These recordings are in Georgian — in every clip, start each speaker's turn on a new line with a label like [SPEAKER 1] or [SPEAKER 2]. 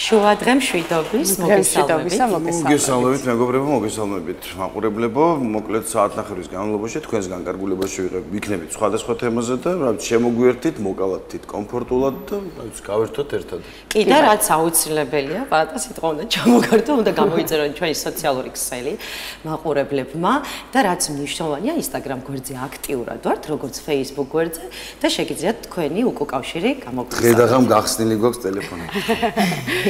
[SPEAKER 1] შუადღე მშვიდობის,
[SPEAKER 2] მოგესალმებით, მეგობრებო, მოგესალმებით, მაყურებლებო, მოკლედ საათნახევრის განმავლობაში თქვენს განკარგულებაში ვიქნებით სხვადასხვა თემაზე და შემოგვიერთით, მოკალათით კომფორტულად და გავერთოთ ერთად.
[SPEAKER 1] კი და რაც აუცილებელია, პატარა სიტყვა უნდა ჩამოგართო, უნდა გამოიწეროთ ჩვენი სოციალური ქსელი მაყურებლებმა და რაც მნიშვნელოვანია, Instagram გვერდზე აქტიურად ვართ, როგორც Facebook გვერდზე და შეგიძლიათ თქვენი უკავშირი გამოგვიწეროთ.
[SPEAKER 2] ხედავ გახსნილი გვაქვს ტელეფონი.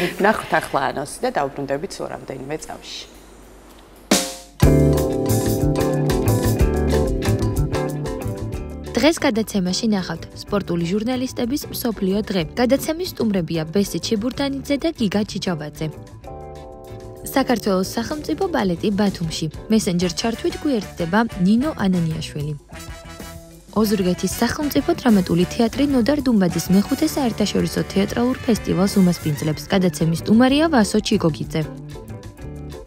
[SPEAKER 3] ნახოთ ახლა ანონსი და დავბრუნდებით სულ რამდენიმე წამში.
[SPEAKER 4] დღეს გადაცემაში ნახავთ სპორტული ჟურნალისტების მსოფლიო დღე. გადაცემის სტუმრებია ბესი ჩიბურდანიძე და გიგა ჩიჩავაძე. საქართველოს სახელმწიფო ბალეტი ბათუმში. მესენჯერ ჩართვით გვერდდება ნინო ანანიაშვილი. ოზურგეთის სახელმწიფო დრამატული თეატრი ნოდარ დუმბაძის მეხუთე საერთაშორისო თეატრალურ ფესტივალს უმასპინძლებს. გადაცემის სტუმარია ვასო ჩიგოგიძე.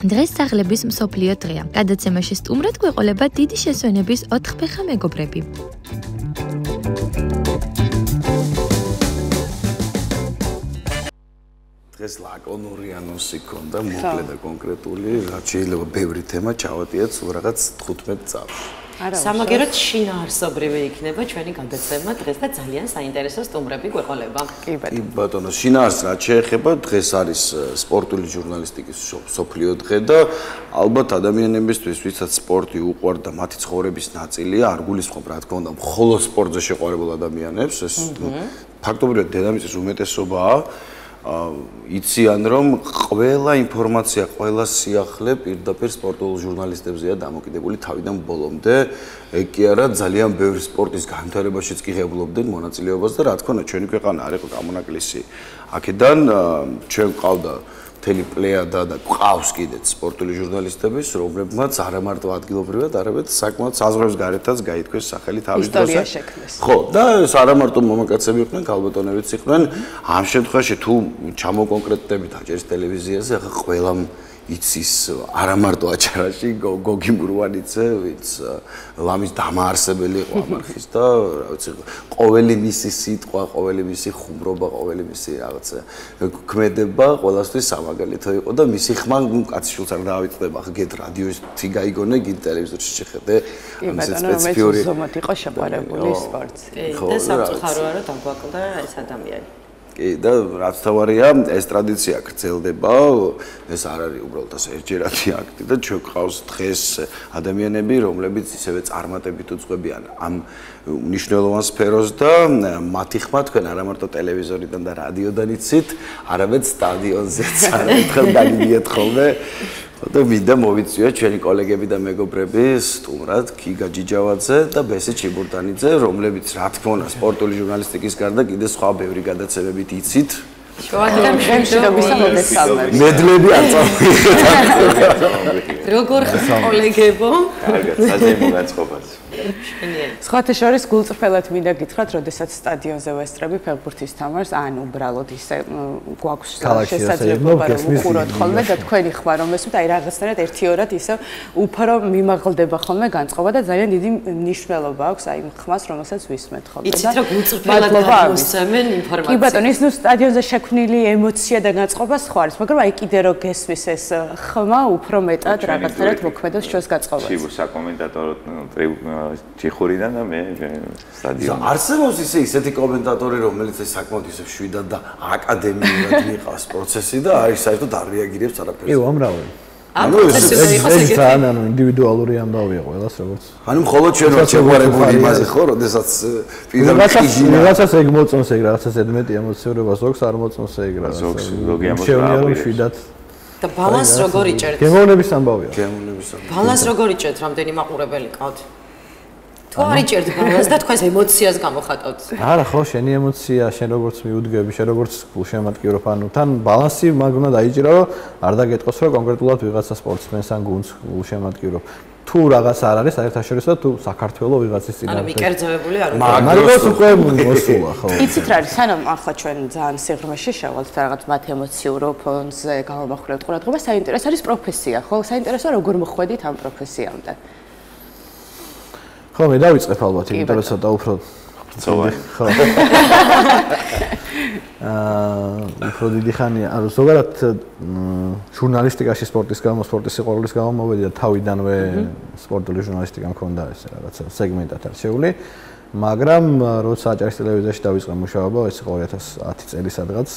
[SPEAKER 4] დღეს სახლების მსოფლიო დღეა. გადაცემაში სტუმრად გვეყოლება დიდი შესვენების ოთხფეხა მეგობრები.
[SPEAKER 2] დღეს ლაკონური ანონსი ქონდა, მოკლე და კონკრეტული, რაც შეიძლება ბევრი თემა ჩავატიოთ სულ რაღაც 15 წამში.
[SPEAKER 1] სამაგეროთ შინაარსობრივი იქნება ჩვენი გადაცემა დღეს და ძალიან საინტერესო სტუმრები გვეყოლება.
[SPEAKER 3] კი
[SPEAKER 2] ბატონო, შინაარსს რაც შეეხება, დღეს არის სპორტული ჟურნალისტიკის მსოფლიო დღე და ალბათ ადამიანებისთვის, ვისაც სპორტი უყვართ და მათი ცხოვრების ნაწილია, არ გულისხმობ რა თქმა უნდა, მხოლოდ სპორტზე შეყვარებულ ადამიანებს, ეს ფაქტობრივად დედამიწის უმეტესობაა. იციან რომ ყველა ინფორმაცია, ყველა სიახლე პირდაპირ სპორტულ ჟურნალისტებზეა დამოკიდებული თავიდან ბოლომდე. ეგ კი არა, ძალიან ბევრი სპორტის განვითარებაშიც კი ღებულობდნენ მონაწილეობას და რა თქმა უნდა, ჩვენი ქვეყანა არ იყო გამონაკლისი. აქედან ჩვენ ყავდა მთელი პლეიადა და ყავს კიდეც სპორტული ჟურნალისტების, რომლებმაც არა მარტო ადგილობრივად, არამედ საკმაოდ საზღვრებს გარეთაც გაითქვეს სახელი თავის დროზე.
[SPEAKER 3] ისტორია შექმნეს.
[SPEAKER 2] ხო, და ეს არა მარტო მომაკაცები იყვნენ, ქალბატონებიც იყვნენ. ამ შემთხვევაში თუ ჩამოკონკრეტდებით აჭარის ტელევიზიაზე, ახლა ყველამ იცის არა მარტო აჭარაში გოგი მურვანიძე, ვინც ლამის დამაარსებელი იყო ამ არხის და რა ვიცი, ყოველი მისი სიტყვა, ყოველი მისი ხუმრობა, ყოველი მისი რაღაცა ქმედება ყველასთვის სამაგალითო იყო და მისი ხმა კაცშულს არ დაავიწყდება. ახლა გეთ რადიოსი გაიგონე, გით ტელევიზორში შეხედე,
[SPEAKER 3] ამის სპეციფიური ზომად იყო შეყვარებული სპორტს.
[SPEAKER 1] და სამწუხაროა რომ დაგვაკლდა ეს ადამიანი.
[SPEAKER 2] და რაც თავარია, ეს ტრადიცია გრძელდება, ეს არ არის უბრალოდ ასე ერთჯერადი აქტი და ჩვენ გყავს დღეს ადამიანები, რომლებიც ისევე წარმატებით უძღვებიან ამ მნიშვნელოვან სფეროს და მათი ხმა თქვენ არა მარტო ტელევიზორიდან და რადიოდან იცით, არამედ სტადიონზეც არაერთხელ დაგიგიათ ხოლმე. და მინდა მოვიწვიოთ ჩვენი კოლეგები და მეგობრები სტუმრად გიგა ჯიჯავაძე და ბესი ჩიბურდანიძე, რომლებიც რა თქმა უნდა სპორტული ჟურნალისტიკის გარდა კიდე სხვა ბევრი გადაცემებით იცით.
[SPEAKER 1] შუადღე მშვიდობის მოგესალმებით.
[SPEAKER 2] მედლები არ წავიღეთ.
[SPEAKER 1] როგორ კოლეგებო?
[SPEAKER 5] კარგად, საძემო გაწყობას.
[SPEAKER 3] სხვათა შორის გულწრფელად მინდა გითხრათ, როდესაც სტადიონზე ვესწრები ფეხბურთის თამაშს, ან უბრალოდ ისე გვაქვს შესაძლებლობა რომ უყუროთ ხოლმე და თქვენი ხმა რომ ესმით, აი რაღაცნაირად 1-2-რად ისე უფარო მიმაღლდება ხოლმე განწყობა და ძალიან დიდი მნიშვნელობა აქვს აი ხმას, რომელსაც ვისმენთ ხოლმე.
[SPEAKER 1] იცით რომ გულწრფელად გამოსცემენ ინფორმაციას.
[SPEAKER 3] კი ბატონო, ის ნუ სტადიონზე შექმნილი ემოცია და განწყობა სხვა არის, მაგრამ აი კიდე რო გესმის ეს ხმა უფრო მეტად რაღაცნაირად მოქმედებს ჩვენს განწყობას.
[SPEAKER 5] ჩიბურ საკომენტატორო ჩიხურიდან და მე სტადიონში.
[SPEAKER 2] არსებობს ისეთი კომენტატორი, რომელიც ეს საკმაოდ ისე შვიდად და აკადემიურად მიყავს პროცესი და არის საერთოდ არ რეაგირებს არაფერს.
[SPEAKER 6] კი, უამრავი.
[SPEAKER 1] ანუ
[SPEAKER 6] ეს ძალიან ინდივიდუალური ამბავია ყველას როგორც.
[SPEAKER 2] ანუ მხოლოდ ჩვენ ვართ შეყვარებული იმაზე ხო, როდესაც
[SPEAKER 6] ვიღაცას ეგ მოწონს ეგ რაღაცას ედმეტი ემოციურობა, ზოგს არ მოწონს ეგ რაღაცა.
[SPEAKER 5] ზოგი
[SPEAKER 6] შეუნია რომ შვიდად
[SPEAKER 1] და ბალანს როგორ იჭერთ?
[SPEAKER 6] გემოვნების ამბავია.
[SPEAKER 1] ბალანს როგორ იჭერთ, რამდენი მაყურებელი ყავთ? თუ არ იჭერთ ბალანს და თქვენს ემოციას გამოხატავთ.
[SPEAKER 6] არა ხო, შენი ემოცია, შენ როგორც მიუდგები, შენ როგორც გულშემატკივრობ, ანუ თან ბალანსი მაგ უნდა დაიჭირო, რომ არ დაგეტყოს, რომ კონკრეტულად ვიღაცა სპორტსმენს ან გუნდს გულშემატკივრობ. თუ რაღაც არ არის საერთაშორისო თუ საქართველოს ვიღაცის წინააღმდეგ.
[SPEAKER 1] ანუ მიკერძოებული არ არის.
[SPEAKER 6] მაგას უკვე მოსულა ხო.
[SPEAKER 3] იცით რა არის, სანამ ახლა ჩვენ ძალიან სიღრმეში შევალთ და რაღაც მათ ემოციურ ფონზე გამოვახვილებთ ყურადღება, საინტერესო არის პროფესია, ხო? საინტერესოა როგორ მოხვედით ამ პროფესიამდე.
[SPEAKER 6] ხო, მე დავიწყებ ალბათ, იმიტომ რომ ცოტა უფრო
[SPEAKER 5] ცოვანი.
[SPEAKER 6] ხო. უფრო დიდი ხანია, ანუ ზოგადად ჟურნალისტიკაში სპორტის სიყვარულის გამო მოვედი და თავიდანვე სპორტული ჟურნალისტიკა მქონდა ეს რაღაცა სეგმენტად არჩეული, მაგრამ როცა აჭარის ტელევიზიაში დავიწყე მუშაობა, ეს იყო 2010 წელი სადღაც,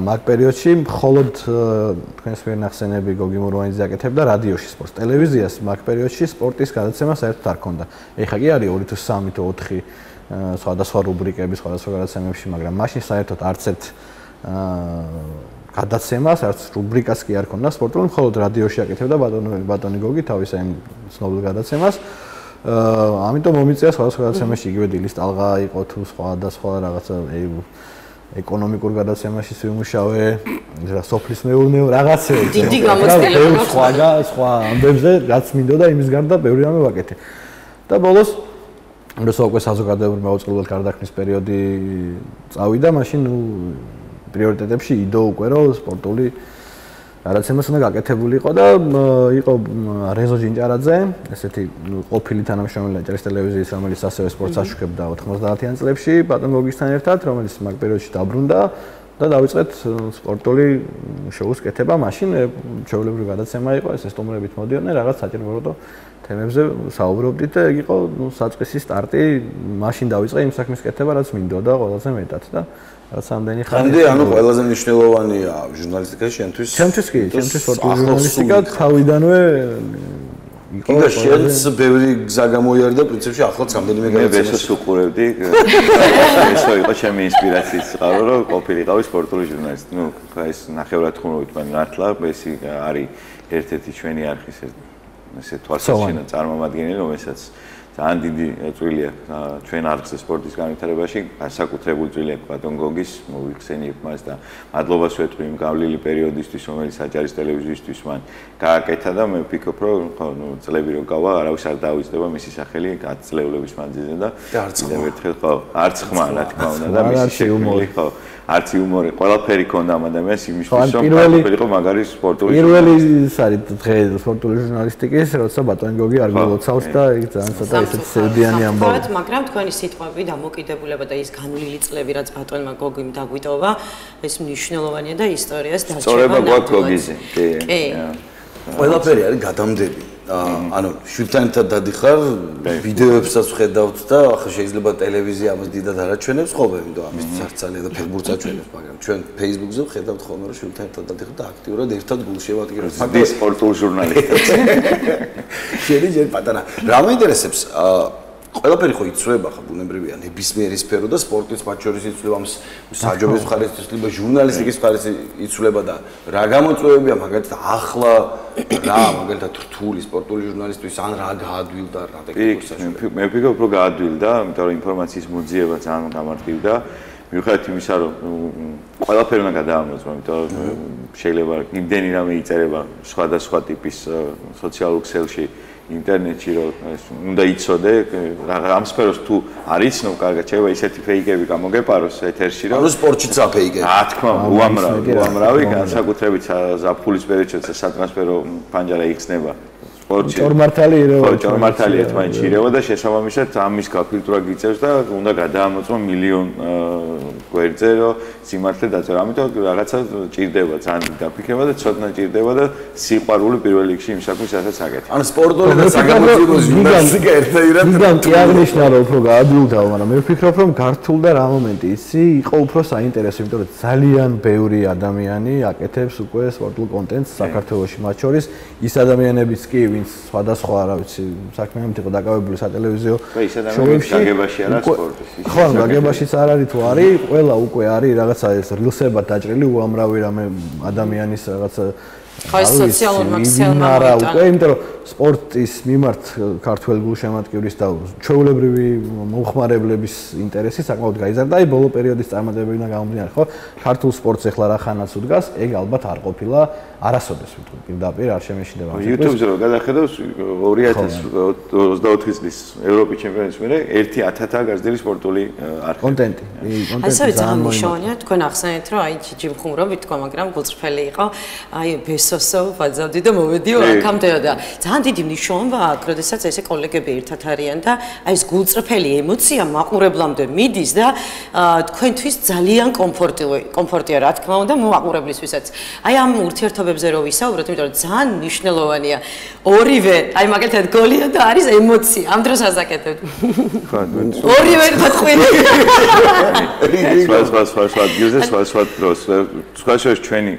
[SPEAKER 6] მაგ პერიოდში მხოლოდ თქვენს მიერ ნახსენები გოგი მურვანიძე აკეთებდა რადიოში სპორტს, ტელევიზიას მაგ პერიოდში სპორტის გადაცემა საერთოდ არ ქონდა. ეხლა კი არის 2 თუ 3 თუ 4 სხვადასხვა რუბრიკები, სხვადასხვა გადაცემებში, მაგრამ მაშინ საერთოდ არც ერთ გადაცემას, არც რუბრიკას კი არ ქონდა სპორტული, მხოლოდ რადიოში აკეთებდა ბატონი გოგი თავის ამ ცნობილ გადაცემას. ამიტომ მომიწია სხვადასხვა გადაცემაში იგივე დილის ტალღა იყო თუ სხვადასხვა რაღაცა ეკონომიკურ გადაცემაში ვიმუშავე, სოფლის მეურნეო რაღაცეები.
[SPEAKER 1] დიდი გამოცდილება
[SPEAKER 6] სხვა ამბებზე, რაც მინდოდა იმის გარდა ბევრი რამე ვაკეთე. და ბოლოს როცა უკვე საზოგადოებრივ მოწყობილად გარდაქმნის პერიოდი წავიდა, მაშინ პრიორიტეტებში იდო უკვე რომ სპორტული გადაცემას უნდა გაკეთებულიყო და იყო რეზო ჯინჭარაძე, ესეთი ყოფილი თანამშრომელი აჭარის ტელევიზიის, რომელიც ასევე სპორტს აშუქებდა 90-იან წლებში ბატონ გოგისთან ერთად, რომელიც მაგ პერიოდში დაბრუნდა და დავიწყეთ სპორტული შოუს კეთება. მაშინ ჩვეულებრივი გადაცემა იყო, ეს სტუმრებით მოდიოდნენ, რაღაც საჭიროებო თემებზე საუბრობდით და იგი იყო საწყისი სტარტი, მაშინ დავიწყე იმ საქმის კეთება, რაც მინდოდა ყველაზე მეტად და რაც ამდენი
[SPEAKER 2] ხანდი, ანუ ყველაზე მნიშვნელოვანია ჟურნალისტიკაში შენთვის.
[SPEAKER 6] ჩემთვის კი, ჩემთვის სპორტული ჟურნალისტიკა თავიდანვე იყო.
[SPEAKER 2] კიდე შენც ბევრი გზა გამოიარდა პრინციპში ახლაც რამდენიმე
[SPEAKER 5] გადაცემას. მე ეს უყურებდი. ესო იყო ჩემი ინსპირაციის წყარო, რომ ყოფილიყავი სპორტული ჟურნალისტი. ნუ ეს ნახევრად ხუმრობით მან მართლა ეს არის ერთ-ერთი ჩვენი არქის ესე თვალსაჩინო წარმომადგენელი, რომელსაც ძალიან დიდი წვლილი აქვს ჩვენ არხზე სპორტის განვითარებაში, განსაკუთრებული წვლილი აქვს ბატონ გოგის, მოვიხსენიებ მას და მადლობას ვეთქვი იმ გავლილი პერიოდისთვის, რომელიც აჭარის ტელევიზიისთვის მან გააკეთა და მე ვფიქრობ, რომ ხო, წლები რო გავა, არავის არ დაუწდება მისი სახელი 10 წლეულების მანძილზე და კიდევ ერთხელ ხო, არც ხმა, რა თქმა უნდა და მისი შექმნილი ხო არც იუმორი, ყველაფერი ქონდა ამ ადამიანს იმისთვის, რომ ყოფილიყო მაგარი სპორტული
[SPEAKER 6] პირველი ის არის დღე სპორტული ჟურნალისტიკის, როცა ბატონ გოგი არ გულოცავს და იქ ძალიან ცოტა ისეთი სევდიანი ამბავი.
[SPEAKER 1] მაგრამ თქვენი სიტყვები დამოკიდებულება და ის განვლილი წლები, რაც ბატონმა გოგიმ დაგვიტოვა, ეს მნიშვნელოვანია და ისტორიას დარჩება.
[SPEAKER 5] სწორება გვაქვს გოგიზე. კი.
[SPEAKER 2] ყველაფერი არის გადამდები. ანუ შვილთან ერთად დადიხარ, ვიდეოებსაც ვხედავთ და ახლა შეიძლება ტელევიზია ამას დიდად არ აჩვენებს ხოლმე, იმიტომ ამისთვის არც ძალიან და ფეხბურთს აჩვენებს, მაგრამ ჩვენ Facebook-ზე ვხედავთ ხოლმე, რომ შვილთან ერთად დადიხარ და აქტიურად ერთად გულშემატკივრებს.
[SPEAKER 5] ფაქტობრივად სპორტულ ჟურნალისტებს.
[SPEAKER 2] შენი ჯერ პატარა. რა მეინტერესებს? ყველაფერი ხო იცვლება, ხო ბუნებრივია, ნებისმიერი სფერო და სპორტის მათ შორის იცვლება, საჯობების მხარეს იცვლება, ჟურნალისტიკის მხარეს იცვლება და რა გამოწვევებია, მაგალითად ახლა რა, მაგალითად რთული სპორტული ჟურნალისტვის ან რა გაადვილდა რა ტექნიკურ საშუალებას.
[SPEAKER 5] მე ვფიქრობ, რომ გაადვილდა, იმიტომ რომ ინფორმაციის მოძიება ძალიან გამარტივდა. მიუხედავად იმისა, რომ ყველაფერი უნდა გადაამოწმო, იმიტომ რომ შეიძლება იმდენი რამე იწერება სხვადასხვა ტიპის სოციალურ ქსელში ინტერნეტში რომ უნდა იცოდე ამ სფეროს თუ არ იცნობ კარგად შეიძლება ისეთი ფეიკები გამოგეპაროს ეთერში რომ
[SPEAKER 2] ანუ სპორტშიც აფეიკები
[SPEAKER 5] რა თქმა უნდა უამრავი განსაკუთრებით ზაფხულის პერიოდში სატრანსფერო ფანჯარა იხსნება სპორტში ჭორმართალი ერთმანეთში ირევა და შესაბამისად ამის გაფილტრა გიწევს და უნდა გადაამოწმო მილიონ გვერდზე რომ სიმართლე დაწერა ამიტომ რაღაცა ჭირდება ძალიან დაფიქრება და ცოტა ჭირდება და სიყვარული პირველ რიგში იმ საქმის რასაც აკეთებ
[SPEAKER 2] ანუ სპორტული და საგამოძიებო ჟურნალისტიკა ერთად
[SPEAKER 6] კი აღნიშნა რომ უფრო გაადვილდა მაგრამ მე ვფიქრობ რომ გართულდა რა მომენტი ისი იყო უფრო საინტერესო იმიტომ რომ ძალიან ბევრი ადამიანი აკეთებს უკვე სპორტულ კონტენტს საქართველოში მათ შორის ის ადამიანებიც კი ვინც სხვადასხვა რა ვიცი საქმეებით იყო დაკავებული სატელევიზიო
[SPEAKER 5] შოუებში გაგებაში არა სპორტის
[SPEAKER 6] ხო გაგებაშიც არ არის თუ არის ყველა უკვე არის რაღაცა ეს რილსებად დაჭრილი უამრავი რამე ადამიანის რაღაცა
[SPEAKER 1] ხო ეს სოციალურ მაქსიმუმი
[SPEAKER 6] არა უკვე იმიტომ რომ სპორტის მიმართ ქართველ გულშემატკივრის და ჩვეულებრივი მომხმარებლების ინტერესი საკმაოდ გაიზარდა. აი ბოლო პერიოდის წარმატებებიდან გამომდინარე, ხო? ქართულ სპორტს ახლა რა ხანაც უდგას, ეგ ალბათ არ ყოფილა არასოდეს ვიტყვი პირდაპირ არ შემეშინდება.
[SPEAKER 5] YouTube-ზე რო გადახედავს 2024 წლის ევროპის ჩემპიონატის მერე 1.10-ად გაზრდილი სპორტული არხი.
[SPEAKER 6] კონტენტი.
[SPEAKER 1] ასე ძალიან მნიშვნელოვანია. თქვენ ახსენეთ, რომ აი ჯიჯი მხუმრობ ვიტყვა, მაგრამ გულწრფელი იყო. აი ბესოსო ვაძავდი და მოვედიო აქამდე და ძალიან დიდი მნიშვნელობა აქვს, როდესაც ესე კოლეგები ერთად არიან და აი ეს გულწრფელი ემოცია მაყურებლამდე მიდის და თქვენთვის ძალიან კომფორტია, რა თქმა უნდა, მაყურებლისთვისაც. აი ამ ურთიერთობებზე რო ვისაუბროთ, იმიტომ რომ ძალიან მნიშვნელოვანია. ორივე, აი მაგალითად გოლია და არის ემოცია. ამ დროს ასაკეთებთ. ორივე ერთად ხვირი.
[SPEAKER 5] სხვა გიზეს სხვა დროს. სხვა ჩვენი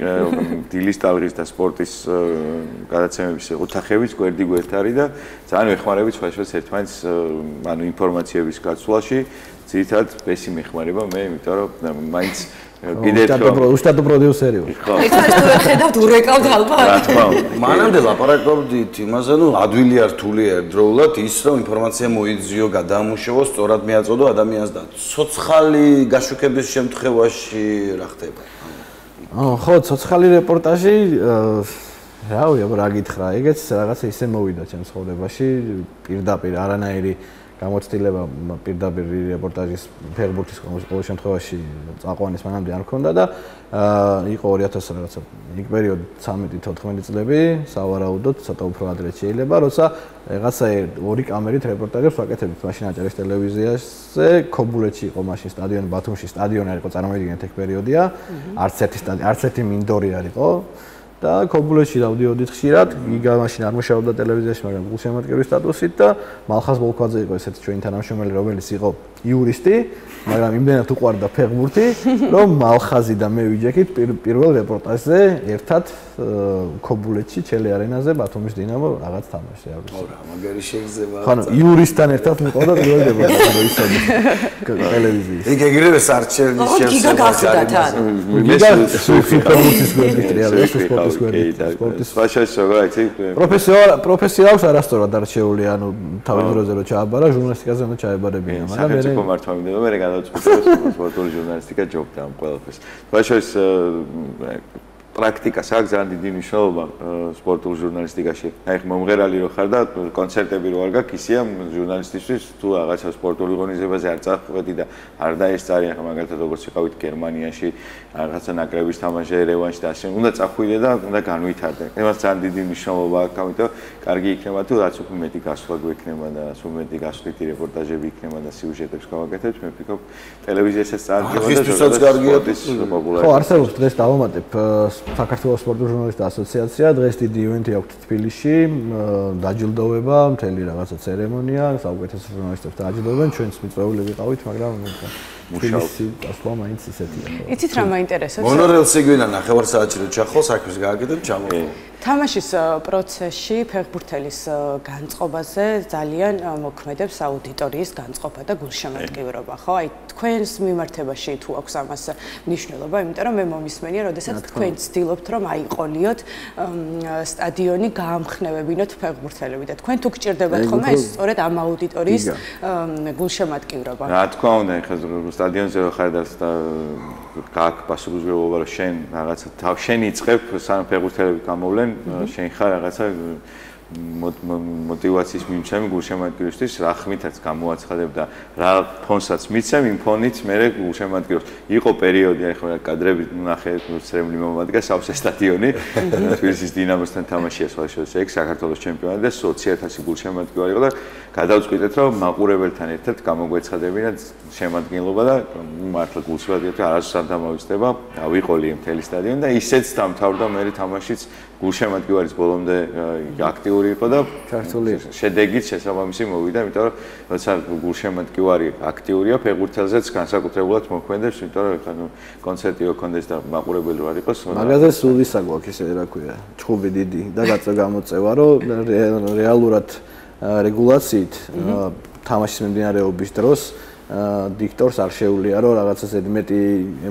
[SPEAKER 5] დილის ტალღის და სპორტის გადაცემების ოთახების გვერდ არის და ძალიან ვეხმარებით სხვა ერთმანეთს ანუ ინფორმაციების გაცვლაში. ძირითადად ბესი მეხმარება მე, იმიტომ რომ მაინც უშტატო პროდიუსერი ვარ.
[SPEAKER 1] ხო. ეს თუ ხედავთ ურეკავთ ალბათ.
[SPEAKER 5] რა თქმა უნდა.
[SPEAKER 2] მანამდე ლაპარაკობდით იმაზე, ნუ ადვილი არ რთული ერთდროულად ის რომ ინფორმაცია მოიძიო, გადაამუშავო, სწორად მიაწოდო ადამიანს და ცოცხალი გაშუქების შემთხვევაში რა ხდება?
[SPEAKER 6] ხო, ცოცხალი რეპორტაჟი რავი, აბა რა გითხრა, ეგეც რაღაცა ისე მოვიდა ჩემს ცხოვრებაში, პირდაპირ არანაირი გამოცდილება პირდაპირ რეპორტაჟის ფეხბურთის ყოველ შემთხვევაში წაყვანის მანამდე არ მქონდა და იყო 2000 რაღაცა იქ პერიოდი 13-14 წლები, სავარაუდოდ ცოტა უფრო ადრე შეიძლება, როცა რაღაცა ორი კამერით რეპორტაჟებს ვაკეთებთ მაშინ აჭარის ტელევიზიაზე, ქობულეთში იყო მაშინ სტადიონი, ბათუმში სტადიონი არ იყო, წარმოვიდგინეთ ეგ პერიოდია, არც ერთი მინდორი არ იყო. და ქობულეთში დავდიოდით ხშირად, გიგა მაშინ არ მუშაობდა ტელევიზიაში, მაგრამ გულშემატკივრის სტატუსით და მალხაზ ბოლქვაძე იყო ესეთი ჩვენი თანამშრომელი, რომელიც იყო იურისტი, მაგრამ იმდენად უყვარდა ფეხბურთი, რომ მალხაზი და მე ვიჯექით პირველ რეპორტაჟზე ერთად ქობულეთში ჩელე არენაზე ბათუმის დინამო რაღაც თამაში არის.
[SPEAKER 2] ხო რა, მაგარი შეიძლება.
[SPEAKER 6] ხო, იურისტთან ერთად მიყავდა პირველ რეპორტაჟზე ისეთი ტელევიზიის.
[SPEAKER 2] იქ ეგრევე სარჩევნის
[SPEAKER 1] შესაძლებლობია.
[SPEAKER 6] გიგა ფეხბურთის გვერდით რეალურად სპორტის გვერდით. პროფესიალს არასწორად არჩეული, ანუ თავის დროზე რო ჩააბარა, ჟურნალისტიკაზე უნდა ჩაებარებინა, მაგრამ მე
[SPEAKER 5] მართლა მინდა მე გადავწყვიტე სპორტული ჟურნალისტიკა ჯობდა ამ ყველაფერს. ბაშოს პრაქტიკას აქვს ძალიან დიდი მნიშვნელობა სპორტულ ჟურნალისტიკაში. აი მომღერალი რო ხარ და კონცერტები რო არ გაქვს, ისეა ჟურნალისტისთვის თუ რაღაცა სპორტული ღონისძიებაზე არ წახვედი და არ დაესწარი, ახლა მაგალითად როგორც ვიყავით გერმანიაში, რაღაცა ნაკრების თამაში ერევანში და ასე, უნდა წახვიდე და უნდა განვითარდე. ეს ძალიან დიდი მნიშვნელობა აქვს, ამიტომ კარგი იქნება თუ რაც უფრო მეტი გასვლა გვექნება და რაც უფრო მეტი გასვლითი რეპორტაჟები იქნება და სიუჟეტებს გავაკეთებთ, მე ვფიქრობ ტელევიზიასაც წარგება და სპორტის პოპულარიზაცია.
[SPEAKER 6] ხო, არსებობს დღეს დავამატებ საქართველოს სპორტული ჟურნალისტთა ასოციაცია, დღეს დიდი ივენთი აქვს თბილისში, დაჯილდოვება, მთელი რაღაცა ცერემონია, საუკეთესო ჟურნალისტებს დააჯილდოვებენ, ჩვენც მიწვეული ვიყავით, მაგრამ თბილისი გასვლა მაინც ისეთია.
[SPEAKER 3] იცით რა მაინტერესებს?
[SPEAKER 2] მონორელსი გვინდა ნახევარსაათში რო ჩახო, საქმეს გააკეთებ, ჩამოვა.
[SPEAKER 3] თამაშის პროცესში ფეხბურთელის განწყობაზე ძალიან მოქმედებს აუდიტორიის განწყობა და გულშემატკივრობა, ხო? აი თქვენს მიმართებაში თუ აქვს ამას მნიშვნელობა, იმიტომ რომ მე მომისმენია, როდესაც თქვენ ცდილობთ რომ აიყოლიოთ სტადიონი გაამხნევებინოთ ფეხბურთელები და თქვენ თუ გჭირდებათ ხოლმე ეს სწორედ ამ აუდიტორიის გულშემატკივრობა.
[SPEAKER 5] რა თქმა უნდა, ეხლა სტადიონზე რო ხარ და გააქვს პასუხისმგებლობა რომ შენ რაღაცა შენ იწყებ სანამ ფეხბურთელები გამოვლენ, შენ ხარ რაღაცა мотиваციის მიმცემი გულშემატკივრისთვის, რა ხმითაც გამოაცხადებ და რა ფონსაც მიცემ, იმ ფონით მე გულშემატკივრობს. იყო პერიოდი, აი ხო კადრები ნახე, ცრემლი მომადგა სავსე სტადიონი, თბილისის დინამოსთან თამაშია სხვადასხვა ეგ საქართველოს ჩემპიონატი და 20,000 გულშემატკივარი იყო და გადავწყვიტეთ რომ მაყურებელთან ერთად გამოგვეცხადებინა შემადგენლობა და მართლა გულშემატკივრები არასდროს არ დამოვიწყდება, ავიყოლი მთელი სტადიონი და ისეც დამთავრდა მე თამაშიც გულშემატკივარის ბოლომდე აქტიური იყო და ქართული შედეგით შესაბამისი მოვიდა, იმიტომ რომ როცა გულშემატკივარი აქტიურია, ფეხბურთელზეც განსაკუთრებულად მოქმედებს, იმიტომ რომ ხა კონცერტი ოქონდეს და მაყურებელი არ იყოს.
[SPEAKER 6] მაგაზე სულისა გვაქვს ესე რა ქვია, ჩხუბი დიდი და გამოწევა, რომ რეალურად რეგულაციით თამაშის მიმდინარეობის დროს დიქტორს არ შეუძლია რომ რაღაცა ზედმეტი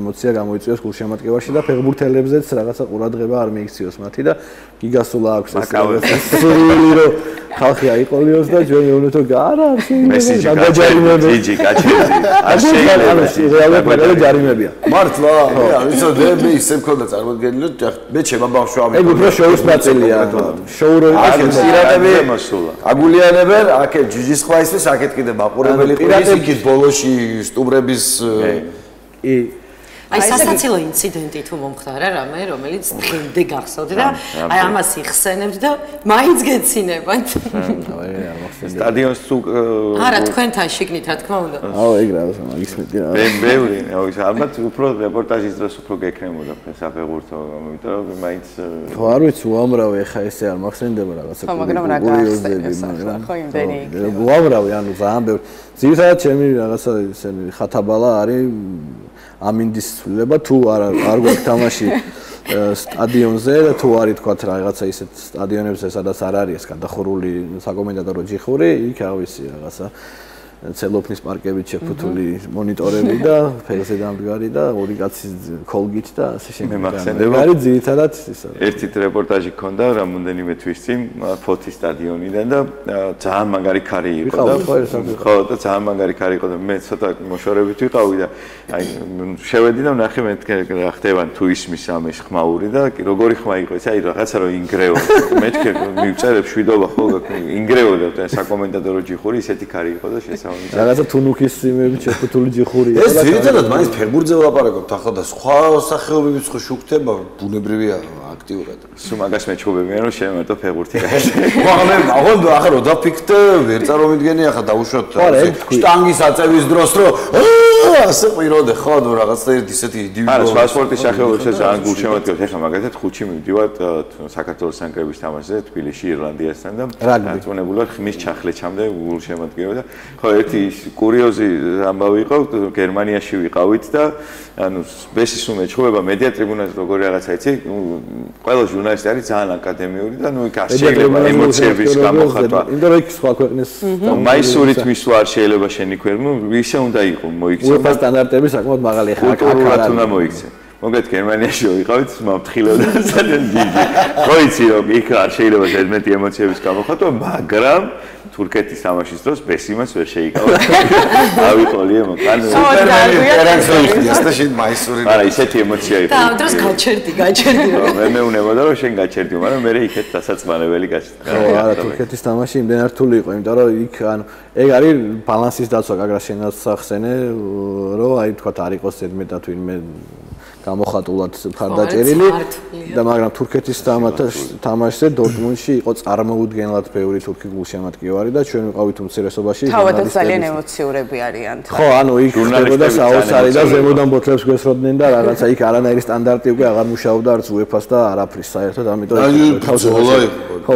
[SPEAKER 6] ემოცია გამოიწვიოს გულშემატკივარში და ფეხბურთელებზეც რაღაცა ყურადღება არ მიიქციოს მათი და გიგასულა აქვს ეს სული რომ ხალხი აიყოლიოს და ჩვენ ვეუბნებთ რომ არა
[SPEAKER 5] გადაჯარიმებია ჯიჯი გაჩერდი არ შეიძლება
[SPEAKER 6] რეალურად ჯარიმებია
[SPEAKER 2] მართლა ვიცოდი მე ისე მქონდა წარმოდგენილი რომ მე ჩემო ბავშვი ამი
[SPEAKER 6] ეგ უფრო შოუს ნაწილია შოუ რო
[SPEAKER 2] არის პირატები აგულიანებენ აქეთ ჯიჯის ხვა ისე აქეთ კიდე მაყურებელი ყრის იქით ბოლოში სტუმრების
[SPEAKER 1] აი სასაცილო ინციდენტი თუ მომხდარა რამე, რომელიც დღემდე გახსოვთ და აი ამას იხსენებთ და მაინც გეცინებათ.
[SPEAKER 5] სტადიონს თუ
[SPEAKER 1] არა, თქვენთან შიგნით რა თქმა უნდა.
[SPEAKER 6] აუ, ეგ რა მაგის მეტი რა.
[SPEAKER 5] ბევრი, ალბათ უფრო რეპორტაჟის დროს უფრო გექნებოდა საფეხბურთო, იმიტომ რომ მაინც
[SPEAKER 6] ხო არ ვიცი, უამრავი ახლა ესე არ მახსენდება რაღაცა.
[SPEAKER 3] ხო, მაგრამ რა გახსენდა, ხო იმდენი იქნება.
[SPEAKER 6] უამრავი, ანუ ძალიან ბევრი. ძირითადად ჩემი რაღაცა ესენი ხათაბალა არის ამინდის ცვლილება თუ არ გვაქვს თამაში სტადიონზე და თუ არის თქვა რაღაცა ისეთ სტადიონებზე სადაც არ არის გადახურული საკომენტატორო ჯიხური, იქ რა ვიცი რაღაცა ცელოფნის პარკებით შეფუთული მონიტორები და ფეხზე დამდგარი და ორი კაცი კოლგით და ასე შემდეგ.
[SPEAKER 5] მე მახსენდება
[SPEAKER 6] არის ძირითადად ისა.
[SPEAKER 5] ერთი რეპორტაჟი ქონდა რამოდენიმე თვის წინ ფოთის სტადიონიდან და ძალიან მაგარი ქარი იყო და ხო და ძალიან მაგარი ქარი იყო და მე ცოტა მოშორებით ვიყავი და აი შევედი და ვნახე მე რა ხდება თუ ისმის ამის ხმაური და როგორი ხმა იყო ეს აი რაღაცა რომ ინგრეო მე თქვი მივწერებ შვიდობა ხო ინგრეოდა და საკომენტატორო ჯიხური ისეთი ქარი იყო და
[SPEAKER 6] რაღაცა თუნუქის სიმებით შეფუთული ჯიხური იყო.
[SPEAKER 2] ეს ძირითადად მაინც ფეხბურთზე ვლაპარაკობთ ახლა და სხვა სახეობებიც ხო შუქდება ბუნებრივია აქტიურად.
[SPEAKER 5] სულ მაგას მეჩხუბებიან რომ შემეტო ფეხბურთი გაიგე.
[SPEAKER 2] მაგრამ მე ახლა რო დაფიქრდე ვერ წარმომიდგენი ახლა დავუშვათ შტანგის აწევის დროს რომ ასე ყიროდე ხო ნუ რაღაცა ერთი ისეთი
[SPEAKER 5] არა სხვა სპორტის სახეობებში ძალიან გულშემატკივრად ეხლა მაგალითად ხუთში მივდივართ საქართველოს სანკრების თამაშზე თბილისში ირლანდიასთან და დაწუნებულად ხმის ჩახლეჩამდე გულშემატკივრად და ხო ერთი კურიოზი ამბავი იყო გერმანიაში ვიყავით და ანუ ბესის უმეჩხუბება მედია ტრიბუნაზე როგორი რაღაცა იცი ყველა ჟურნალისტი არის ძალიან აკადემიური და ნუ იქ არ შეიძლება ემოციების გამოხატვა
[SPEAKER 6] იმიტომ რომ იქ სხვა ქვეყნის
[SPEAKER 5] მაისურით მისვლა არ შეიძლება შენიქვერ ნუ ისე უნდა იყო მოიქცე
[SPEAKER 6] უეფა სტანდარტები საკმაოდ მაღალი ხარ
[SPEAKER 5] კულტურულად უნდა მოიქცე მოგეთ გერმანიაში ვიყავით მომთხილოდა ძალიან დიდი ხო იცი რომ იქ არ შეიძლება ზედმეტი ემოციების გამოხატვა მაგრამ თურქეთის თამაშის დროს ბესიმას ვერ შეიკავა. ავიყოლიე მოკან.
[SPEAKER 2] და შენ მაისური.
[SPEAKER 5] არა, ისეთი ემოცია იყო.
[SPEAKER 1] და ამ დროს გაჩერდი.
[SPEAKER 5] მე მეუნებოდა რომ შენ გაჩერდიო, მაგრამ მე იქეთ დასაწყმარებელი გაჩერდა.
[SPEAKER 6] ხო, არა, თურქეთის თამაში იმდენ რთული იყო, იმიტომ რომ იქ ანუ ეგ არის ბალანსის დაცვა, გაგრა შენაც სახსენე, რომ აი თქვა არ იყოს ზედმეტად ვინმე გამოხატულად ფარდაჭერილი და მაგრამ თურქეთის თამაშზე დორტმუნდში იყო წარმოუდგენლად ბევრი თურქი გულშემატკივარი და ჩვენ ვიყავით უმცირესობაში
[SPEAKER 3] თავადაც ძალიან ემოციურები არიან.
[SPEAKER 6] ხო, ანუ იქ ხდებოდა საოცარი და ზემოდან ბოთლებს გვესროდნენ და რაღაცა იქ არანაირი სტანდარტი უკვე აღარ მუშაობდა არც უეფას და არაფრის საერთოდ, ამიტომ
[SPEAKER 2] თავზე ბრძოლა იყო.
[SPEAKER 5] ხო,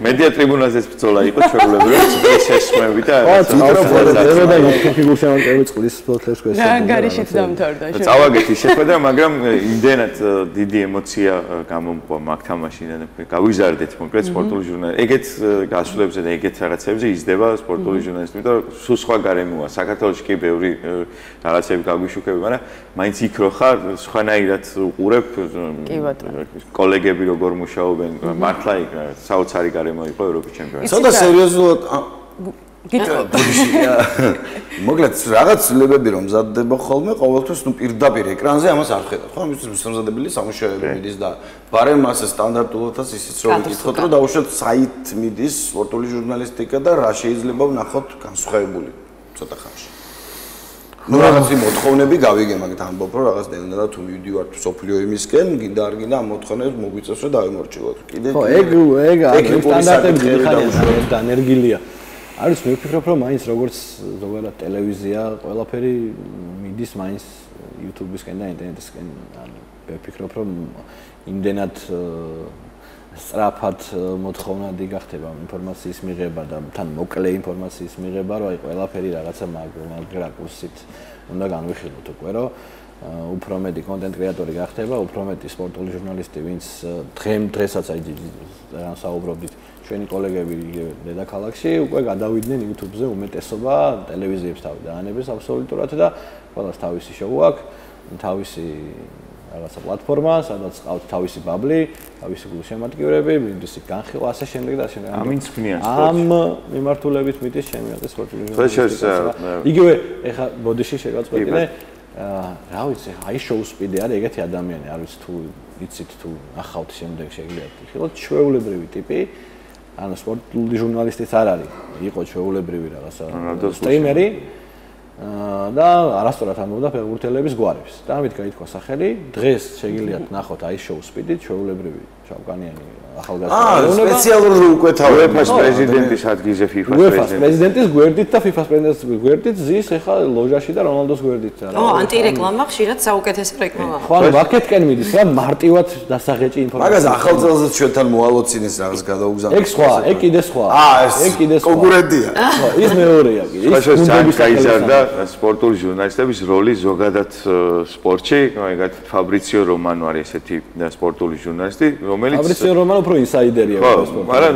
[SPEAKER 5] მედია ტრიბუნაზეც ბრძოლა იყო ჩვეულებრივად შესმევი და
[SPEAKER 6] ზემოდან თურქი გულშემატკივარი წყლის ბოთლებს გვესროდნენ.
[SPEAKER 3] გარიშით დამთავრდა.
[SPEAKER 5] წავაგეთი შეხვედრა, მაგრამ იმდენად დიდი ემოცია გამომყვა მაგ თამაშიდან გავიზარდეთ კონკრეტ სპორტული ჟურნალი. ეგეთ გასვლებზე და ეგეთ რაღაცებზე იზრდება სპორტული ჟურნალისტი, იმიტომ რომ სულ სხვა გარემოა. საქართველოში კი ბევრი რაღაცები გაგვიშუქება, მაგრამ მაინც იქ რო ხარ, სხვანაირად უყურებ კოლეგები როგორ მუშაობენ, მართლა იქ საოცარი გარემო იყო ევროპის ჩემპიონატში.
[SPEAKER 2] ცოტა სერიოზულად მოკლედ რაღაც ცვლილებები რომ მზადდება ხოლმე ყოველთვის ნუ პირდაპირ ეკრანზე ამას არ ხედავ ხო ამისთვის მოსამზადებელი სამუშაოები მიდის და ბარემ ასე სტანდარტულადაც ისიც რომ ვიკითხოთ რომ დაუშვათ საით მიდის სპორტული ჟურნალისტიკა და რა შეიძლება ვნახოთ განსხვავებული ცოტა ხანში ნუ რაღაცი მოთხოვნები გავიგე მაგით ამბობ რომ რაღაც დედა თუ მივდივართ სოფლიო იმისკენ გინდა არ გინდა ამ მოთხოვნებს მოგვიწევს რომ დავიმორჩილოთ კიდე
[SPEAKER 6] ხო ეგ სტანდარტები ხარია დანერგილია არის მე ვფიქრობ რომ მაინც როგორც ზოგადად ტელევიზია ყველაფერი მიდის მაინც YouTube-ისკენ და ინტერნეტისკენ ანუ მე ვფიქრობ რომ იმდენად სწრაფად მოთხოვნადი გახდება ინფორმაციის მიღება და თან მოკლე ინფორმაციის მიღება რომ აი ყველაფერი რაღაცა მაგრა კურსით უნდა განვიხილოთ უკვე რომ უფრო მეტი კონტენტ კრეატორი გახდება უფრო მეტი სპორტული ჟურნალისტი ვინც დღესაც აი ძალიან საუბრობდით ჩვენი კოლეგები დედაქალაქში უკვე გადავიდნენ YouTube-ზე უმეტესობა ტელევიზიებს თავი დაანებეს აბსოლუტურად და ყველას თავისი შოუ აქვს, თავისი რაღაცა პლატფორმა, სადაც ყავთ თავისი ბაბლი, თავისი გულშემატკივრები, მინდის განხილვა ასე შემდეგ და ასე შემდეგ.
[SPEAKER 5] ამინც ქმნიან
[SPEAKER 6] სპორტს. ამ მიმართულებით მიდის ჩემი სპორტული ჟურნალისტიკა. იგივე ეხა ბოდიში შეგაწყვეტინე რა ვიცი, აი შოუ სპიდი არის ეგეთი ადამიანი, არ ვიცი თუ იცით თუ ახავთ შემდეგ შეგიძლიათ იხილოთ ჩვეულებრივი ტიპი ანუ სპორტული ჟურნალისტიც არ არის, იყო ჩვეულებრივი რაღაცა სტრიმერი და არასწორად ამბობდა ფეხბურთელების გვარებს. და ამით გაითქვა სახელი. დღეს შეგიძლიათ ნახოთ აი შოუ სპიდით, ჩვეულებრივი ჩავკანიანი ახალგაზრდა.
[SPEAKER 2] სპეციალური უკვეთავი.
[SPEAKER 5] UEFA-ს პრეზიდენტის ადგილზე FIFA-ს
[SPEAKER 6] UEFA-ს პრეზიდენტის გვერდით და FIFA-ს პრეზიდენტის გვერდით ზის ეხა ლოჟაში და რონალდოს გვერდით.
[SPEAKER 1] ანტირეკლამა ხშირად საუკეთესო რეკლამაა.
[SPEAKER 6] ხო, აქეთკენ მიდის რა მარტივად დასაღეჭი ინფორმაცია.
[SPEAKER 2] მაგას ახალ წელსაც ჩვენთან მოალოცინეს რაღაც გადაუგზავნა.
[SPEAKER 6] ეგ სხვა, ეგ კიდე სხვა.
[SPEAKER 2] ეგ კიდე სხვა. კონკურენტია.
[SPEAKER 6] ხო, ის მეორეა კი.
[SPEAKER 5] ის გუნდების გაიზარდა სპორტული ჟურნალისტების როლი ზოგადად სპორტში, მაგათ ფაბრიციო რომანო არის ესეთი სპორტული ჟურნალისტი, რომელიც
[SPEAKER 6] ფაბრიციო რომანო უფრო ინსაიდერია
[SPEAKER 5] სპორტში. მაგრამ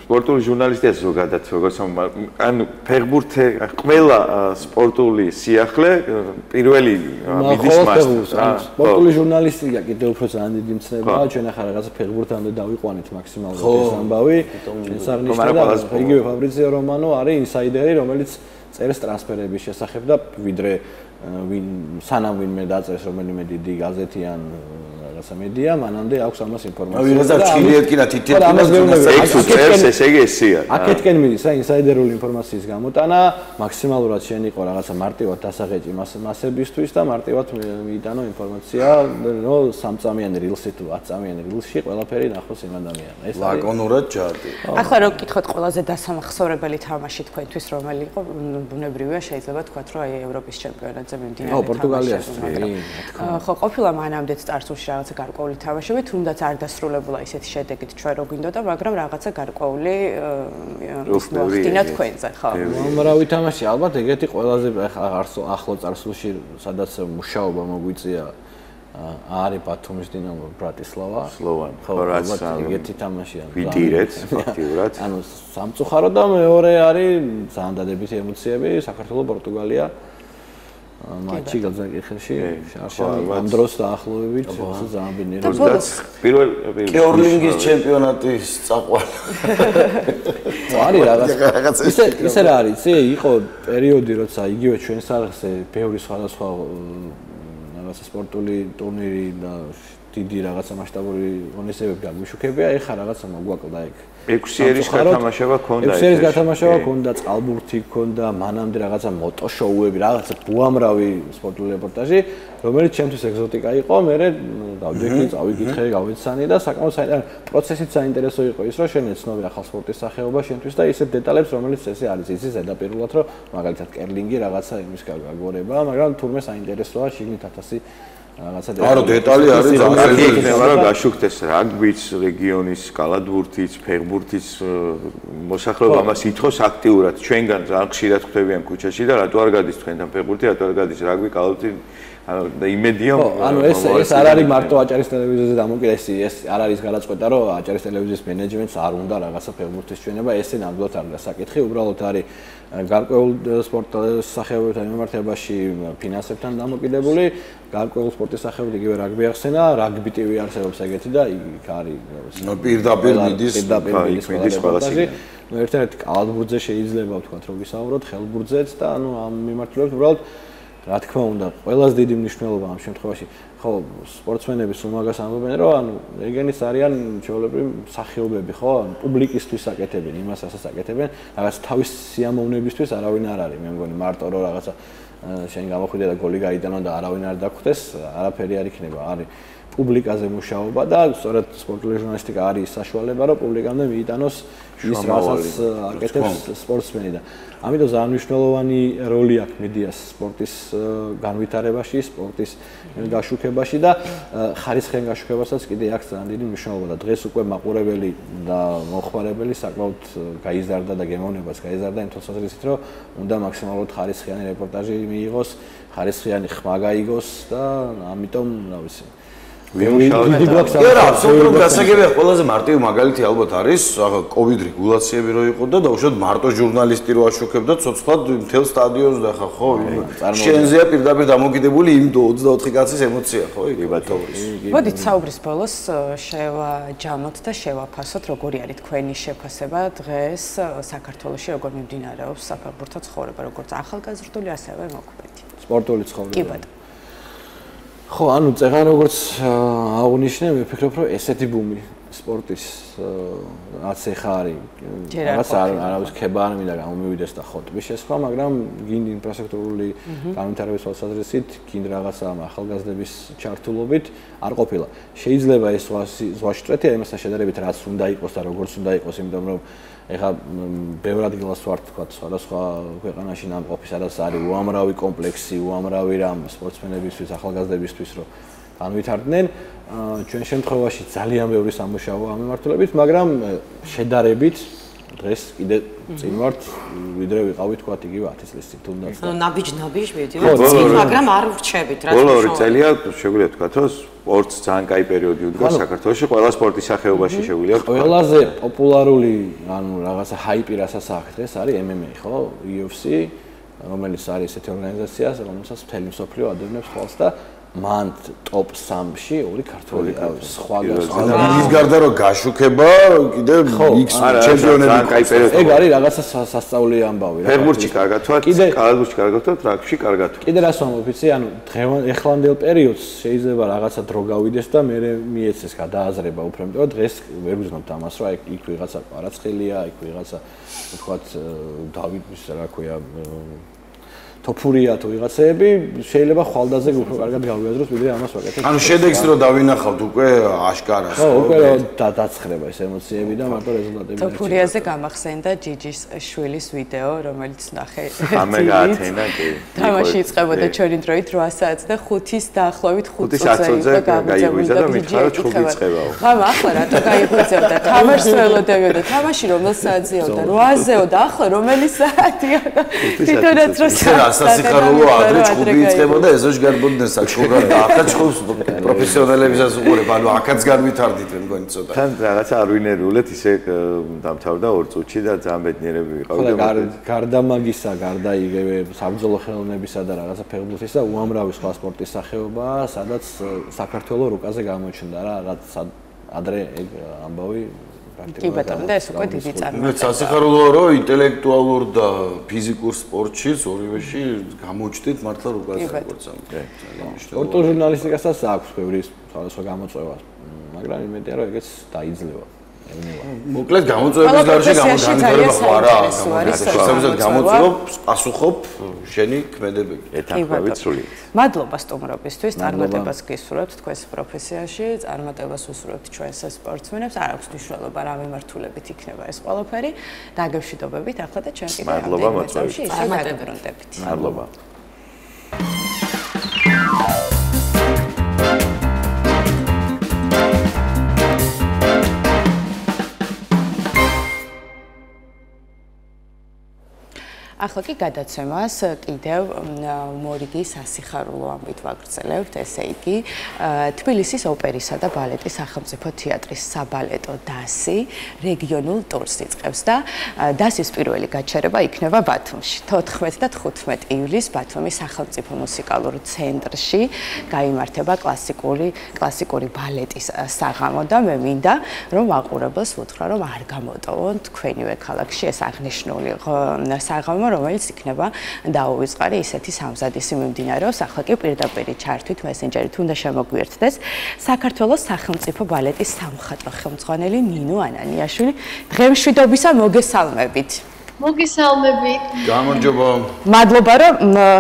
[SPEAKER 5] სპორტული ჟურნალისტია ზოგადად, როგორც ანუ ფეხბურთე ყველა სპორტული სიახლე პირველი მიდის მასთან.
[SPEAKER 6] სპორტული ჟურნალისტიკა კიდევ უფრო ძალიან დიდი მცნებაა, ჩვენ ახლა რაღაცა ფეხბურთამდე დავიყვანით მაქსიმალურად ეს ამბავი. ჩვენ საღნიშნავდა იგივე ფაბრიციო რომანო არის ინსაიდერი, რომელიც წერს ტრანსფერების შესახებ და ვიდრე სანამ ვინმე დაწერს რომელიმე დიდი გაზეთი ან რაღაცა მედია, მანამდე აქვს ამას ინფორმაცია.
[SPEAKER 2] ვიღაცა ჩხილიეთკინა თითქოს
[SPEAKER 5] წერს, ესე იგი ესია.
[SPEAKER 6] აქეთკენ მიდის რა ინსაიდერული ინფორმაციის გამოტანა, მაქსიმალურად შენ იყო რაღაცა მარტივად დასაღეჭი მასებისთვის და მარტივად მიიტანო ინფორმაცია, რომ 3 წამიანი რილსი თუ 10 წამიანი რილსში ყველაფერი ნახოს იმ ადამიანს.
[SPEAKER 2] ეს ლაკონურად ჯარდი.
[SPEAKER 3] ახლა რო გითხოთ ყველაზე დასამახსოვრებელი თამაში თქვენთვის რომელი იყო, ბუნებრივია შეიძლება თქვათ, რომ აი ევროპის ჩემპიონატზე მიმდინარე
[SPEAKER 6] თამაში. ხო, პორტუგალიას.
[SPEAKER 3] ხო, ყოფილა მანამდეც წარსულში რაღაცა გარკვეული თამაშები, თუნდაც არ დასრულებულა ისეთი შედეგით ჩვენ რო გვინდოდა, მაგრამ რაღაცა გარკვეული მოახდინა თქვენზე, ხო.
[SPEAKER 6] უამრავი თამაში, ალბათ ეგეთი ყველაზე ახლო წარსულში, სადაც მუშაობა მოგვიწია არის ბათუმის დინამო ბრატისლავა.
[SPEAKER 5] ხო, რაც
[SPEAKER 6] ეგეთი თამაშია.
[SPEAKER 5] ვიდირეთ ფაქტიურად.
[SPEAKER 6] ანუ სამწუხარო და მეორე არის ძალიან დადებითი ემოციები, საქართველოს პორტუგალია. მატჩი გაზაკიხელში ამ დროს დაახლოებით ძალიან ბინერი.
[SPEAKER 5] პირველ
[SPEAKER 2] კეორლინგის ჩემპიონატის წაყვანა.
[SPEAKER 6] არის რაღაც ისე რა არის, იყო პერიოდი, როცა იგივე ჩვენ სახე ბევრი სხვადასხვა რაღაცა სპორტული ტურნირი და დიდი რაღაცა მასშტაბური ღონისძიებები გაგვიშუქებია, ეხა რაღაცა მოგვაკლდა ეგ.
[SPEAKER 5] 6 ერის გათამაშება ქონდა.
[SPEAKER 6] 6 ერის გათამაშება ქონდა, წყალბურთი ქონდა, მანამდე რაღაცა მოტოშოუები, რაღაცა უამრავი სპორტული რეპორტაჟი, რომელიც ჩემთვის ეგზოტიკა იყო, მე დავდექი, წავიკითხე, გავეცანი და საკმაოდ პროცესით საინტერესო იყო ის, რომ შენ ეცნობი ახალ სპორტის სახეობა შენთვის და ისეთ დეტალებს, რომელიც ესე არის, იცი ზედაპირულად, რომ მაგალითად კერლინგი რაღაცა იმის გაგორება, მაგრამ თურმე საინტერესოა შიგნით 1000 რაღაცა
[SPEAKER 2] დეტალი არის
[SPEAKER 5] ძალიან იქნება რომ გაშუქდეს რაგბიც, რეგიონის კალათბურთიც, ფეხბურთის მოსახლეობა ამას ითხოვს აქტიურად. ჩვენგან ძალიან ხშირად ხვდებიან ქუჩაში და რატო არ გადის თქვენთან ფეხბურთი, რატო არ გადის რაგბი, კალათბურთი და იმედია
[SPEAKER 6] ანუ ეს არ არის მარტო აჭარის ტელევიზიაზე დამოკიდებული, ეს არ არის გადაწყვეტა, რომ აჭარის ტელევიზიის მენეჯმენტს არ უნდა რაღაცა ფეხბურთის ჩვენება, ესე ნამდვილად არ არის საკითხი, უბრალოდ არის გარკვეულ სპორტის სახეობებთან მიმართებაში ფინანსებთან დამოკიდებული, გარკვეულ სპორტის სახეობები იგივე რაგბი ახსენა, რაგბი TV არსებობს ეგეთი და იქ არის
[SPEAKER 2] პირდაპირ მიდის
[SPEAKER 6] ყველაფერი. ნუ ერთ-ერთი კალათბურთზე შეიძლება ვთქვათ, რომ ვისაუბროთ, ხელბურთზეც და ანუ ამ მიმართულებით უბრალოდ რა თქმა უნდა, ყველაზე დიდი მნიშვნელობა ამ შემთხვევაში, ხო, სპორტსმენები სულ მაგას ამბობენ, რომ ანუ ეგენის არიან ჩვეულებრივი სახეობები, ხო, ანუ პუბლიკისთვის აკეთებენ, იმას ასაც აკეთებენ, რაღაც თავის სიამოვნებისთვის არავინ არ არის, მე მგონი მარტო რომ რაღაცა შენ გამოხვიდე და გოლი გაიტანო და არავინ არ დაგხვდეს, არაფერი არ იქნება, არის პუბლიკაზე მუშაობა და სწორედ სპორტული ჟურნალისტიკა არის საშუალება, რომ პუბლიკამდე მიიტანოს ის რასაც აკეთებს სპორტსმენი და ამიტომ ძალიან მნიშვნელოვანი როლი აქვს მედიას სპორტის განვითარებაში, სპორტის გაშუქებაში და ხარისხიან გაშუქებასაც კიდე აქვს ძალიან დიდი მნიშვნელობა და დღეს უკვე მაყურებელი და მოხმარებელი საკმაოდ გაიზარდა და გემოვნებას გაიზარდა იმ თვალსაზრისით, რომ უნდა მაქსიმალურად ხარისხიანი რეპორტაჟი მიიღოს, ხარისხიანი ხმა გაიგოს და ამიტომ რა ვიცი
[SPEAKER 2] აბსოლუტურად გასაგებია ყველაზე მარტივი მაგალითი ალბათ არის კოვიდ რეგულაციები რო იყო და უშუალოდ მარტო ჟურნალისტი რო აშუქებდა ცოცხლად მთელ სტადიონს და ხო შენზეა პირდაპირ დამოკიდებული იმ 24 კაცის ემოცია ხო იგი ბატონის
[SPEAKER 3] მოდით საუბრის ბოლოს შევაჯამოთ და შევაფასოთ როგორი არის თქვენი შეფასება დღეს საქართველოში როგორ მიმდინარეობს საფეხბურთო ცხოვრება როგორც ახალგაზრდული ასევე მოქმედი
[SPEAKER 6] სპორტული ცხოვრება
[SPEAKER 3] კი ბატონო
[SPEAKER 6] ხო, ანუ წეღან როგორც აღნიშნე, მე ვფიქრობ, რომ ესეთი ბუმი სპორტის რაც ეხა არის რაღაც არავის ქება არ მინდა გამომივიდეს და ხო ტბის შესხმა, მაგრამ გინდ ინფრასტრუქტურული განვითარების თვალსაზრისით, გინდ რაღაცა ახალგაზრდების ჩართულობით არ ყოფილა. შეიძლება ეს ზღვაში წვეთია იმასთან შედარებით რაც უნდა იყოს და როგორც უნდა იყოს, იმიტომ რომ ეხა ბევრ ადგილას ვართ თქვა სხვადასხვა ქვეყანაში ნამყოფი, სადაც არის უამრავი კომპლექსი, უამრავი რამ სპორტსმენებისთვის, ახალგაზრდებისთვის, რომ განვითარდნენ. ჩვენ შემთხვევაში ძალიან ბევრი სამუშაოა ამ მიმართულებით, მაგრამ შედარებით დღეს კიდე წინ ვართ, ვიდრე ვიყავით თქვა იგივე 10 წლის წინ თუნდაც.
[SPEAKER 1] ნაბიჯ მივიდივართ წინ, მაგრამ არ ვრჩებით, რაც
[SPEAKER 5] ბოლო 2 წელია შეგვიძლია თქვა, რომ სპორტს ძალიან კაი პერიოდი უდგას საქართველოში, ყველა სპორტის სახეობაში შეგვიძლია თქვა.
[SPEAKER 6] ყველაზე პოპულარული, ანუ რაღაცა ჰაიპი რასაც აქვს დღეს არის MMA, ხო? UFC, რომელიც არის ესეთი ორგანიზაცია, რომელსაც მთელი მსოფლიო ადევნებს თვალს და მან ტოპ 3-ში ორი ქართველი აქვს.
[SPEAKER 2] ის გარდა რომ გაშუქება, კიდე X ჩემპიონები
[SPEAKER 5] ყავს.
[SPEAKER 6] ეგ არის რაღაცა სასწაული ამბავი რა.
[SPEAKER 5] ფეხბურთში კარგად ვარ, კალათბურთში კარგად ვარ, ტრაკში კარგად ვარ.
[SPEAKER 6] კიდე რას ვამბობ, იცი, ანუ ეხლანდელ პერიოდს შეიძლება რაღაცა დრო გავიდეს და მე მიეცეს გადააზრება უფრო, იმიტომ რომ დღეს ვერ ვიზნობთ ამას, რა იქ ვიღაცა კვარაცხელია, იქ ვიღაცა თქვათ დავით რა ქვია თოფურია თუ ვიღაცეები შეიძლება ხვალდაზე უფრო კარგად გავიაზროს ვიდრე ამას ვაკეთებ.
[SPEAKER 2] ანუ შედეგს რო დავინახავთ უკვე აშკარას.
[SPEAKER 6] ხო, უკვე დაცხრება ეს ემოციები და მარტო რეზულტატები.
[SPEAKER 3] თოფურიაზე გამახსენდა ჯიჯის შვილის ვიდეო, რომელიც ნახე.
[SPEAKER 5] ამე გაათენა კი.
[SPEAKER 3] თამაში იწყებოდა ჩვენი დროით 8 საათს და 5-ის დაახლოებით 5 წუთზე
[SPEAKER 5] გაიღვიძა და მითხრა რომ ჩხუბი წებაო.
[SPEAKER 3] მამა ახლა რატო გაიღვიძებდა? თამაშს ველოდებოდა, თამაში რომელ საათზეოდა? 8-ზეო და ახლა რომელი საათია? თვითონაც რო
[SPEAKER 2] სასიხარულო ადრე ჩხუბი იწყებოდა ეზოში გარბოდნენ საჩხუბად და ახლა ჩხუბს პროფესიონალებისაც უყურებ, ანუ აქაც განვითარდით მე მგონი ცოტა.
[SPEAKER 5] თან რაღაცა არ ვინერულეთ, ისე დამთავრდა 2 წუთში და ძალიან ბედნიერები ვიყავით.
[SPEAKER 6] გარდა მაგისა, გარდა იგივე საბრძოლო ხელოვნებისა და რაღაცა ფეხბურთისა, უამრავი სხვა სპორტის სახეობაა, სადაც საქართველოს რუკაზე გამოჩნდა რა, რაც ადრე ეგ ამბავი
[SPEAKER 3] კი ბატონო, და ეს უკვე დიდი წარმოება.
[SPEAKER 2] სასიხარულოა რომ ინტელექტუალურ და ფიზიკურ სპორტში ორივეში გამოჩნდით მართლა რუკაზე როგორც ამ.
[SPEAKER 6] სპორტულ ჟურნალისტიკასაც აქვს ბევრი სხვადასხვა გამოწვევა, მაგრამ იმედია რომ ეგეც დაიძლევა.
[SPEAKER 2] მოკლედ გამოწვევების გარშე განვითარება ხარა. შესაბამისად გამოწვევ პასუხობ შენი ქმედებები.
[SPEAKER 5] ეთანხმებით სრულიად.
[SPEAKER 3] მადლობა სტუმრობისთვის, წარმატებას გისურვებთ თქვენს პროფესიაში, წარმატებას უსურვებთ ჩვენს სპორტსმენებს. არ აქვს მნიშვნელობა რა მიმართულებით იქნება ეს ყველაფერი. დაგემშვიდობებით ახლა და ჩვენ კიდევ
[SPEAKER 5] მადლობა მოწვევით.
[SPEAKER 3] წარმატებით.
[SPEAKER 5] მადლობა.
[SPEAKER 3] ახლა კი გადაცემას კიდევ მორიგი სასიხარულო ამბით ვაგრძელებთ, ესე იგი თბილისის ოპერისა და ბალეტის სახელმწიფო თეატრის საბალეტო დასი რეგიონულ ტურს იწყებს და დასის პირველი გაჩერება იქნება ბათუმში. 14 და 15 ივლისს ბათუმის სახელმწიფო მუსიკალურ ცენტრში გაიმართება კლასიკური ბალეტის საღამო და მე მინდა რომ მაყურებელს ვუთხრა რომ არ გამოტოვონ თქვენივე ქალაქში ეს აღნიშნული საღამო, რომელიც იქნება დაუვიწყარი ისეთი სამზადისი მიმდინარეობს. ახლა კი პირდაპირ ჩართვით მესენჯერით უნდა შემოგვიერთდეს საქართველოს სახელმწიფო ბალეტის სამხატვრო ხელმძღვანელი ნინო ანანიაშვილი. დღემშვიდობისა მოგესალმებით.
[SPEAKER 7] მოგესალმებით.
[SPEAKER 2] გამარჯობა.
[SPEAKER 3] მადლობა რომ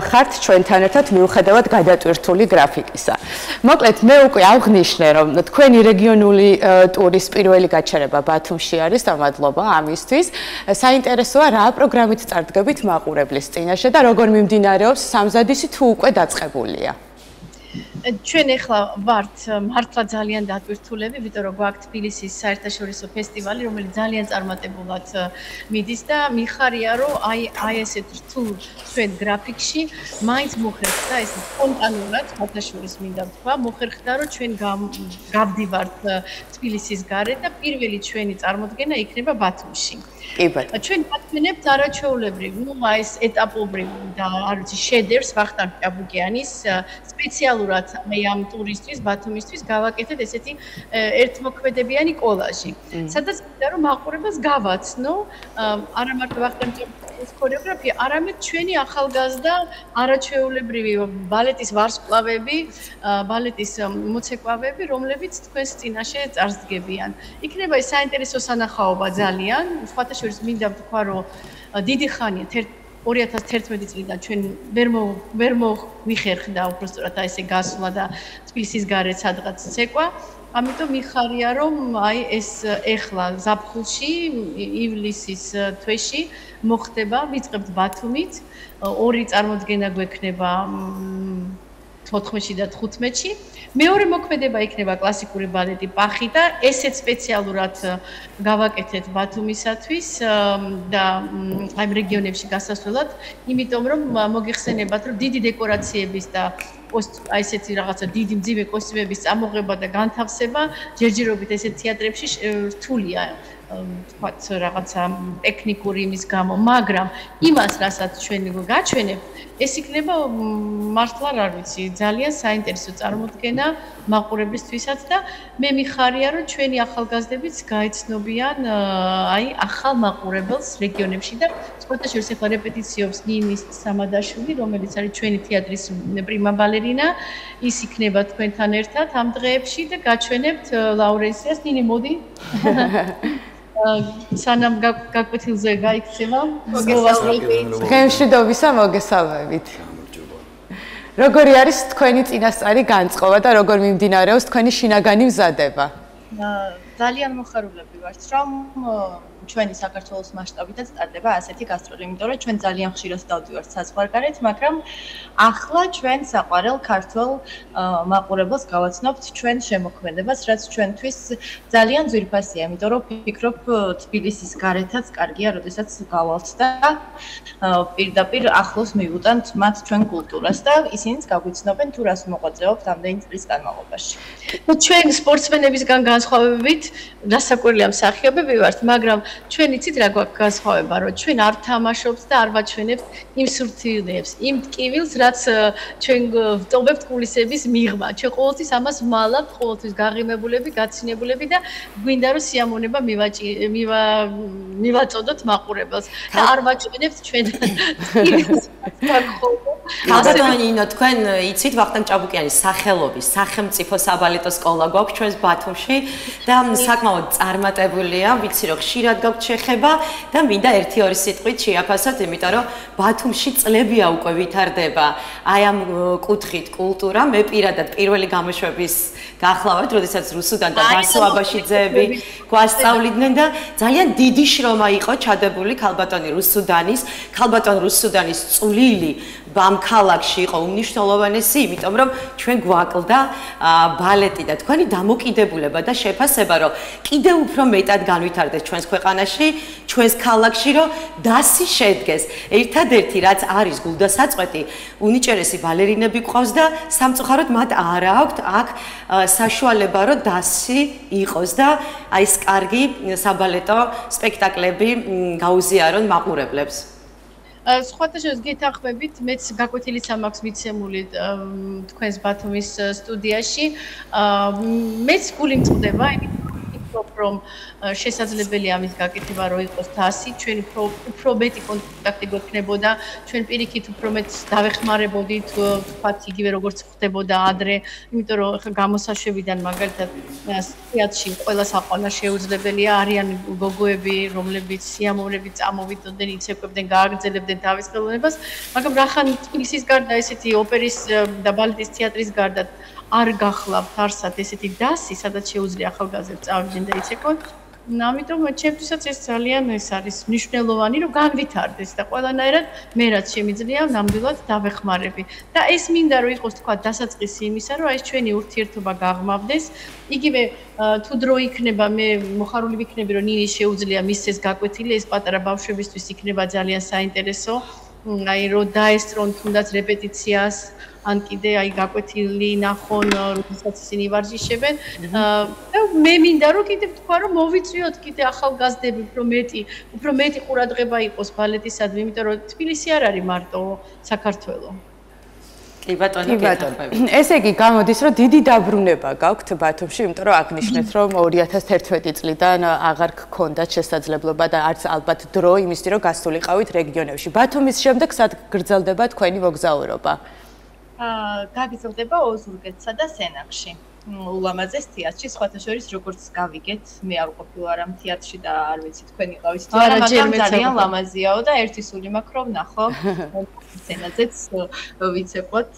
[SPEAKER 3] ხართ ჩვენთან ერთად მიუხედავად გადატვირთული გრაფიკისა. მოკლედ მე უკვე აღნიშნე რომ თქვენი რეგიონული ტურის პირველი გაჩერება ბათუმში არის და მადლობა ამისთვის. საინტერესოა რა პროგრამით წარდგებით მაყურებლის წინაშე და როგორ მიმდინარეობს სამზადისი თუ უკვე დაწყებულია.
[SPEAKER 7] ჩვენ ახლა ვართ მართლა ძალიან დატვირთულები, ვიმიტომ რომ გვაქვს თბილისის საერთაშორისო ფესტივალი, რომელიც ძალიან წარმატებულად მიდის და მიხარია, რომ აი ესეთ რთულ ჩვენ გრაფიკში მაინც მოხერხდა ეს სპონტანურად, ფათაშორის მინდა ვთქვა, მოხერხდა, რომ ჩვენ გავდივართ თბილისის გარეთ და პირველი ჩვენი წარმოდგენა იქნება ბათუმში. ჩვენ ვაქმნებთ არაჩვეულებრივ, ეს ეტაპობრივ და არ ვიცი, შედევს ვახტანგ ჭაბუკიანის სპეციალურად მე ამ ტურისთვის, ბათუმისთვის გავაკეთეთ ესეთი ერთმოქმედებიანი კოლაჟი. სადაც მინდა რომ მაყურებელს გავაცნო, არა მარტო ვახტანგ ქორეოგრაფია, არამედ ჩვენი ახალგაზრდა არაჩვეულებრივი ბალეტის ვარსკვლავები, ბალეტის მოცეკვავები, რომლებიც თქვენს წინაშე წარსდგებიან. იქნება ეს საინტერესო სანახაობა ძალიან. სხვათა შორის მინდა ვთქვა, რომ დიდი ხანია 2011 წლიდან ჩვენ ვერ მოვიხერხდა უბრალოდ აი ესე გასვლა და თბილისის გარეთ სადღაც ცეკვა. ამიტომ მიხარია რომ აი ეს ეხლა ზაფხულში ივლისის თვეში მოხდება, ვიწყებთ ბათუმით, ორი წარმოდგენა გვექნება 14-ში და 15-ში. მეორე მოქმედება იქნება კლასიკური ბალეტი პახი და ესეც სპეციალურად გავაკეთეთ ბათუმისათვის და აი რეგიონებში გასასვლელად, იმიტომ რომ მოგიხსენებათ, რომ დიდი დეკორაციების და აი ესეთი რაღაცა დიდი მძიმე კოსტიუმების წამოღება და განთავსება ჯერჯერობით ესეთ თეატრებში რთულია. თქვათ რაღაცა ტექნიკური იმის გამო, მაგრამ იმას, რასაც ჩვენ გაჩვენებთ, ეს იქნება მართლა არ ვიცი, ძალიან საინტერესო წარმოდგენა მაყურებლისთვისაც და მე მიხარია, რომ ჩვენი ახალგაზრდებიც გაეცნობიან აი ახალ მაყურებელს რეგიონებში და სხვათა შორის ახლა რეპეტიციობს ნინის სამადაშვილი, რომელიც არის ჩვენი თეატრის პრიმა ბალერინა, ის იქნება თქვენთან ერთად ამ დღეებში და გაჩვენებთ ლაურენციას. ნინი, მოდი. სანამ გაკვეთილზე გაიქცევა, მოგესალმებით.
[SPEAKER 3] ღემშვიდობისა, მოგესალმებით. როგორი არის თქვენი წინასწარი განწყობა და როგორ მიმდინარეობს თქვენი შინაგანი მზადება?
[SPEAKER 8] ძალიან მოხარულები ვართ, რომ ჩვენი საქართველოს მასშტაბითაც ტარდება ასეთი გასტროლი, იმიტომ რომ ჩვენ ძალიან ხშირად დავდივართ საზღვარგარეთ, მაგრამ ახლა ჩვენ საყვარელ ქართულ მაყურებელს გავაცნობთ ჩვენ შემოქმედებას, რაც ჩვენთვის ძალიან ძვირფასია, იმიტომ რომ ვფიქრობ თბილისის გარეთაც კარგია, როდესაც გავალთ და პირდაპირ ახლოს მივუტანთ მათ ჩვენ კულტურას და ისინიც გაგვიცნობენ თუ რას მოღვაწეობთ ამდენი წლის განმავლობაში.
[SPEAKER 7] ჩვენ სპორტსმენებისგან განსხვავებით, რასაკვირველია მსახიობები ვართ, მაგრამ ჩვენ იცით რა გვაქვს განსხვავება, რომ ჩვენ არ თამაშობთ და არ ვაჩვენებთ იმ სურთილებს, იმ ტკივილს, რაც ჩვენ ვტოვებთ კულისების მიღმა. ჩვენ ყოველთვის ამას ვმალავთ, ყოველთვის გაღიმებულები, გაცინებულები და გვინდა რომ სიამოვნება მივაწოდოთ მაყურებელს და არ ვაჩვენებთ ჩვენ ტკივილს.
[SPEAKER 1] ბატონო, თქვენ იცით ვახტანგ ჭაბუკიანის სახელობის სახელმწიფო საბალეტო სკოლა გვაქვს ჩვენს ბათუმში და საკმაოდ წარმატებულია, ვიცი რომ ხშირად გაქვთ შეხება და მინდა 1-2 სიტყვით შეაფასოთ, იმიტომ რომ ბათუმში წლებია უკვე ვითარდება აი ამ კუთხით კულტურა. მე პირადად პირველი გამოშვების გახლავთ, როდესაც რუსუდან და ვასო აბაშიძეები გვასწავლიდნენ და ძალიან დიდი შრომა იყო ჩადებული ქალბატონი რუსუდანის წვლილი ამ ქალაქში იყო უმნიშვნელოვანესი, იმიტომ რომ ჩვენ გვაკლდა ბალეტი და თქვენი დამოკიდებულება და შეფასება, რომ კიდევ უფრო მეტად განვითარდეს ჩვენს ქვეყანაში, ჩვენს ქალაქში, რომ დასი შედგეს. ერთადერთი რაც არის გულდასაწყვეტი, უნიჭერესი ბალერინები ყავს და სამწუხაროდ მათ არ აქვთ აქ საშუალება, რომ დასი იყოს და აი ეს კარგი საბალეტო სპექტაკლები გაუზიარონ მაყურებლებს.
[SPEAKER 7] სხვათა შორის გეთანხმებით, მეც გაკვეთილიც ამაქვს მიცემული თქვენს ბათუმის სტუდიაში. მეც გული მწყდება, ვფიქრობ, რომ შესაძლებელია ამის გაკეთება, რომ იყოს დასი, ჩვენ უფრო მეტი კონტაქტი გვექნებოდა, ჩვენ პირიქით უფრო მეტ დავეხმარებოდით, თქვათ იგივე როგორც ხდებოდა ადრე, იმიტომ რომ ხა გამოსაშვებიდან მაგალითად თეატრში ყველა საყვანა შეუძლებელია, არიან გოგოები, რომლებიც სიამოვნებით წამოვიდოდნენ, იცეკვებდნენ, გააგრძელებდნენ თავის ხელოვნებას, მაგრამ რახან თბილისის გარდა ესეთი ოპერის და ბალეტის თეატრის გარდა არ გახლავთ არსად ესეთი დასი, სადაც შეუძლია ახალგაზრდებს წავიდნენ და იცეკვონ. ამიტომ ჩემთვისაც ეს ძალიან ეს არის მნიშვნელოვანი, რომ განვითარდეს და ყველანაირად მე რაც შემიძლია ნამდვილად დავეხმარები. და ეს მინდა რომ იყოს თქვა დასაწყისი იმისა, რომ ეს ჩვენი ურთიერთობა გაღმავდეს. იგივე თუ დრო იქნება, მე მოხარული ვიქნები, რომ ნინის შეუძლია მისცეს გაკვეთილი, ეს პატარა ბავშვებისთვის იქნება ძალიან საინტერესო. აი რომ დაესწრონ თუნდაც რეპეტიციას ან კიდე აი გაკვეთილი ნახონ, როდესაც ისინი ვარჯიშებენ. და მე მინდა რომ კიდე ვთქვა, რომ მოვიწვიოთ კიდე ახალგაზრდები, უფრო მეტი ყურადღება იყოს ბალეტისადმი, იმიტომ რომ თბილისი არ არის მარტო საქართველო.
[SPEAKER 1] კი ბატონო,
[SPEAKER 3] ესე იგი გამოდის, რომ დიდი დაბრუნება გაქვთ ბათუმში, იმიტომ რომ აღნიშნეთ, რომ 2011 წლიდან აღარ გქონდათ შესაძლებლობა და არც ალბათ დრო იმისი, რომ გასულიყავით რეგიონებში. ბათუმის შემდეგ სად გრძელდება თქვენი მოგზაურობა?
[SPEAKER 8] გაგრძელდება ოზურგეთსა და სენაკში. ულამაზეს თეატრში, სხვათა შორის როგორც გავიგეთ, მე არ ვყოფილა ამ თეატრში და არ ვიცი თქვენ იყავით. მაგრამ ძალიან ლამაზიაო და ერთი სული მაქვს რომ ნახო. სცენაზეც ვიცეყოთ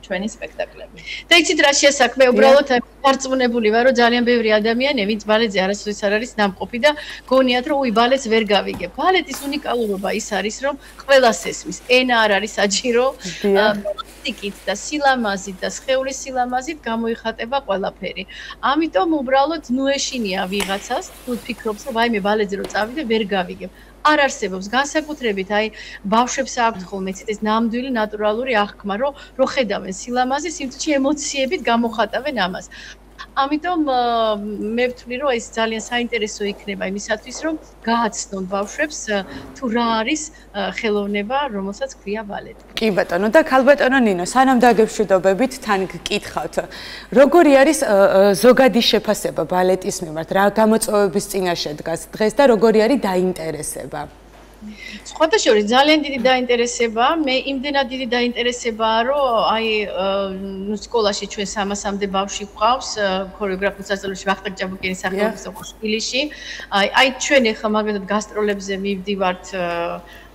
[SPEAKER 8] ჩვენი სპექტაკლები.
[SPEAKER 7] და იცით რა შეასაქმე, უბრალოდ დარწმუნებული ვარ, რომ ძალიან ბევრი ადამიანი, ვინც ბალეტზე არასოდეს არ არის ნამყოფი და გონიათ, რომ უი ბალეტს ვერ გავიგებ. ბალეტის უნიკალურობა ის არის, რომ ყველას ესმის. ენა არ არის საჭირო. ტიკით და სილამაზით და სხეულის სილამაზით გამოიხატება ყველაფერი. ამიტომ უბრალოდ ნუ ეშინია ვიღაცას, თუ ფიქრობს, რომ ვაიმე ბალეტზე რო წავიდე, ვერ გავიგებ. არ არსებობს განსაკუთრებით, აი ბავშვებს აქვთ ხოლმე ეს ნამდვილი ნატურალური აღქმა, რომ ხედავენ სილამაზის, სიმწუხე ემოციებით გამოხატავენ ამას. ამიტომ მე ვთვლი, რომ ეს ძალიან საინტერესო იქნება იმისათვის, რომ გააცნონ ბავშვებს თუ რა არის ხელოვნება, რომელსაც ქვია ბალეტი.
[SPEAKER 3] კი ბატონო და ქალბატონო ნინო, სანამ დაგემშვიდობებით, თან გკითხავთ, როგორი არის ზოგადი შეფასება ბალეტის მიმართ, რა გამოწვევების წინაშე დგას დღეს და როგორი არის დაინტერესება?
[SPEAKER 7] სხვათა შორის ძალიან დიდი დაინტერესება, მე იმდენად დიდი დაინტერესებაა, რომ აი სკოლაში ჩვენ 300-მდე ბავშვი გვყავს, ქორეოგრაფიულ სასწავლებლებში ვახტანგ ჭაბუკინის სახელობის სკოლაში. აი ჩვენ ახლა მაგალითად გასტროლებზე მივდივართ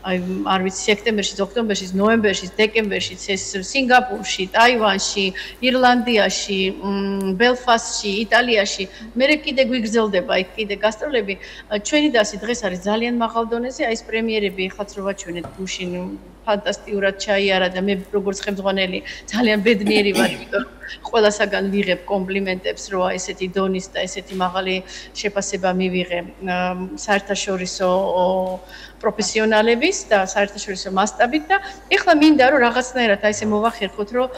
[SPEAKER 7] აი არ ვიცი სექტემბერში, ოქტომბერში, ნოემბერში, დეკემბერში, ეს სინგაპურში, ტაივანში, ირლანდიაში, ბელფასტში, იტალიაში. მე კიდე გვიგრძელდება იქ კიდე გასტროლები. ჩვენი დასი დღეს არის ძალიან მაღალ დონეზე, აი ეს პრემიერები ეხლაც რო ვაჩვენეთ გუშინ ფანტასტიურად ჩაიარა და მე როგორც ხელმძღვანელი ძალიან ბედნიერი ვარ, იმიტომ ყველასაგან ვიღებ კომპლიმენტებს, რომ აი ესეთი დონის და ესეთი მაღალი შეფასება მივიღე საერთაშორისო პროფესიონალების და საერთაშორისო მასშტაბით და ეხლა მინდა რომ რაღაცნაირად აი ესე მოვახერხოთ, რომ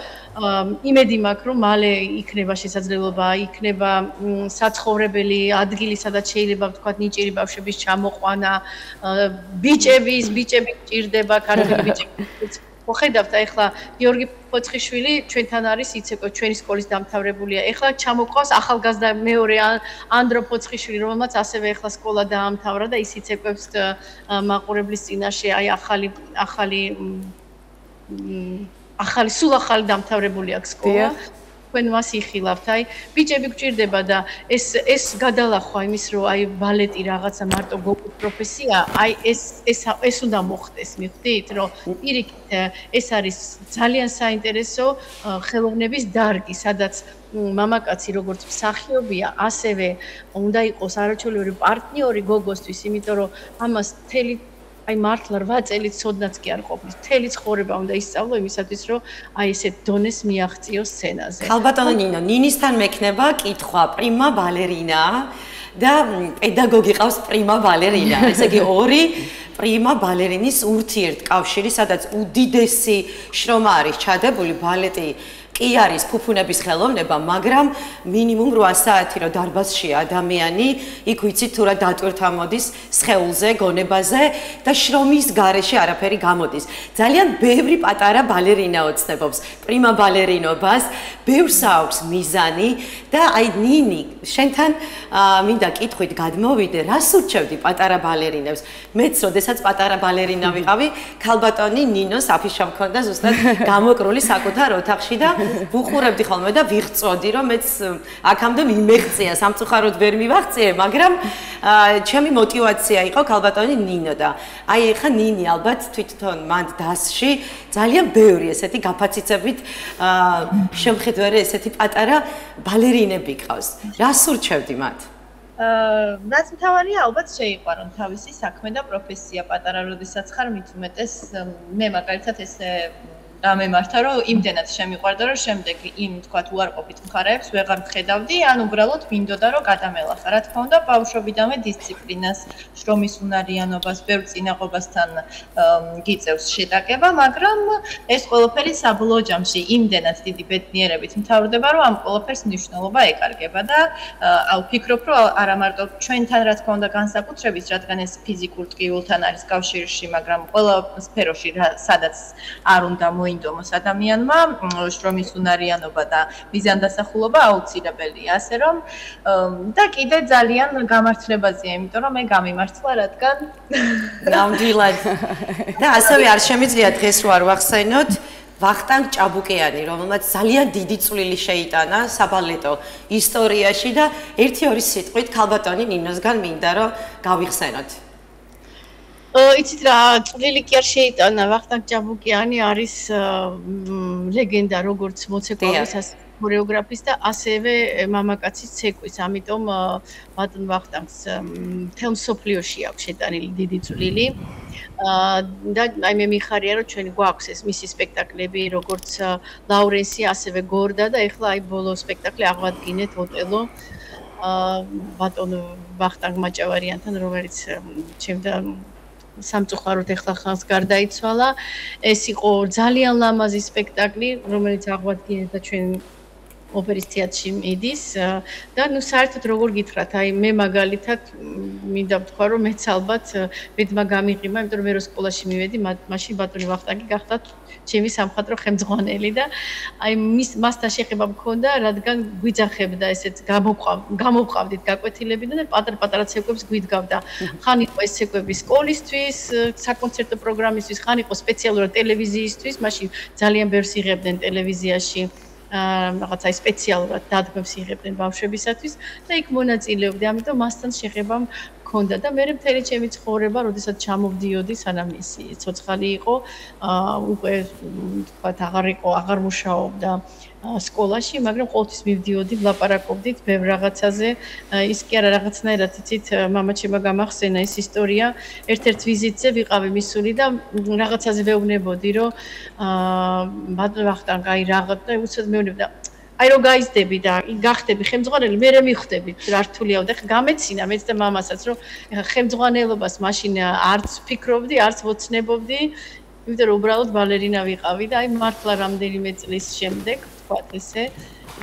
[SPEAKER 7] იმედი მაქვს, რომ მალე იქნება შესაძლებლობა, იქნება საცხოვრებელი ადგილი, სადაც შეიძლება ვთქვათ ნიჭიერი ბავშვების ჩამოყვანა, ბიჭები გჭირდება, ქართული ბიჭები. მოხედავთ, ეხლა გიორგი ფოცხიშვილი ჩვენთან არის, იცეკო ჩვენი სკოლის დამთავრებულია. ეხლა ჩამოყვავს ახალგაზრდა მეორე ანდრო ფოცხიშვილი, რომელმაც ასევე ეხლა სკოლა დაამთავრა და ის იცეკვებს მაყურებლის წინაშე აი ახალი სულ ახალი დამთავრებული აქვს სკოლა. თქვენ მას იხილავთ, აი ბიჭები გჭირდება და ეს გადალახვა იმის, რომ აი ბალეტი რაღაცა მარტო გოგოს პროფესია, აი ეს უნდა მოხდეს, მიხვდით, რომ პირიქით ეს არის ძალიან საინტერესო ხელოვნების დარგი, სადაც მამაკაცი როგორც მსახიობია, ასევე უნდა იყოს არაჩვეულებრივი პარტნიორი გოგოსთვის, იმიტომ რომ ამას მთელი აი მართლა 8 წელიწად ცოდნაც კი არ ყოფნის. მთელი ცხოვრება უნდა ისწავლო იმისათვის, რომ აი ესეთ დონეს მიაღწიოს სცენაზე.
[SPEAKER 1] ქალბატონო ნინო, ნინისთან მექნება კითხვა, პრიმა ბალერინა და პედაგოგი ყავს პრიმა ბალერინა. ესე იგი ორი პრიმა ბალერინის ურთიერთკავშირი, სადაც უდიდესი შრომა არის ჩადებული ბალეტი კი არის ფუფუნების ხელოვნება, მაგრამ მინიმუმ 8 საათი რო დარბაზშია ადამიანი, იქ ვიცით თუ რა დატვირთა მოდის სხეულზე, გონებაზე და შრომის გარეშე არაფერი გამოდის. ძალიან ბევრი პატარა ბალერინა ოცნებობს პრიმა ბალერინობას, ბევრს აქვს მიზანი და აი ნინი, შენთან მინდა კითხვით გადმოვიდე, რას ურჩევდი პატარა ბალერინებს? მეც როდესაც პატარა ბალერინა ვიყავი, ქალბატონი ნინოს აფიშა მქონდა ზუსტად გამოკრული საკუთარ ოთახში და ვუხურებდი ხოლმე და ვიღწოდი, რომ მეც აქამდე მიმეღწია, სამწუხაროდ ვერ მივაღწიე, მაგრამ ჩემი мотиваცია იყო ქალბატონი ნინო და აი ეხა ნინი ალბათ თვითონ მანდ დასში ძალიან ბევრი ესეთი გაფაციცებით შემხედვარე ესეთი პატარა ბალერინები ყავს. რას ურჩევდი მათ?
[SPEAKER 8] რაც მთავარია ალბათ შეიყვარონ თავისი საქმე და პროფესია პატარა როდესაც ხარ მით უმეტეს მე მაგალითად ესე გამემართა რომ იმდენად შემიყვარდა რომ შემდეგ იმ თქვათ უარყოფით მხარეებს ვეღარ მხედავდი ან უბრალოდ მინდოდა რომ გადამელახა რა თქმა უნდა ბავშვობიდანვე დისციპლინას შრომის უნარიანობას ბევრ წინააღობასთან გიწევს შეტაკება მაგრამ ეს ყველაფერი საბოლოო ჯამში იმდენად დიდი ბედნიერებით მთავრდება რომ ამ ყველაფერს მნიშვნელობა ეკარგება და ვფიქრობ რომ არა მარტო ჩვენთან რა თქმა უნდა განსაკუთრებით რადგან ეს ფიზიკურ ტკივილთან არის კავშირში მაგრამ ყველა სფეროში სადაც არ უნდა მოინდომოს ადამიანმა, შრომის უნარიანობა და მიზანდასახულობა აუცილებელია, ასე რომ და კიდე ძალიან გამართლებაზეა, იმიტომ რომ მე გამიმართლა, რადგან
[SPEAKER 1] ნამდვილად. და ასევე არ შემიძლია დღეს რო არ ვახსენოთ ვახტანგ ჭაბუკიანი, რომელმაც ძალიან დიდი წვლილი შეიტანა საბალეტო ისტორიაში და 1-2 სიტყვით ქალბატონი ნინოსგან მინდა რომ გავიხსენოთ.
[SPEAKER 7] იცით რა, წვლილი კი არ შეიტანა, ვახტანგ ჭაბუკიანი არის ლეგენდა როგორც მოცეკვავის ქორეოგრაფის და ასევე მამაკაცის ცეკვის, ამიტომ ბატონ ვახტანგს მთელ მსოფლიოში აქვს შეტანილი დიდი წვლილი. და აი მე მიხარია რომ ჩვენი გვაქვს ეს მისი სპექტაკლები როგორც ლაურენსი ასევე გორდა და ეხლა აი ბოლო სპექტაკლი აღვადგინეთ ოტელო ბატონ ვახტანგ მაჭავარიანთან რომელიც ჩემთან სამწუხაროდ ეხლა ხანს გარდაიცვალა ეს იყო ძალიან ლამაზი სპექტაკლი რომელიც აღვადგინეთ და ჩვენ ოპერის თეატრში მიდის და ნუ საერთოდ როგორ გითხრათ, აი მე მაგალითად მინდა ვთქვა, რომ მეც ალბათ ბედმა გამიღიმა, იმიტომ რომ მე რო სკოლაში მივედი, მაშინ ბატონი ვახტანგი გახდა ჩემი სამხატვრო ხელმძღვანელი და აი მასთან შეხება მქონდა, რადგან გვიძახებდა ესეც გამოვყავდით გაკვეთილებიდან და პატარ-პატარა ცეკვებს გვიდგავდა. ხან იყო ეს ცეკვები სკოლისთვის, საკონცერტო პროგრამისთვის, ხან იყო სპეციალურად ტელევიზიისთვის, მაშინ ძალიან ბევრს იღებდნენ ტელევიზიაში. რაღაცა სპეციალურად დადგმებს იღებდნენ ბავშვებისათვის და იქ მონაწილეობდი, ამიტომ მასთან შეხება მქონდა და მე მთელი ჩემი ცხოვრება, როდესაც ჩამოვდიოდი, სანამ ისი ცოცხალი იყო, უკვე თქვათ აღარ მუშაობდა სკოლაში, მაგრამ ყოველთვის მივდიოდი, ვლაპარაკობდით ბევრ რაღაცაზე. ის კი არა რაღაცნაირად იცით, მამაჩემმა გამახსენა ეს ისტორია. ერთ-ერთ ვიზიტზე ვიყავი მისული და რაღაცაზე ვეუბნებოდი, რომ ბატონ ვახტანგ აი რაღაც და უცებ მეუბნებდა და აი რო გაიზდები და გახდები ხელმძღვანელი, მე მიხვდები რა რთულია და ხა გამეცინა მეც და მამასაც, რომ ეხა ხელმძღვანელობას მაშინ არც ფიქრობდი, არც ვოცნებობდი, იმიტომ რომ უბრალოდ ბალერინა ვიყავი და აი მართლა რამდენიმე წლის შემდეგ ვთქვათ ესე,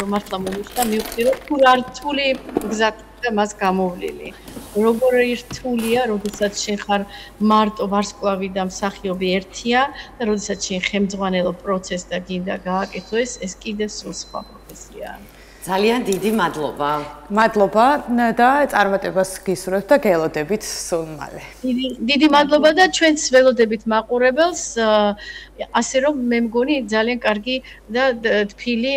[SPEAKER 7] რომ მართლა მომიშდა მივხვდი, რომ თუ რა რთული გზა და მას გამოვლილი. როგორი რთულია, როდესაც შენ ხარ მარტო ვარსკვლავი და მსახიობი ერთია და როდესაც შენ ხელმძღვანელობ პროცესს და გინდა გააკეთო ეს კიდევ სულ სხვა პროფესიაა.
[SPEAKER 1] ძალიან დიდი მადლობა.
[SPEAKER 3] მადლობა და წარმატებას გისურვებთ და გელოდებით სულ მალე.
[SPEAKER 7] დიდი მადლობა და ჩვენც ველოდებით მაყურებელს, ასე რომ მე მგონი ძალიან კარგი და თბილი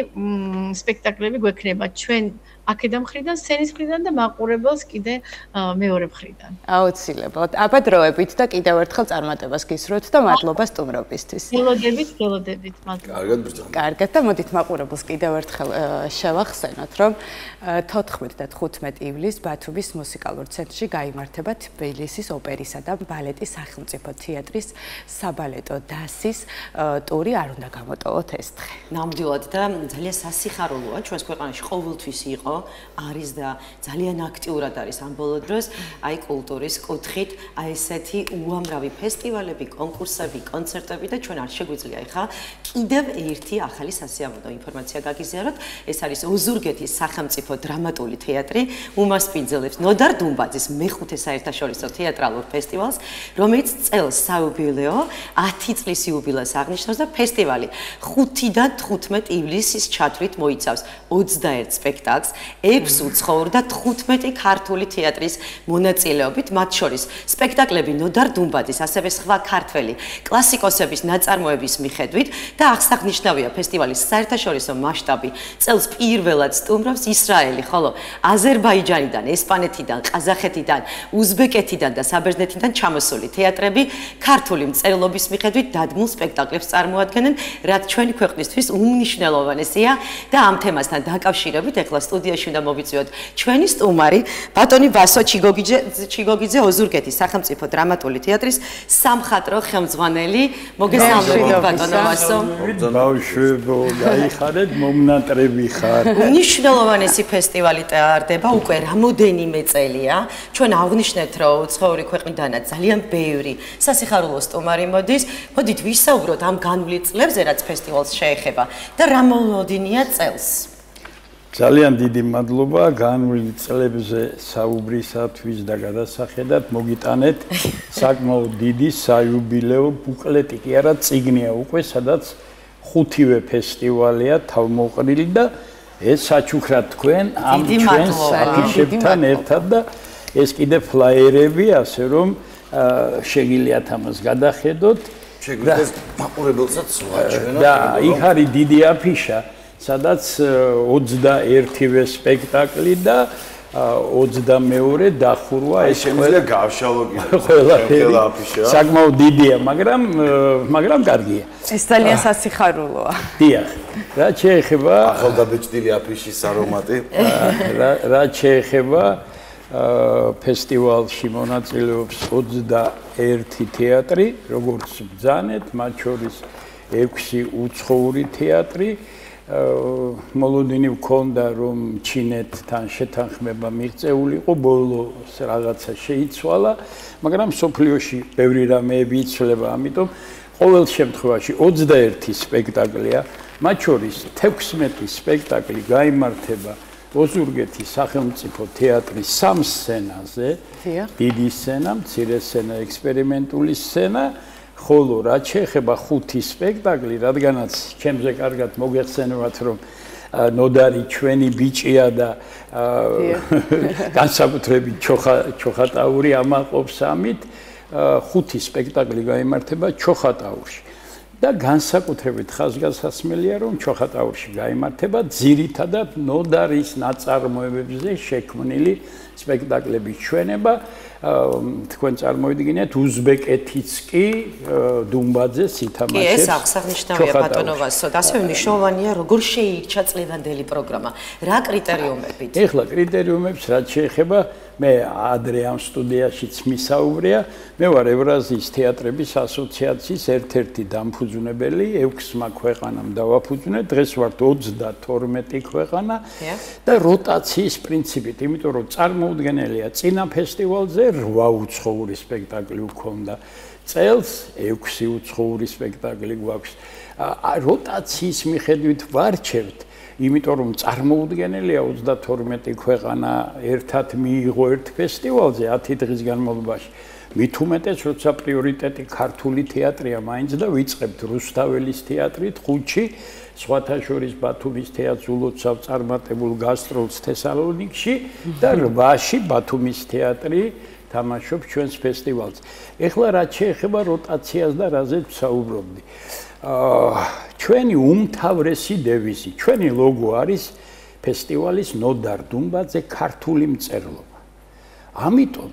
[SPEAKER 7] სპექტაკლები გვექნება ჩვენ აქედან მხრიდან, სცენის მხრიდან და მაყურებელს კიდე მეორე მხრიდან.
[SPEAKER 3] აუცილებლად. აბადროებით და კიდევ ერთხელ წარმატებას გისურვებთ და მადლობა სტუმრობისთვის.
[SPEAKER 7] ველოდებით, მადლობა.
[SPEAKER 2] კარგად ბრძანეთ.
[SPEAKER 3] კარგად და მოდით მაყურებელს კიდევ ერთხელ შევახსენოთ, რომ 14 და 15 ივლისს ბათუმის მუსიკალურ ცენტრში გაიმართება თბილისის ოპერისა და ბალეტის სახელმწიფო თეატრის საბალეტო დასის ტური არ უნდა გამოტოვოთ ეს დღე.
[SPEAKER 1] ნამდვილად და ძალიან სასიხარულოა ჩვენს ქვეყანაში ყოველთვის იყო არის და ძალიან აქტიურად არის ამ ბოლო დროს აი კულტურის კუთხით აი ესეთი უამრავი ფესტივალები, კონკურსები, კონცერტები და ჩვენ არ შეგვიძლია ახლა კიდევ ერთი ახალი სასიამოვნო ინფორმაცია გაგიზიაროთ. ეს არის ოზურგეთის სახელმწიფო დრამატული თეატრი უმასპინძელებს ნოდარ დუმბაძის მეხუთე საერთაშორისო თეატრალურ ფესტივალს, რომელიც წელს საიუბილეო 10 წლის იუბილეას აღნიშნავს და ფესტივალი 5-დან 15 ივლისის ჩათვლით მოიცავს 21 სპექტაკლს, 6 უცხოურ და 15 ქართული თეატრის მონაწილეობით, მათ შორის სპექტაკლები ნოდარ დუმბაძის, ასევე სხვა ქართველი კლასიკოსების ნაწარმოების მიხედვით და აღსანიშნავია ფესტივალის საერთაშორისო მასშტაბი. წელს პირველად სტუმრობს ისრაელი, ხოლო აზერბაიჯანიდან, ესპანეთიდან, ყაზახეთიდან, უზბეკეთიდან და საბერძნეთიდან ჩამოსული თეატრები ქართული მწერლობის მიხედვით დადგმულ სპექტაკლებს წარმოადგენენ, რაც ჩვენი ქვეყნისთვის უმნიშვნელოვანესია და ამ თემასთან დაკავშირებით ეხლა სტუდიაში უნდა მოვიწვიოთ ჩვენი სტუმარი, ბატონი ვასო ჩიგოგიძე, ოზურგეთის სახელმწიფო დრამატული თეატრის სამხატვრო ხელმძღვანელი. მოგესალმებით ბატონო ვასო.
[SPEAKER 9] ბავშვებო, გაიხარეთ, მომნატრები ხარ.
[SPEAKER 1] მნიშვნელოვანესი ფესტივალი ტარდება უკვე რამოდენიმე წელია. ჩვენ აღვნიშნეთ, რომ უცხოური ქვეყნიდანაც ძალიან ბევრი სასიხარულო სტუმარი მოდის. მოდით ვისაუბროთ ამ განვლილ წლებზე, რაც ფესტივალს შეეხება და რა მოლოდინია წელს.
[SPEAKER 9] ძალიან დიდი მადლობა განვლილ წლებზე საუბრისათვის და გადასახედად მოგიტანეთ საკმაოდ დიდი საიუბილეო ბუკლეტი კი არა წიგნია უკვე, სადაც ხუთივე ფესტივალია თავმოყრილი და ეს საჩუქრად თქვენ ამ ჩვენს აფიშებთან ერთად და ეს კიდე ფლაიერები, ასე რომ შეგიძლიათ ამას გადახედოთ.
[SPEAKER 2] შეგვიძლია მაყურებელსაც ვაჩვენოთ.
[SPEAKER 9] და იქ არის დიდი აფიშა, სადაც 21-ვე სპექტაკლი და 22 დახურვა
[SPEAKER 2] ეს შემიძლია გავშალო
[SPEAKER 9] ყველა აფიშა. საკმაოდ დიდია, მაგრამ კარგია.
[SPEAKER 3] ეს ძალიან სასიხარულოა.
[SPEAKER 9] დიახ. რაც შეეხება
[SPEAKER 2] ახალდაბეჭდილი აფიშის არომატი.
[SPEAKER 9] რაც შეეხება ფესტივალში მონაწილეობს 21 თეატრი, როგორც ბრძანეთ, მათ შორის 6 უცხოური თეატრი. მოლოდინი ვქონდა რომ ჩინეთთან შეთანხმება მიღწეულიყო, ბოლოს რაღაცა შეიცვალა, მაგრამ სოფლიოში ბევრი რამეები იცვლება, ამიტომ ყოველ შემთხვევაში 21 სპექტაკლია, მათ შორის 16 სპექტაკლი გაიმართება ოზურგეთის სახელმწიფო თეატრის 3 სცენაზე, დიდი სცენა, მცირე სცენა, ექსპერიმენტული სცენა. ხოლო რაც შეეხება 5 სპექტაკლი, რადგანაც ჩემზე კარგად მოგეხსენებათ, რომ ნოდარი ჩვენი ბიჭია და განსაკუთრებით ჩოხატაური ამაყობს ამით, 5 სპექტაკლი გაიმართება ჩოხატაურში. და განსაკუთრებით ხაზგასასმელია, რომ ჩოხატაურში გაიმართება ძირითადად ნოდარის ნაწარმოებებზე შექმნილი სპექტაკლების ჩვენება. თქვენ წარმოიდგინეთ უზბეკეთიც კი დუმბაძეს ითამაშებს.
[SPEAKER 1] ეს აღსანიშნავია ბატონო ვასო, და ასევე მნიშვნელოვანია როგორ შეირჩა წლევანდელი პროგრამა, რა კრიტერიუმებით.
[SPEAKER 9] ეხლა კრიტერიუმებს რაც შეეხება მე ადრე ამ სტუდიაშიც მისაუბრია, მე ვარ ევრაზიის თეატრების ასოციაციის ერთ-ერთი დამფუძნებელი, 6 ქვეყანამ დავაფუძნეთ, დღეს ვართ 32 ქვეყანა და როტაციის პრინციპით, იმიტომ რომ წარმოუდგენელია წინა ფესტივალზე 8 უცხოური სპექტაკლი ვქონდა. წელს 6 უცხოური სპექტაკლი გვაქვს. როტაციის მიხედვით ვარჩევთ, იმიტომ რომ წარმოუდგენელია 32 ქვეყანა ერთად მიიღო ერთ ფესტივალზე 10 დღის განმავლობაში. მით უმეტეს, როცა პრიორიტეტი ქართული თეატრია მაინც და ვიწყებთ რუსთაველის თეატრით ხუთში, სხვათა შორის ბათუმის თეატრს ულოცავ წარმატებულ გასტროლს თესალონიკში და 8-ში ბათუმის თეატრი თამაშობს ჩვენს ფესტივალს. ეხლა რაც შეეხება როტაციას და რაზეც ვსაუბრობდი. ჩვენი უმთავრესი დევიზი, ჩვენი ლოგო არის ფესტივალის ნოდარ დუმბაძე ქართული მწერლობა. ამიტომ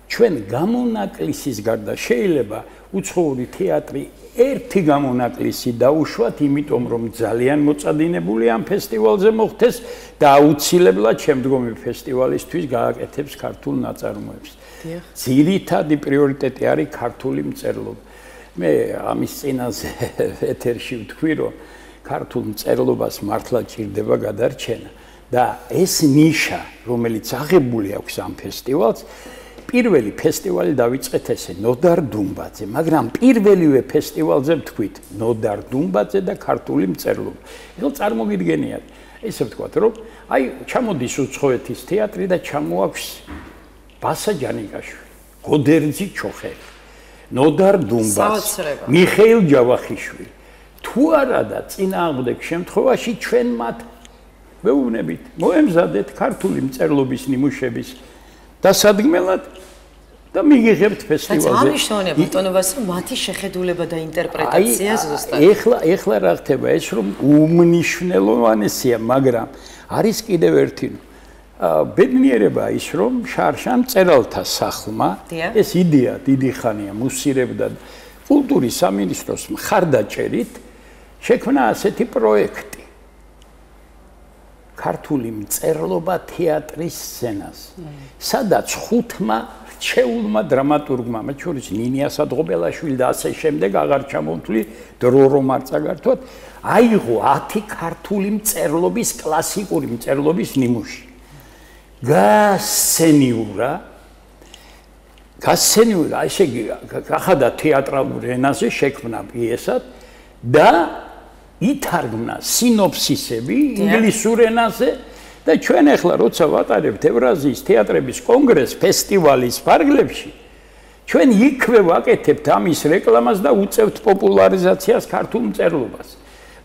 [SPEAKER 9] ჩვენ გამონაკლისის გარდა შეიძლება უცხოური თეატრი ერთი გამონაკლისი დაუშვათ, იმიტომ რომ ძალიან მოწადინებული ამ ფესტივალზე მოხდეს და აუცილებლად შემდგომი ფესტივალისთვის გააკეთებს ქართულ ნაწარმოებს. ძირითადი პრიორიტეტი არის ქართული მწერლობა. მე ამის წინაზე ეთერში ვთქვი, რომ ქართულ მწერლობას მართლა ჭირდება გადარჩენა და ეს ნიშა, რომელიც აღებული აქვს ამ ფესტივალს, პირველი ფესტივალი დავიწყეთ ესე ნოდარ დუმბაძე, მაგრამ პირველივე ფესტივალზე ვთქვით ნოდარ დუმბაძე და ქართული მწერლობა. ეხლა წარმოგიდგენიათ, ესე ვთქვათ, რომ აი ჩამოდის უცხოეთის თეატრი და ჩამოაქვს ბასა ჯანიკაშვილი, გოდერძი ჩოხელი, ნოდარ დუმბაძე, მიხეილ ჯავახიშვილი. თუ არა და წინააღმდეგ შემთხვევაში ჩვენ მათ ვეუბნებით, მოემზადეთ ქართული მწერლობის ნიმუშების დასადგმელად და მიგიღებთ ფესტივალზე.
[SPEAKER 1] ამნიშნავია ბატონობას, რომ მათი შეხედულება და ინტერპრეტაცია ზუსტად.
[SPEAKER 9] ეხლა რა ხდება ეს, რომ უმნიშვნელოვანესია, მაგრამ არის კიდევ ერთი ბედნიერება ის, რომ შარშან მწერალთა სახლმა ეს იდეა დიდი ხანია მუსირებდა კულტურის სამინისტროს მხარდაჭერით შექმნა ასეთი პროექტი. ქართული მწერლობა თეატრის სცენაზე, სადაც 5 რჩეულმა დრამატურგმა, მათ შორის ნინია სადღობელაშვილი და ასე შემდეგ, აღარ ჩამოვთვლი დრო რომ არ წაგართვათ, აიღო 10 ქართული მწერლობის, კლასიკური მწერლობის ნიმუში. გასცენიურა, ესე გახადა თეატრალურ ენაზე, შექმნა პიესად და ითარგმნა სინოფსისები ინგლისურ ენაზე და ჩვენ ახლა როცა ვატარებთ ევრაზიის თეატრების კონგრესს ფესტივალის ფარგლებში, ჩვენ იქვე ვაკეთებთ ამის რეკლამას და უწევთ პოპულარიზაციას ქართულ მწერლობას.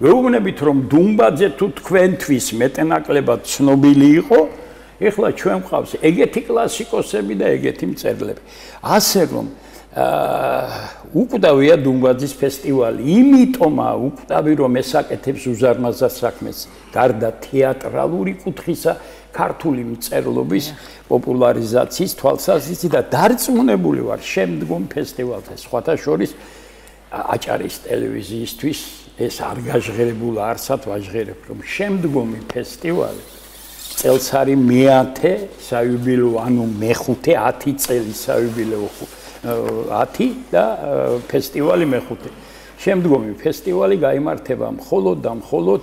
[SPEAKER 9] ვეუბნებით რომ დუმბაძე თუ თქვენთვის მეტნაკლებად ცნობილი იყო, ეხლა ჩვენ გვყავს ეგეთი კლასიკოსები და ეგეთი მწერლები. ასე რომ უკვდავია დუმბაძის ფესტივალი, იმიტომა უკვდავი რომ ესაკეთებს უზარმაზარ საქმეს, გარდა თეატრალური კუთხისა, ქართული მწერლობის პოპულარიზაციის თვალსაზრისით და დარწმუნებული ვარ შემდგომ ფესტივალზე, სხვათა შორის აჭარის ტელევიზიისთვის ეს არ გაჟღერებულა, არსად ვაჟღერებ, რომ შემდგომი ფესტივალი წელს არის მე-10 საიუბილეო, ანუ მე-5, 10 წელი საიუბილეო 10 და ფესტივალი მე-5. შემდგომი ფესტივალი გაიმართება მხოლოდ და მხოლოდ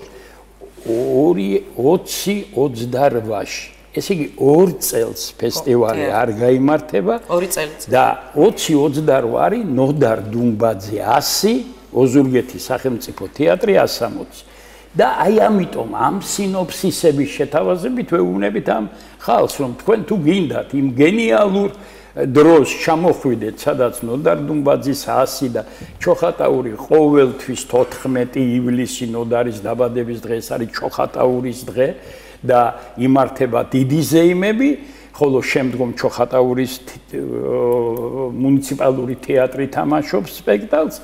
[SPEAKER 9] 2028-ში. ესე იგი 2 წელს ფესტივალი არ გაიმართება.
[SPEAKER 1] 2 წელიწად.
[SPEAKER 9] და 2028 არის ნოდარ დუმბაძე 100, ოზურგეთის სახელმწიფო თეატრი 160. და აი ამიტომ ამ სინოფსისების შეთავაზებით ვეუბნებით ამ ხალხს, რომ თქვენ თუ გინდათ იმ გენიალურ დროს ჩამოხვიდეთ, სადაც ნოდარ დუმბაძის 100 და ჩოხატაური ყოველთვის 14 ივლისი ნოდარის დაბადების დღეს არის ჩოხატაურის დღე და იმართება დიდი ზეიმები, ხოლო შემდგომ ჩოხატაურის მუნიციპალური თეატრი თამაშობს სპექტაკლს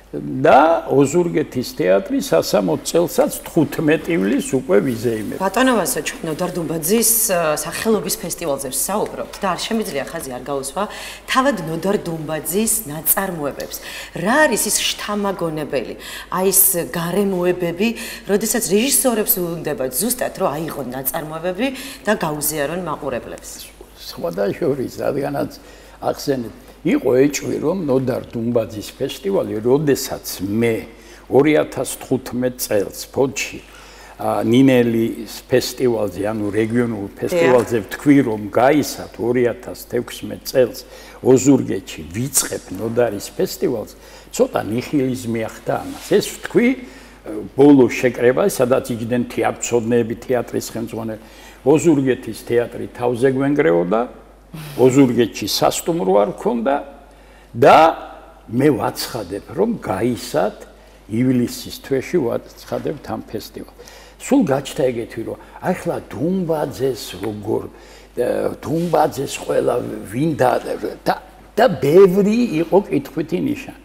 [SPEAKER 9] და ოზურგეთის თეატრი 160 წელსაც 15 ივლისს უკვე ვიზეიმებს.
[SPEAKER 1] ბატონო ვასო, ჩვენ ნოდარ დუმბაძის სახელობის ფესტივალზე ვსაუბრობთ და არ შემიძლია ხაზი არ გაუსვა თავად ნოდარ დუმბაძის ნაწარმოებებს. რა არის ის შთამაგონებელი, აი ეს გარემოებები, როდესაც რეჟისორებს უნდებათ ზუსტად რომ აიღონ ნაწარმოებები და გაუზიარონ მაყურებლებს.
[SPEAKER 9] სხვათა შორის, რადგანაც ახსენეთ იყო ეჭვი რომ ნოდარ დუმბაძის ფესტივალი, როდესაც მე 2015 წელს ფოთში ნინელის ფესტივალზე, ანუ რეგიონულ ფესტივალზე ვთქვი რომ გაისათ 2016 წელს ოზურგეთში ვიწყებ ნოდარის ფესტივალს, ცოტა ნიჰილიზმი ახდა ამას. ეს ვთქვი ბოლო შეკრება, სადაც იჯდნენ თეატრწოდნეები, თეატრის ხელმძღვანელები. ოზურგეთის თეატრი თავზე გვენგრეოდა, ოზურგეთში სასტუმრო არ ქონდა და მე ვაცხადებ რომ გაისათ ივლისის თვეში ვაცხადებთ ამ ფესტივალს. სულ გაჩნდა ეგეთი რომ აი ხლა დუმბაძეს როგორ დუმბაძეს ყველა ვინ და ბევრი იყო კითხვითი ნიშანი.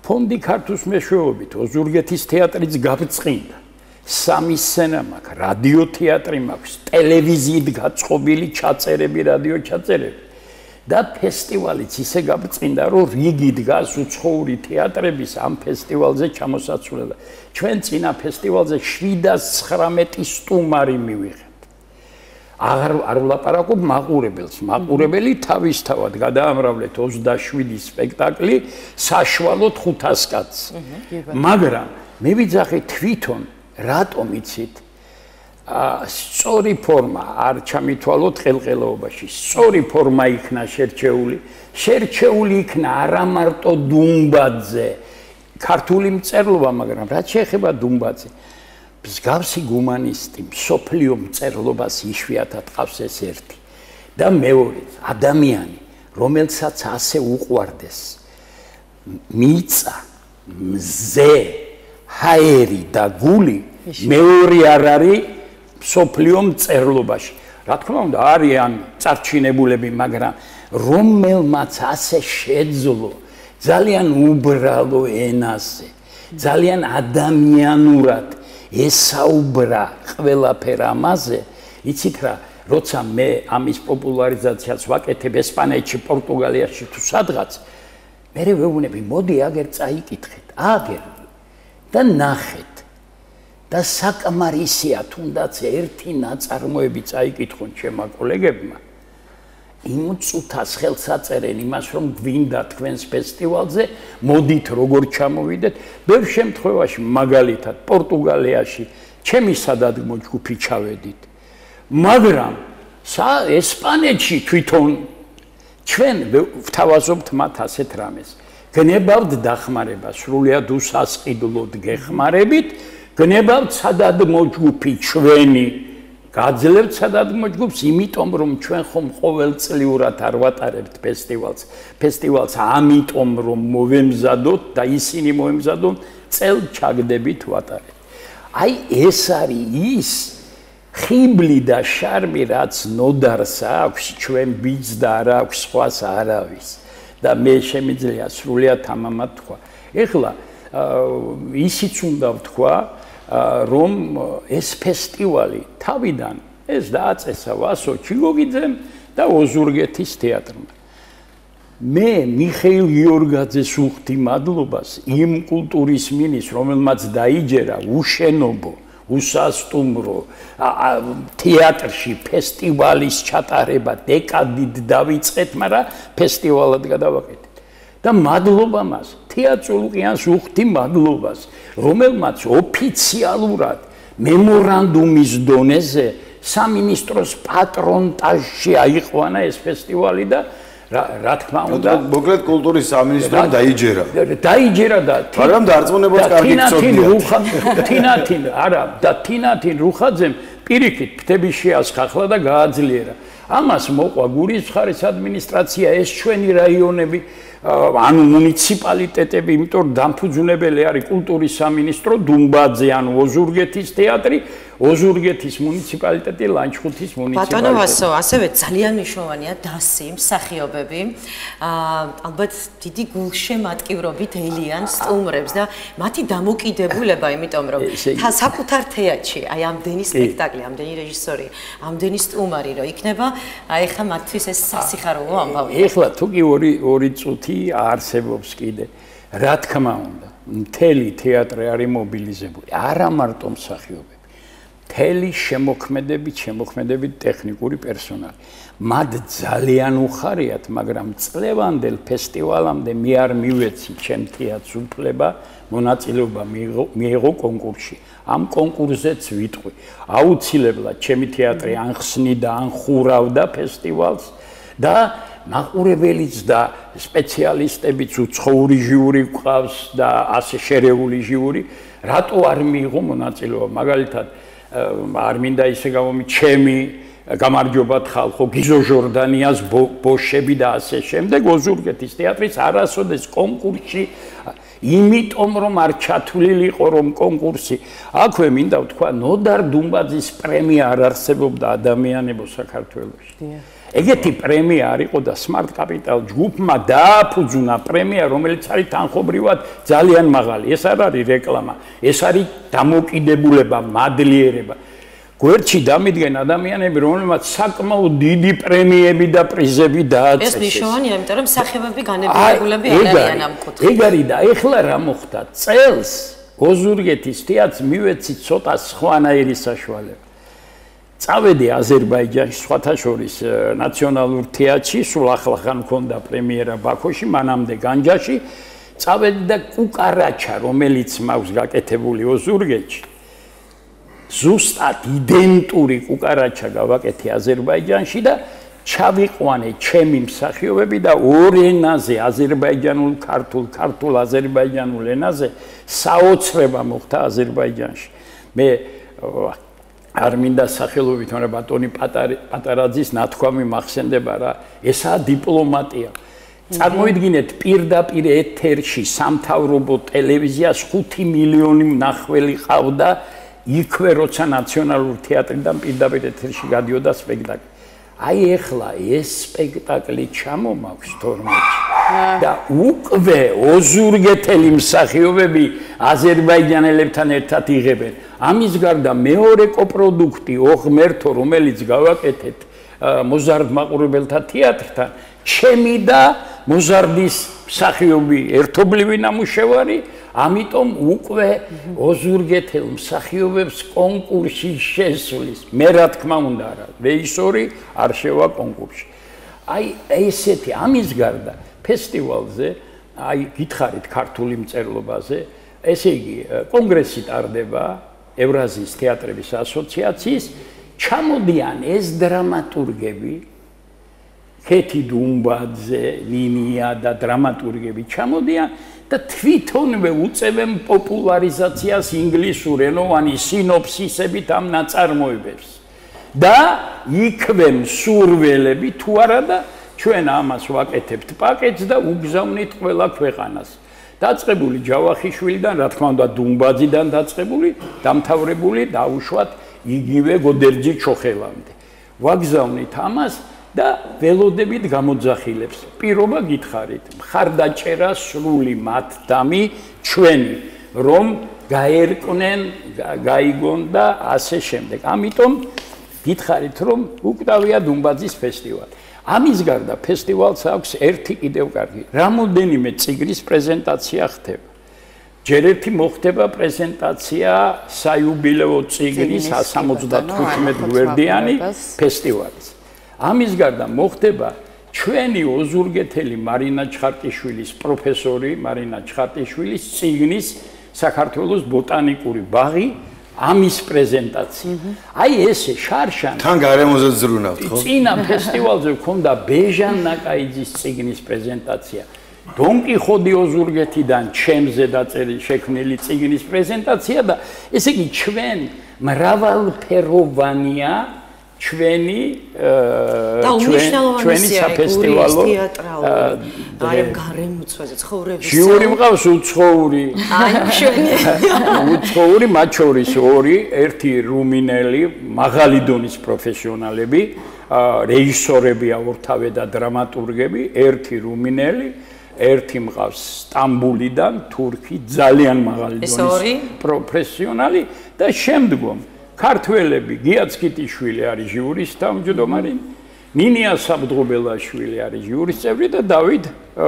[SPEAKER 9] ფონდი ქართუს მეშვეობით ოზურგეთის თეატრიც გაბრწყინდა. 3 სცენა მაქვს, რადიო თეატრი მაქვს, ტელევიზიით გაწყობილი ჩაწერები, რადიო ჩაწერები. და ფესტივალიც ისე გაბრწყინდა, რომ რიგი დგას უცხოური თეატრების ამ ფესტივალზე ჩამოსაცვლელად. ჩვენ წინა ფესტივალზე 719 სტუმარი მივიღეთ. არ ვლაპარაკობ მაყურებელს, მაყურებელი თავისთავად გადაამრავლეთ 27 სპექტაკლი, საშუალოდ 500 კაცს. მაგრამ მე ვიძახე თვითონ რატომ იცით? სწორი ფორმა არ ჩამითვალოთ ხელყელაობაში. სწორი ფორმა იქნა შერჩეული იქნა არა მარტო დუმბაძე, ქართული მწერლობა, მაგრამ რაც შეეხება დუმბაძე, მსგავსი გუმანისტი, მსოფლიო მწერლობას იშვიათად ყავს ეს ერთი. და მეორე, ადამიანი, რომელსაც ასე უყვარდეს მიწა, მზე, ჰაერი და გული მეორე არ არის სოფლიო მწერლობაში. რა თქმა უნდა, არიან წარჩინებულები, მაგრამ რომელმაც ასე შეძლო ძალიან უბრალო ენაზე, ძალიან ადამიანურად ესაუბრა ყველაფერ ამაზე, იცით რა, როცა მე ამის პოპულარიზაციას ვაკეთებ ესპანეთში, პორტუგალიაში თუ სადღაც, მე ვეუბნები, მოდი აგერ წაიკითხეთ, აგერ და ნახეთ. და საკმარისია თუნდაც ერთი ნაწარმოები წაიკითხონ ჩემმა კოლეგებმა. იმ წუთას ხელს აწერენ იმას, რომ გვინდა თქვენს ფესტივალზე, მოდით როგორ ჩამოვიდეთ. ბევრ შემთხვევაში, მაგალითად, პორტუგალიაში ჩემი სადადგმო ჯგუფი ჩავედით. მაგრამ ესპანეთში თვითონ ჩვენ ვთავაზობთ მათ ასეთ რამეს. გნებავთ დახმარება, სრულიად უსასყიდლოდ გეხმარებით. გნებავთ სადადგმო ჯგუფი ჩვენი, გაძლევთ სადადგმო ჯგუფს, იმიტომ რომ ჩვენ ხომ ყოველწლიურად არ ვატარებთ ფესტივალს. ფესტივალს ამიტომ რომ მოვემზადოთ და ისინი მოემზადონ წელ ჩაგდებით ვატარებთ. აი ეს არის ის ხიბლი და შარმი რაც ნოდარს აქვს ჩვენ ბიძს და არ აქვს სხვას არავის და მე შემიძლია სრულიად ამამად თქვა. ეხლა ისიც უნდა ვთქვა რომ ეს ფესტივალი თავიდან ეს დააწესა ვასო ჩიგოგიძემ და ოზურგეთის თეატრმა. მე მიხეილ გიორგაძეს ვუხდი მადლობას იმ კულტურის მინისტრს რომელმაც დაიჯერა უშენობო უსასტუმრო თეატრში ფესტივალის ჩატარება დეკადით დავიწყეთ, მაგრამ ფესტივალად გადავაკეთეთ. და მადლობა მას თეატრულყიანს ვუხდი მადლობას, რომელმაც ოფიციალურად მემორანდუმის დონეზე სამინისტროს პატრონტაჟში აიყვანა ეს ფესტივალი და რა თქმა უნდა
[SPEAKER 2] მოკლედ კულტურის სამინისტრომ დაიჯერა.
[SPEAKER 9] დაიჯერა და
[SPEAKER 2] მაგრამ დარწმუნებას კარგი გწოდია.
[SPEAKER 9] თინათინ არა და თინათინ რუხაძემ პირიქით ფრთების შეასხახლა და გააძლიერა. ამას მოყვა გურიის მხარის ადმინისტრაცია, ეს ჩვენი რაიონები ანუ მუნიციპალიტეტები, იმიტომ რომ დამფუძნებელი არის კულტურის სამინისტრო, დუმბაძე ანუ ოზურგეთის თეატრი, ოზურგეთის მუნიციპალიტეტი, ლანჩხუთის მუნიციპალიტეტი.
[SPEAKER 1] ბატონო ვასო, ასევე ძალიან მნიშვნელოვანია დასი, მსახიობები. ალბათ დიდი გულშემატკივრობით ელიან სტუმრებს და მათი დამოკიდებულება, იმიტომ რომ საკუთარ თეატრში, აი ამდენი სპექტაკლი, ამდენი რეჟისორი, ამდენი სტუმარი რო იქნება, აი ხა მათთვის ეს სასიხარულო ამბავია.
[SPEAKER 9] ეხლა თუ კი ორი წუთი არსებობს კიდე. რა თქმა უნდა, მთელი თეატრი არის მობილიზებული, არა მარტო მსახიობები. მთელი შემოქმედებით ტექნიკური პერსონალი. მათ ძალიან უხარიათ, მაგრამ წლევანდელ ფესტივალამდე მე არ მივეცი ჩემ თეატრს უფლება მონაწილეობა მიიღო კონკურსში. ამ კონკურსზეც ვიტყვი. აუცილებლად ჩემი თეატრი ან ხსნიდა, ან ხურავდა ფესტივალს და მაყურებელიც და სპეციალისტებიც უცხოური ჟიური ყავს და ასე შერეული ჟიური, რატო არ მიიღო მონაწილეობა? მაგალითად არ მინდა ისე გამომი ჩემი გამარჯობათ ხალხო გიზო ჟორდანიას ბოშები და ასე შემდეგ ოზურგეთის თეატრის არასოდეს კონკურსში იმიტომ რომ არ ჩათვლილი იყო რომ კონკურსი აქვე მინდა ვთქვა ნოდარ დუმბაძის პრემია არ არსებობდა ადამიანებო საქართველოში ეგეთი პრემია არ იყო და Smart Capital ჯგუფმა დააფუძუნა პრემია რომელიც არის თანხობრივად ძალიან მაღალი ეს არ არის რეკლამა ეს არის დამოკიდებულება მადლიერება გვერდში დამიდგენ ადამიანები რომელმაც საკმაოდ დიდი პრემიები და პრიზები დააწესეს
[SPEAKER 1] ეს მნიშვნელოვანია იმიტომ რომ სახებები განებილებულები არ არიან ამ კუთხით
[SPEAKER 9] ეგ არის და ეხლა რა მოხდა წელს ოზურგეთის თეატრს მივეცი ცოტა სხვანაირი საშუალება წავედი აზერბაიჯანში სხვათა შორის ნაციონალურ თეატრში სულ ახლახან მქონდა პრემიერა ბაქოში მანამდე განჯაში წავედი და კუკარაჩა რომელიც მაქვს გაკეთებული ოზურგეთში ზუსტად იდენტური კუკარაჩა გავაკეთე აზერბაიჯანში და ჩავიყვანე ჩემი მსახიობები და ორ ენაზე აზერბაიჯანულ ქართულ აზერბაიჯანულ ენაზე საოცრება მოხდა აზერბაიჯანში მე არ მინდა სახელობით მაგრამ ბატონი პატარაძის ნათქვამი მახსენდება რა ესაა დიპლომატია წარმოიდგინეთ პირდაპირ ეთერში სამთავრობო ტელევიზიას 5 მილიონი მნახველი ყავდა იქვე როცა ნაციონალურ თეატრიდან პირდაპირ ეთერში გადიოდა სპექტაკლი. აი ეხლა ეს სპექტაკლი ჩამომაქვს 12-ში და უკვე ოზურგეთელი მსახიობები აზერბაიჯანელებთან ერთად იღებენ. ამის გარდა მეორე კოპროდუქტი ოღმერთო რომელიც გავაკეთეთ მოზარდ მაყურებელთა თეატრთან ჩემი და მოზარდის მსახიობი ერთობლივი ნამუშევარი ამიტომ უკვე ოზურგეთელ მსახიობებს კონკურსში შესulis მე რა თქმა უნდა არა რეჟისორი არ შევა კონკურსში აი ესეთი ამის გარდა ფესტივალზე აი გითხარით ქართული მწერლობაზე ესე იგი კონგრესი ტარდება ევრაზიის თეატრების ასოციაციის ჩამოდიან ეს დრამატურგები ქეთი დუმბაძე ნინია და დრამატურგები ჩამოდიან და თვითონვე უწევენ პოპულარიზაციას ინგლისურ ენოვანი სინოფსისებით ამ ნაწარმოებებს და იქვე მსურველები თუ არა და ჩვენ ამას ვაკეთებთ პაკეტს და უგზავნით ყველა ქვეყანას დაწყებული ჯავახიშვილიდან, რა თქმა უნდა, დუმბაძიდან დაწყებული, დამთავრებული დაუშვათ იგივე გოდერძი ჩოხელამდე. ვაგზავნით ამას და ველოდებით გამოძახილებს. პირობა გითხარით, მხარდაჭერა სრული მათ დამი ჩვენი, რომ გაერკვნენ, გაიგონ და ასე შემდეგ. ამიტომ გითხარით, რომ უკვდავია დუმბაძის ფესტივალი. ამის გარდა ფესტივალს აქვს ერთი კიდევ კარგი. რამოდენიმე წიგნის პრეზენტაცია ხდება. ჯერ ერთი მოხდება პრეზენტაცია საიუბილეო წიგნის 175 გვერდიანი ფესტივალის. ამის გარდა მოხდება ჩვენი ოზურგეთელი მარინა ჩხარტიშვილის პროფესორი მარინა ჩხარტიშვილის წიგნის საქართველოს ბოტანიკური ბაღი ამის პრეზენტაცია. აი ესე შარშან
[SPEAKER 2] თან გარემოზე ზრუნავთ ხო?
[SPEAKER 9] წინა ფესტივალზე მქონდა ბეჟან ნაკაიძის წიგნის პრეზენტაცია. დონ კიხოდი ოზურგეთიდან ჩემზე დაწერილი შექმნილი წიგნის პრეზენტაცია და ესე იგი ჩვენ მრავალფეროვანია ჩვენი საფესტივალო
[SPEAKER 1] აი გარემოცვაზე ცხოვრების
[SPEAKER 9] ჟიური მყავს უცხოური უცხოური მათ შორის ორი ერთი რუმინელი მაღალი დონის პროფესიონალები რეჟისორებია ორთავე და დრამატურგები ერთი რუმინელი ერთი მყავს სტამბულიდან თურქი ძალიან მაღალი დონის პროფესიონალი და შემდგომ ქართველები გიაცკიტიშვილი არის ჟიურის თავმჯდომარე ნინია საბდღობელაშვილი არის ჟიურის წევრი და დავით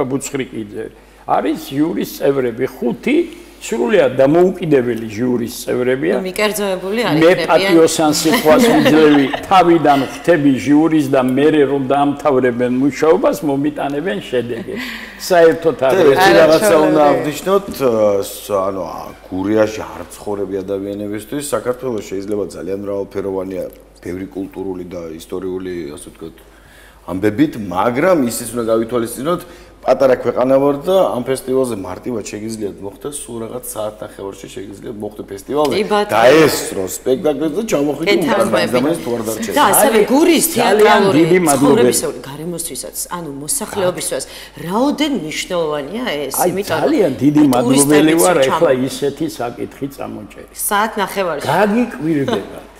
[SPEAKER 9] ბუცხრიკიძე არის ჟიურის წევრები ხუთი სრულიად დამოუკიდებელი ჟიურის წევრებია
[SPEAKER 1] მიკერძოებული
[SPEAKER 9] არის მე პატიოსან სიტყვას ვიძლევი თავიდან ხვდები ჟიურის და მე რომ დაამთავრებენ მუშაობას მომიტანებენ შედეგებს საერთოდ
[SPEAKER 2] არის რაღაცა უნდა აღნიშნოთ ანუ გურიაში არ ცხოვრები ადამიანებისთვის საქართველოს შეიძლება ძალიან მრავალფეროვანია ბევრი კულტურული და ისტორიული ასე ვთქვათ ამბებით მაგრამ ისიც უნდა გავითვალისწინოთ პატარა ქვეყანა ვარ და ამ ფესტივალზე მარტივად შეგიძლიათ მოხდეს სულ რაღაც საათნახევარში შეგიძლიათ მოხდეს ფესტივალზე დაესწრო სპექტაკლებს და ჩამოხვიდეთ უკანასკნელს თუ არ დარჩენთ
[SPEAKER 1] და ასევე გურის თეატრალური ცხოვრებისეული გარემოსთვისაც ანუ მოსახლეობისთვის რაოდენ მნიშვნელოვანია ეს
[SPEAKER 9] იმიტომ ძალიან დიდი მადლობელი ვარ ახლა ისეთი საკითხი წამოჭერი
[SPEAKER 1] საათნახევარში
[SPEAKER 9] გაგიკვირდებათ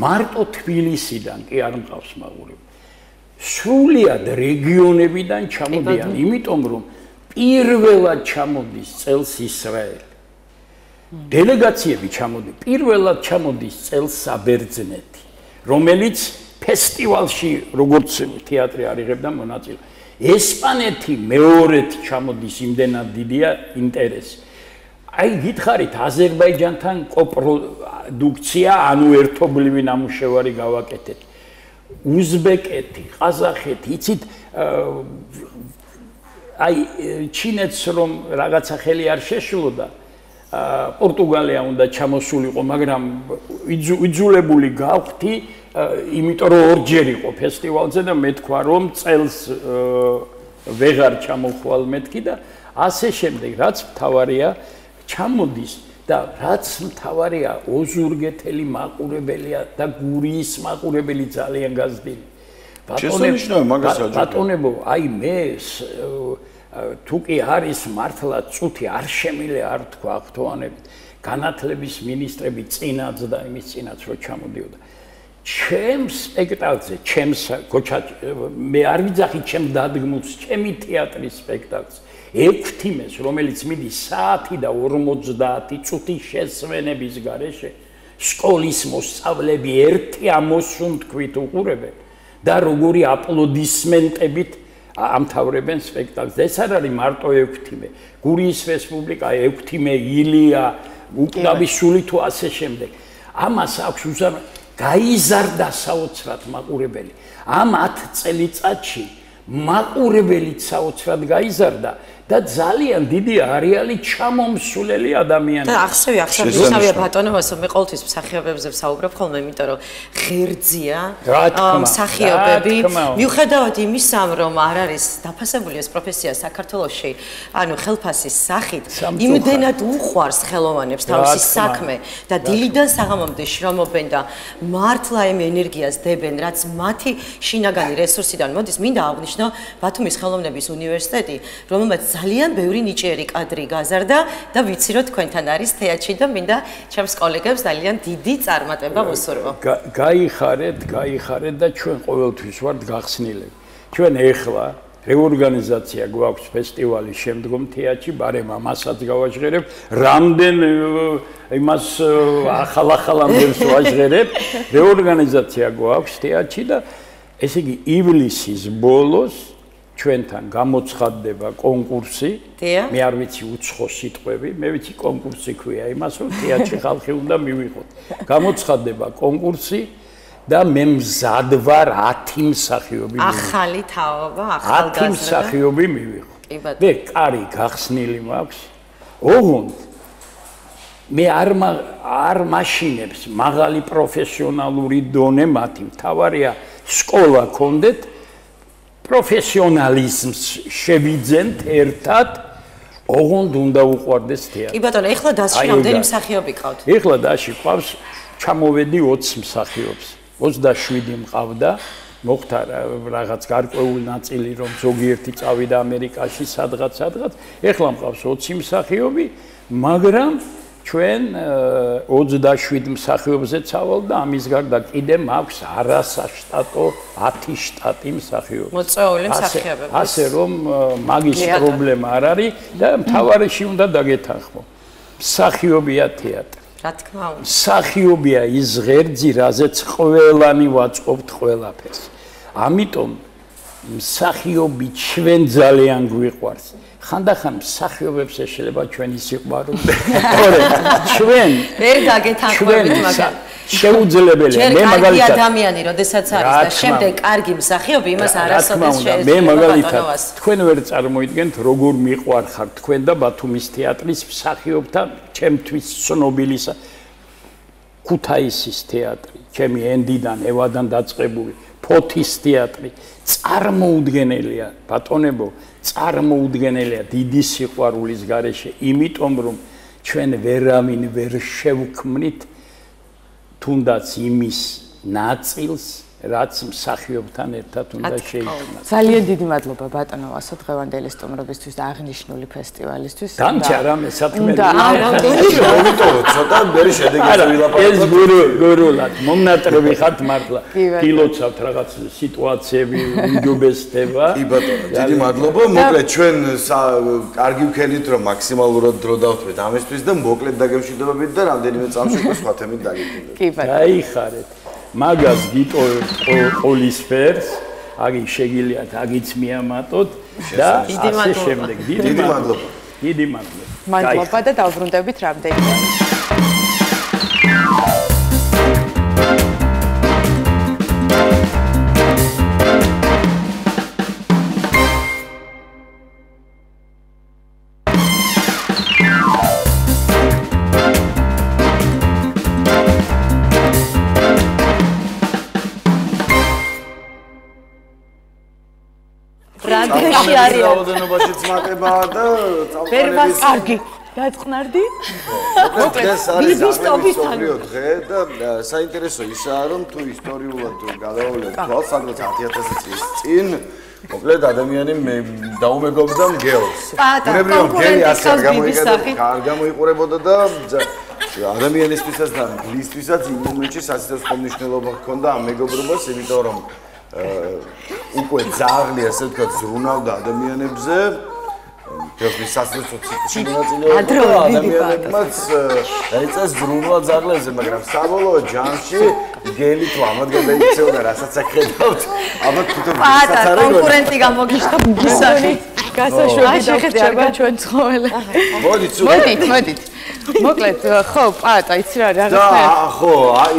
[SPEAKER 9] მარტო თბილისიდან კი არ მყავს მაყურებელი სრულიად რეგიონებიდან ჩამოდიან, იმიტომ რომ პირველად ჩამოდის წელს ისრაელი. დელეგაციები ჩამოდი, პირველად ჩამოდის წელს საბერძნეთი, რომელიც ფესტივალში როგორც თეატრი არიღებდა მონაწილე. ესპანეთი მეორედ ჩამოდის, იმდენად დიდია ინტერესი. აი გითხარით აზერბაიჯანთან კოპროდუქცია, ანუ ერთობლივი ნამუშევარი გავაკეთეთ. უზბეკეთი, ყაზახეთი, იცით აი ჩინეთს რომ რაღაცა ხელი არ შეშლოდა, პორტუგალია უნდა ჩამოსულიყო, მაგრამ იძულებული გავხდი, იმიტომ რომ ორჯერ იყო ფესტივალზე და მე თქვა რომ წელს ვეღარ ჩამოხვალ მეთქი და ასე შემდეგ, რაც მთავარია ჩამოდის და რაც მთავარია ოზურგეთელი მაყურებელია და გურიის მაყურებელი ძალიან გაზრდილი. ბატონებო, აი მე თუ კი არის მართლა წუთი არ შემიძლია არ თქვა ახთოვანებით. განათლების მინისტრები წინაც და იმის წინაც რო ჩამოდიოდა. ჩემს სპექტაკლზე, ჩემს გოჩაჭი მე არ ვიძახი ჩემ დადგმულს, ჩემი თეატრის სპექტაკლს. 6 მეს, რომელიც მიდის საათი და 50 წუთის შესვენების გარეშე, სკოლის მოსწავლეები ერთი ამოსუნ თქვით უყურებენ და როგორი აპლოდისმენტებით ამთავრებენ სპექტაკლს. ეს არ არის მარტო 6 მე. გურიის რესპუბლიკა 6 ილია, უკდავისული თუ ასე შემდეგ. ამას აქვს გაიზარდა საოცრად მაყურებელი. ამ 10 წელიწადში მაყურებელიც საოცრად გაიზარდა და ძალიან დიდი არეალი ჩამომსულელი ადამიანები.
[SPEAKER 1] და ახსოვია ბატონებასო, მე ყოველთვის მსახიობებზე ვსაუბრობ ხოლმე, იმიტომ რომ ღერძია მსახიობები. მიუხედავად იმისა, რომ არ არის დაფასებული ეს პროფესია საქართველოში, ანუ ხელფასის სახით, იმდენად უყვარს ხელოვანებს თავისი საქმე და დილიდან საღამომდე შრომობენ და მართლა იმ ენერგიას დებენ, რაც მათი შინაგანი რესურსიდან მოდის. მინდა აღვნიშნო ბათუმის ხელოვნების უნივერსიტეტი, რომელმაც ძალიან ბევრი ნიჭიერი კადრი გაზარდა და ვიცი რომ თქვენთან არის თეატრში და მინდა ჩემს კოლეგებს ძალიან დიდი წარმატება მოსურვო.
[SPEAKER 9] გაიხარეთ და ჩვენ ყოველთვის ვართ გახსნილები. ჩვენ ეხლა რეორგანიზაცია გვაქვს ფესტივალის შემდგომ თეატრში, ბარემ ამასაც გავაჟღერებ, რამდენ იმას ახალ ამბებს ვაჟღერებ, რეორგანიზაცია გვაქვს თეატრში და ესე იგი ივლისის ბოლოს ჩვენთან გამოცხადდება კონკურსი. მე არ ვიცი უცხო სიტყვები, მე ვიცი კონკურსი ქვია იმას, რომ თეატრში ხალხი უნდა მივიღოთ. გამოცხადდება კონკურსი და მე მზად ვარ 10 მსახიობი.
[SPEAKER 1] ახალი თაობა, ახალგაზრდა.
[SPEAKER 9] 10 მსახიობი მივიღო. მე კარი გახსნილი მაქვს. ოღონდ მე არ მაშინებს მაღალი პროფესიონალური დონე მათი. მთავარია სკოლა კონდეთ პროფესიონალიზმს შევიძენთ ერთად, ოღონდ უნდა უყვარდეს თეატრი.
[SPEAKER 1] კი ბატონო, ეხლა დასში რამდენი მსახიობი ყავთ?
[SPEAKER 9] ეხლა დასში ყავს, ჩამოვედი 20 მსახიობს. 27 მყავდა, მოხდა რაღაც გარკვეული ნაწილი, რომ ზოგიერთი წავიდა ამერიკაში, სადღაც. ეხლა მყავს 20 მსახიობი, მაგრამ ჩვენ 27 მსახიობზე წავალ და ამის გარდა კიდე მაქვს არასაშტატო 10 შტატი მსახიობი.
[SPEAKER 1] მოწვეული მსახიობები.
[SPEAKER 9] ასე რომ მაგის პრობლემა არ არის და მთავარში უნდა დაგეთანხმო. მსახიობია თეატრი.
[SPEAKER 1] რა თქმა უნდა.
[SPEAKER 9] მსახიობია ის ღერძი, რაზეც ყველანი ვაწყობთ ყველაფერს. ამიტომ მსახიობი ჩვენ ძალიან გვიყვარს. ხანდახან მსახიობებს შეიძლება ჩვენი სიყვარული. ჩვენ
[SPEAKER 1] ვერ დაგეთანხმებით, მაგრამ
[SPEAKER 9] შეუძლებელია. მე მაგალითად
[SPEAKER 1] ადამიანი, როდესაც არის და შემდეგ კარგი მსახიობი, იმას არასოდეს შეიძლება.
[SPEAKER 9] მე მაგალითად თქვენ ვერ წარმოიდგენთ, როგორ მიყვარხარ თქვენ და ბათუმის თეატრის მსახიობთა ჩემთვის ცნობილი ქუთაისის თეატრი, ჩემი ენდიდან, ევადან დაწყებული, ფოთის თეატრი, წარმოუდგენელია, ბატონებო, წარმოუდგენელია დიდი სიყვარულის გარეშე, იმიტომ რომ ჩვენ ვერავინ ვერ შევქმნით თუნდაც იმის ნაწილს, რაც მსახიობთან ერთად უნდა შეიქმნას.
[SPEAKER 3] ძალიან დიდი მადლობა ბატონო ასო დღევანდელი სტუმრობისთვის და აღნიშნული ფესტივალისთვის.
[SPEAKER 9] დამჭა რამე საქმე.
[SPEAKER 2] ცოტა მერი შედეგი ვილაპარაკოთ.
[SPEAKER 9] ეს გურულად მომნატრები ხართ მართლა. გილოცავთ რაღაც სიტუაციები, უმჯობესდება.
[SPEAKER 2] კი ბატონო, დიდი მადლობა. მოკლედ ჩვენ კარგი ვქენით რომ მაქსიმალურად დრო დავთმეთ ამისთვის და მოკლედ დაგემშვიდობებით და რამდენიმე წამში სხვა თემით დაგიბრუნდებით.
[SPEAKER 3] კი ბატონო.
[SPEAKER 9] გაიხარეთ. მაგას გიტოვებთ პოლისფერს, აგი შეგიძლიათ აგიც მიამატოთ და ასე შემდეგ.
[SPEAKER 2] დიდი მადლობა.
[SPEAKER 9] დიდი მადლობა.
[SPEAKER 3] მადლობა და დავბრუნდებით რამდენიმე.
[SPEAKER 1] რადაში არის
[SPEAKER 2] რაოდენობაშიც მატებაა და
[SPEAKER 1] ვერვას
[SPEAKER 3] კარგი დაწყნარდი?
[SPEAKER 2] ეს არის მსოფლიო დღე და საინტერესო ისაა რომ თუ ისტორიულად გადავავლეთ თვალს სადღაც 10,000 წლის წინ მოკლედ ადამიანი დაუმეგობრდა მგელს.
[SPEAKER 1] ბუნებრივია
[SPEAKER 2] მგელი ასე არ გამოიყურებოდა და ადამიანისთვისაც და მგლისთვისაც იმ მომენტში სასიცოცხლო მნიშვნელობა ჰქონდა ამ მეგობრობას, იმიტომ რომ უკვე ძაღლი ასე ვთქვათ ზრუნავდა ადამიანებზე თეატრის სასაცილო ციკლში ადამიანებმაც დაიწყეს ზრუნვა ძაღლებზე, მაგრამ საბოლოო ჯამში გელი თუ ამად გადაიქცეოდა რასაც ახედავთ ალბათ თვითონ
[SPEAKER 1] კონკურენტი გამოგიშთა ბუგისაში
[SPEAKER 3] გასაშვები შეხედება ჩვენ ცხოველებს. მოდით. მოკლედ, ხო, პატა, იცი რა რაღაცა.
[SPEAKER 2] ხო,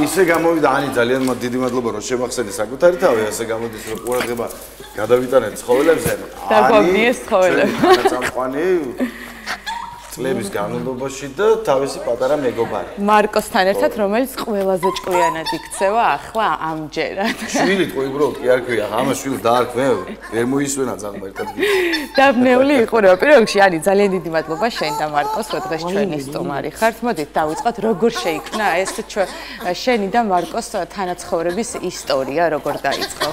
[SPEAKER 2] ისე გამოვიდა, ანი ძალიან დიდი მადლობა რომ შემახსენე საკუთარი თავი, ასე გამოდის რომ ყურადღება გადავიტანეთ ცხოველებზე.
[SPEAKER 3] და გვაგნიეს ცხოველები.
[SPEAKER 2] წამყვანი წლების განმავლობაში და თავისი პატარა მეგობარი.
[SPEAKER 3] მარკოსთან ერთად, რომელიც ყველაზე ჭკვიანად იქცევა ახლა ამჯერად.
[SPEAKER 2] შვილი თქო უბრალოდ კი არ ქვია, ამას შვილს დაარქვე, ვერ მოისვენა ძაღლმა ერთად.
[SPEAKER 3] დაბნეული იყურება. პირველ რიგში, ანი, ძალიან დიდი მადლობა შენ და მარკოს, რომ დღეს ჩვენი სტუმარი ხართ. მოდით დავიწყოთ, როგორ შეიქმნა ეს შენი და მარკოს თანაცხოვრების ისტორია, როგორ დაიწყო.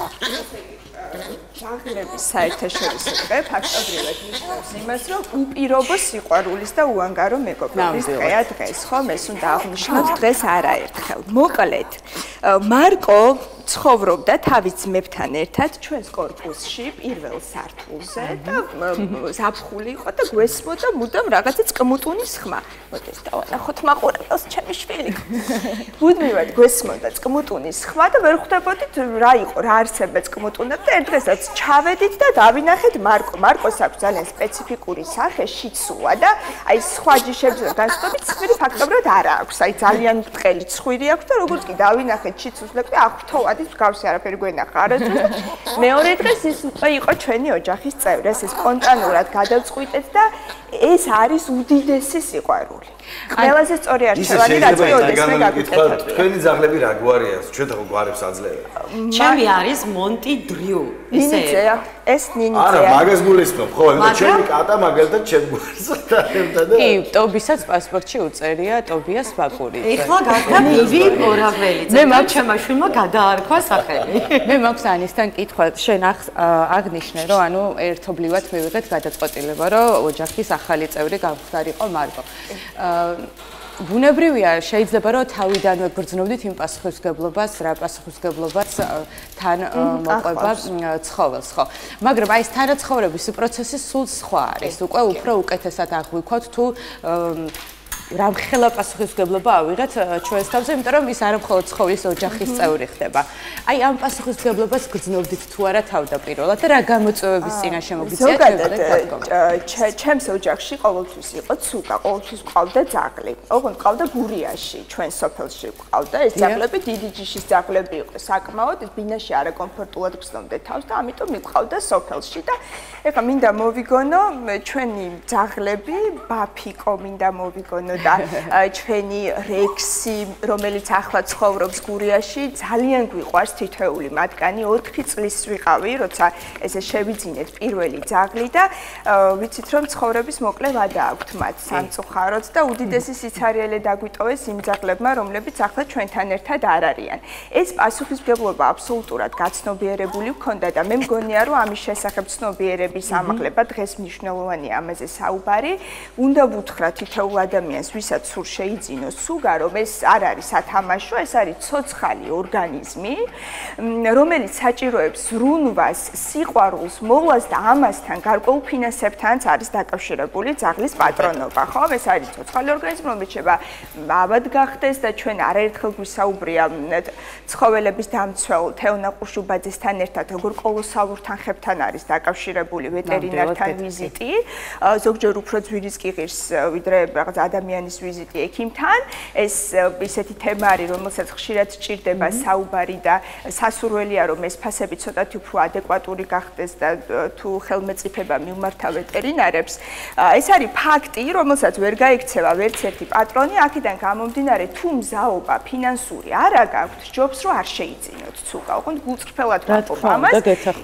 [SPEAKER 10] ძაღლების საერთაშორისო დღე ფაქტობრივად ნიშნავს იმას, რომ უპირობო სიყვარულის და უანგარო მეგობრობის დღეა დღეს, ხომ? ეს უნდა აღნიშნოთ დღეს არაერთხელ. მოკლედ, მარკო ცხოვრობდა თავის ძმებთან ერთად ჩვენს კორპუსში პირველ სართულზე და ზაფხული იყო და გვესმოდა მუდამ რაღაცა წკმუტუნის ხმა. მოდი დავანახოთ მაყურებელს ჩემი შვილი. მუდმივად გვესმოდა წკმუტუნის ხმა და ვერ ხვდებოდით რა იყო, რა არსება წკმუტუნად და ერთ დღესაც ჩავედით და დავინახეთ მარკო. მარკოს აქვს ძალიან სპეციფიკური სახე, შიცუა და აი სხვა ჯიშებზე განსხვავებით ცხვირი ფაქტობრივად არა აქვს. აი ძალიან ბრტყელი ცხვირი აქვს და როგორც კი დავინახეთ შიცუს ლეკვი აღვთოვადის მსგავსი არაფერი გვენახა არასდროს და მეორე დღეს ის უკვე იყო ჩვენი ოჯახის წევრი. ეს სპონტანურად გადავწყვიტეთ და ეს არის უდიდესი სიყვარული. ყველაზე სწორი არჩევანი რაც მეოდეს მე გაგიკეთეთ.
[SPEAKER 2] თქვენი ძაღლები რა გვარია? ჩვენ თქო გვარებს აძლევენ.
[SPEAKER 1] ჩემი არის მონტი დრიუ.
[SPEAKER 10] ნინიძეა, ეს ნინიძეა.
[SPEAKER 2] არა, მაგას გულისხმობ, ხო, მაგრამ ჩემი კატა მაგალითად ჩემ გვარს დაერთა და
[SPEAKER 3] კი, ტობისაც პასპორტში უწერია ტობიას ბაკური.
[SPEAKER 1] ეხლა გახდა მივი ორაველიძე. მე მაგ ჩემმა შვილმა გადაარქვა სახელი.
[SPEAKER 3] მე მაქვს ანისთან კითხვა, შენ აღნიშნე, რომ ანუ ერთობლივად მივიღეთ გადაწყვეტილება, რომ ოჯახის ახალი წევრი გამხდარიყო მარკო. ბუნებრივია, შეიძლება რომ თავიდანვე გრძნობდით იმ პასუხისმგებლობას, რა პასუხისმგებლობას თან მოყვება ცხოველს, ხო? მაგრამ აი ეს თანაცხოვრების პროცესი სულ სხვა არის. უკვე უფრო უკეთესად აღვიქვათ თუ რამხელა პასუხისმგებლობა ავიღეთ ჩვენს თავზე, იმიტომ რომ ის არა მხოლოდ ცხოვლის ოჯახის წევრი ხდება. აი ამ პასუხისმგებლობას გრძნობდით თუ არა თავდაპირველად და რა გამოწვევების წინაშე მოგიწია
[SPEAKER 10] ზოგადად ჩემს ოჯახში ყოველთვის იყო ცუკა, ყოველთვის ყავდა ძაღლი. ოღონდ ყავდა გურიაში, ჩვენ სოფელში ყავდა ეს ძაღლები, დიდი ჯიშის ძაღლები იყო საკმაოდ, ბინაში არაკომფორტულად გრძნობდა თავს და ამიტომ მიყავდა სოფელში და ეხლა მინდა მოვიგონო ჩვენი ძაღლები, ბაფიკო მინდა მოვიგონო და ჩვენი რექსი, რომელიც ახლა ცხოვრობს გურიაში, ძალიან გვიყვარს თითოეული მათგანი. 4 წლის ვიყავი, როცა ესე შევიძინეთ პირველი ძაღლი და ვიცით რომ ცხოვრების მოკლე ვადა აქვთ მათ სამწუხაროდ და უდიდესი სიცარიელე დაგვიტოვეს იმ ძაღლებმა, რომლებიც ახლა ჩვენთან ერთად არ არიან. ეს პასუხისმგებლობა აბსოლუტურად გაცნობიერებული ვქონდა და მე მგონია რომ ამის შესახებ ცნობიერების ამაღლება დღეს მნიშვნელოვანია ამაზე საუბარი. უნდა ვუთხრა თითოეულ ადამიანს ვისაც სულ შეიძინოს სუგა, რომ ეს არ არის სათამაშო, ეს არის ცოცხალი ორგანიზმი, რომელიც საჭიროებს ზრუნვას, სიყვარულს, მოვლას და ამასთან გარკვეულ ფინანსებთანაც არის დაკავშირებული ძაღლის პატრონობა, ხო? ეს არის ცოცხალი ორგანიზმი, რომელიც შეიძლება ავად გახდეს და ჩვენ არაერთხელ გვისაუბრია ცხოველების დამცველ თეონა ყუშუბაძესთან ერთად, როგორ კოლოსალურ თანხებთან არის დაკავშირებული ვეტერინართან ვიზიტი, ზოგჯერ უფრო ძვირის კი ღირს, ვიდრე რაღაც ადამიანის ვიზიტი ექიმთან. ეს ისეთი თემა არის, რომელსაც ხშირად სჭირდება საუბარი და სასურველია, რომ ეს ფასები ცოტათი უფრო ადეკვატური გახდეს და თუ ხელმეწიფება მიუმართა ვეტერინარებს. ეს არის ფაქტი, რომელსაც ვერ გაიქცევა ვერც ერთი პატრონი, აქედან გამომდინარე, თუ მზაობა ფინანსური არა გაქვთ, ჯობს რომ არ შეიძინოთ ცუგა. ოღონდ გულწრფელად ვამბობ ამას.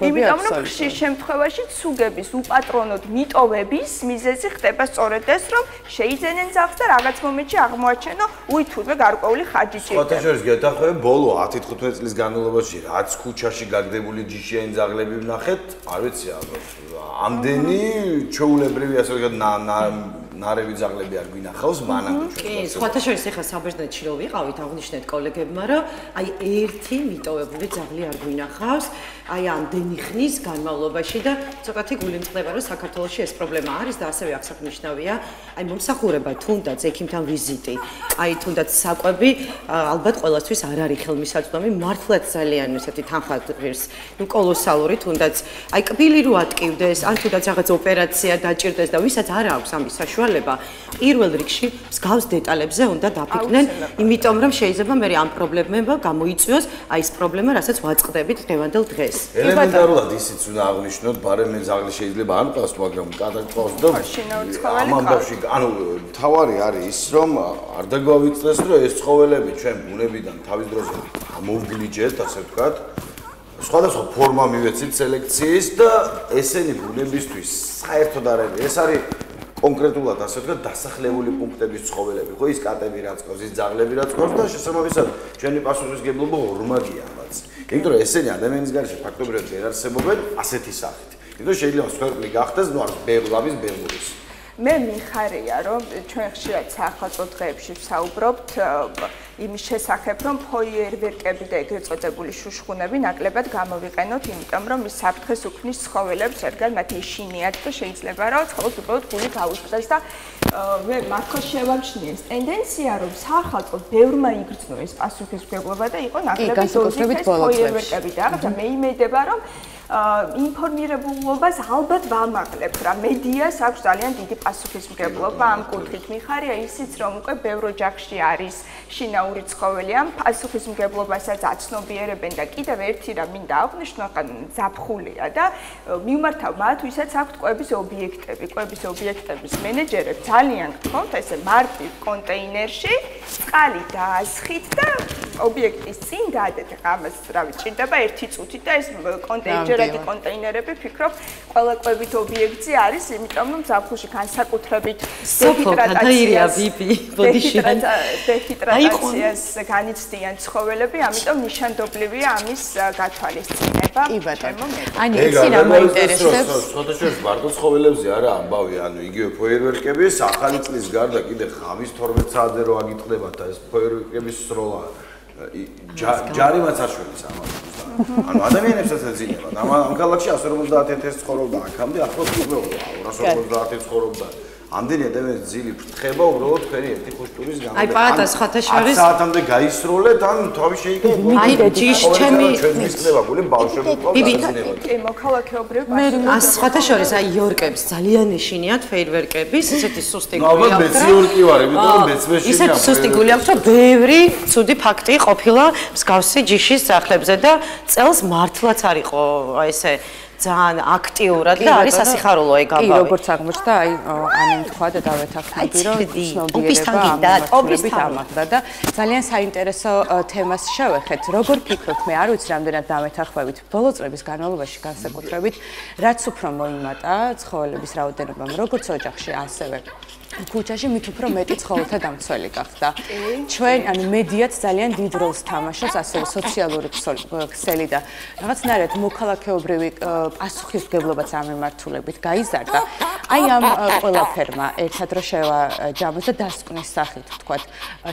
[SPEAKER 10] იმიტომ რომ ხშირ შემთხვევაში ცუგების უპატრონოდ მიტოვების მიზეზი ხდება სწორედ ეს, რომ შეიძენენ ძაღლს და რაღაც მომენტში აღმოაჩენო, უი თურმე გარკვეული ხარჯი ჭირდება.
[SPEAKER 2] სხვათაშორის გეთახმები ბოლო 10-15 წლის განმავლობაში რაც ქუჩაში გაგდებული ჯიშიანი ძაღლები ვნახეთ, არ ვიცი ალბათ. ამდენი ჩვეულებრივი ასე ვთქვათ ნარევი ძაღლები არ გვინახავს მანამდე ჩვენ.
[SPEAKER 1] კი, სხვათაშორის ეხლა საბერძნეთში რო ვიყავით, აღნიშნეთ კოლეგებმა, რომ აი ერთი მიტოვებული ძაღლი არ გვინახავს, აი ამდენი ხნის განმავლობაში და ცოტათი გული მწყდება, რომ საქართველოში ეს პრობლემა არის და ასევე აღსანიშნავია, აი მომსახურება თუნდაც ექიმთან ვიზიტი, აი თუნდაც საკვები, ალბათ ყოველთვის არ არის ხელმისაწვდომი, მართლაც ძალიან ესეთი თანხა ღირს, ნუ კოლოსალური თუნდაც აი კბილი რო ატკივდეს, ან თუნდაც რაღაც ოპერაცია დაჭირდეს და ვისაც არ აქვს ამის საშუალება, პირველ რიგში მსგავს დეტალებზე უნდა დაფიქრდნენ, იმიტომ რომ შეიძლება მე ამ პრობლემებმა გამოიწვიოს აი ეს პრობლემა, რასაც ვაწყდებით დღევანდელ დღეს.
[SPEAKER 2] ელემენტარულად ისიც უნდა აღნიშნოთ, ბარემ ძაღლი შეიძლება არ მყავს, მაგრამ კატა ყავს და ამბავში, ანუ თავარი არის ის, რომ არ დაგვავიწყდეს, რომ ეს ცხოველები ჩვენ ბუნებიდან თავის დროზე ამოვგლიჯეთ, ასე ვთქვათ. სხვადასხვა ფორმა მივეცით სელექციის და ესენი ბუნებისთვის საერთოდ არ არის. ეს არის კონკრეტულად ასე ვთქვათ, დასახლებული პუნქტების ცხოველები, ხო, ის კატები რაც ყავს, ის ძაღლები რაც ყავს და შესაბამისად ჩვენი პასუხისმგებლობა ორმაგია მათ. იმიტომ რომ ესენი ადამიანის გარშე ფაქტობრივად ვერ არსებობენ ასეთი სახით. იმიტომ რომ შეიძლება სვერპლი გახდეს, ნუ არ ბეღლავის ბეღურის.
[SPEAKER 10] მე მიხარია რომ ჩვენ ხშირად საახალწლო დღეებში ვსაუბრობთ იმის შესახებ რომ ფოიერვერკები და ეგრეთ წოდებული შუშხუნები ნაკლებად გამოვიყენოთ, იმიტომ რომ ის საფრთხეს უქმნის ცხოველებს, რადგან მათი შინიათ და შეიძლება რომ ცხოველს უბრალოდ გული გაუჭდეს და მე მართლა შევამჩნიე ეს ტენდენცია რომ საახალწლო ბევრმა იგრძნო ეს პასუხისმგებლობა და იყო ნაკლებად დოზის ფოიერვერკები და რაღაცა მე იმედება რომ ინფორმირებულობას ალბათ ვამაღლებთ რა მედიას აქვს ძალიან დიდი პასუხისმგებლობა ამ კუთხით მიხარია ისიც რომ უკვე ბევრ ოჯახში არის შინაური ცხოველი ამ პასუხისმგებლობასაც აცნობიერებენ და კიდევ ერთი რამ მინდა აღვნიშნო ზაფხულია და მიმართავ მათ ვისაც აქვთ კვების ობიექტების მენეჯერებს ძალიან გთხოვთ ესე მარტივ კონტეინერში წყალი დაასხით და ობიექტის წინ დაადეთ ამას რავი ჭირდება 1 წუთი და ეს კონტეინერები კონტეინერები ფიქრობ ყველა კვებით ობიექტი არის იმიტომ რომ ზაფხულში განსაკუთრებით დეჰიდრატაციას განიცდიან ცხოველები ამიტომ ნიშანდობლივია ამის გათვალისწინება
[SPEAKER 3] ანუ იცი რა მაინტერესებს
[SPEAKER 2] სხვადასხვა ბარდო ცხოველებზე არა ამბავი ანუ იგივე ფოიერვერკები ახალი წლის გარდა კიდე ღამის 12 საათზე რო აგიტყდებათ და ეს ფოიერვერკების სროლა ჯარიმაც არშველის ამას ანუ ადამიანებსაც ეძინებათ ამ ქალაქში 150,000 ცხოვრობდა აქამდე ახლა 250,000 ცხოვრობდა ამდენი ადამიანის ძილი ფრთხება უბრალოდ თქვენი ერთი ხუშტურის გამო
[SPEAKER 1] აი პატას ხათაშორის
[SPEAKER 2] 10 საათამდე გაისროლეთ ან თავი შეიკავეთ
[SPEAKER 1] აი ჯიშ ჩემი
[SPEAKER 2] ჩვენი ხდება გული ბავშვები ყავდა
[SPEAKER 10] კი მოქალაქეობრივ
[SPEAKER 1] ხათაშორის აი იორკებს ძალიან ეშინიათ ფეიერვერკების ისეთი სუსტი
[SPEAKER 2] გული აქვს ალბათ მეც იორკი ვარ იმიტომ რომ მეც მეშინია
[SPEAKER 1] ისეთი სუსტი გული აქვს რომ ბევრი ცუდი ფაქტი ყოფილა მსგავსი ჯიშის სახლებზე და წელს მართლაც არისო აი ესე ძალიან აქტიურად და არის სასიხარულო ეგ ამბავი.
[SPEAKER 3] კი, როგორც აღმოჩნდა, აი ამ თქვა და დავეთანხმები, რომ ცნობიერება ოპისტებით ამაღლდა და ძალიან საინტერესო თემას შევეხეთ. როგორ ფიქრობთ, მე არ ვიცი რამდენად დავეთანხმებით ბოლო წლების განმავლობაში განსაკუთრებით, რაც უფრო მოიმატა ცხოველების რაოდენობამ, როგორც ოჯახში, ასევე ქუჩაში მით უფრო მეტი ცხოველთა დამცველი გახდა. ჩვენ, ანუ მედიაც ძალიან დიდ როლს თამაშობს, ასევე სოციალური ქსელი და რაღაცნაირად მოქალაქეობრივი პასუხისმგებლობაც ამ მიმართულებით გაიზარდა. აი ამ ყველაფერმა ერთად რო შევაჯამოთ და დასკვნის სახით ვთქვათ,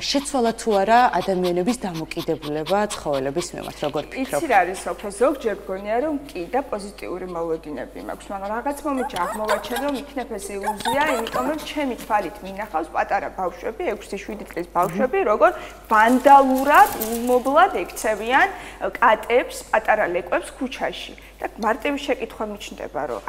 [SPEAKER 3] შეცვალა თუ არა ადამიანების დამოკიდებულება ცხოველების მიმართ, როგორ ფიქრობთ?
[SPEAKER 10] იცი რა არის სოფო, ზოგჯერ გონია რომ კი და პოზიტიური მოლოდინები მაქვს, მაგრამ რაღაც მომენტში აღმოვაჩენ რომ იქნებ ეს ილუზია, იმიტომ რომ ჩემი თვალით მინახავს პატარა ბავშვები, 6-7 წლის ბავშვები, როგორ ვანდალურად, უმობლად ექცევიან კატებს, პატარა ლეკვებს ქუჩაში. და მარტივი შეკითხვა მიჩნდება, რომ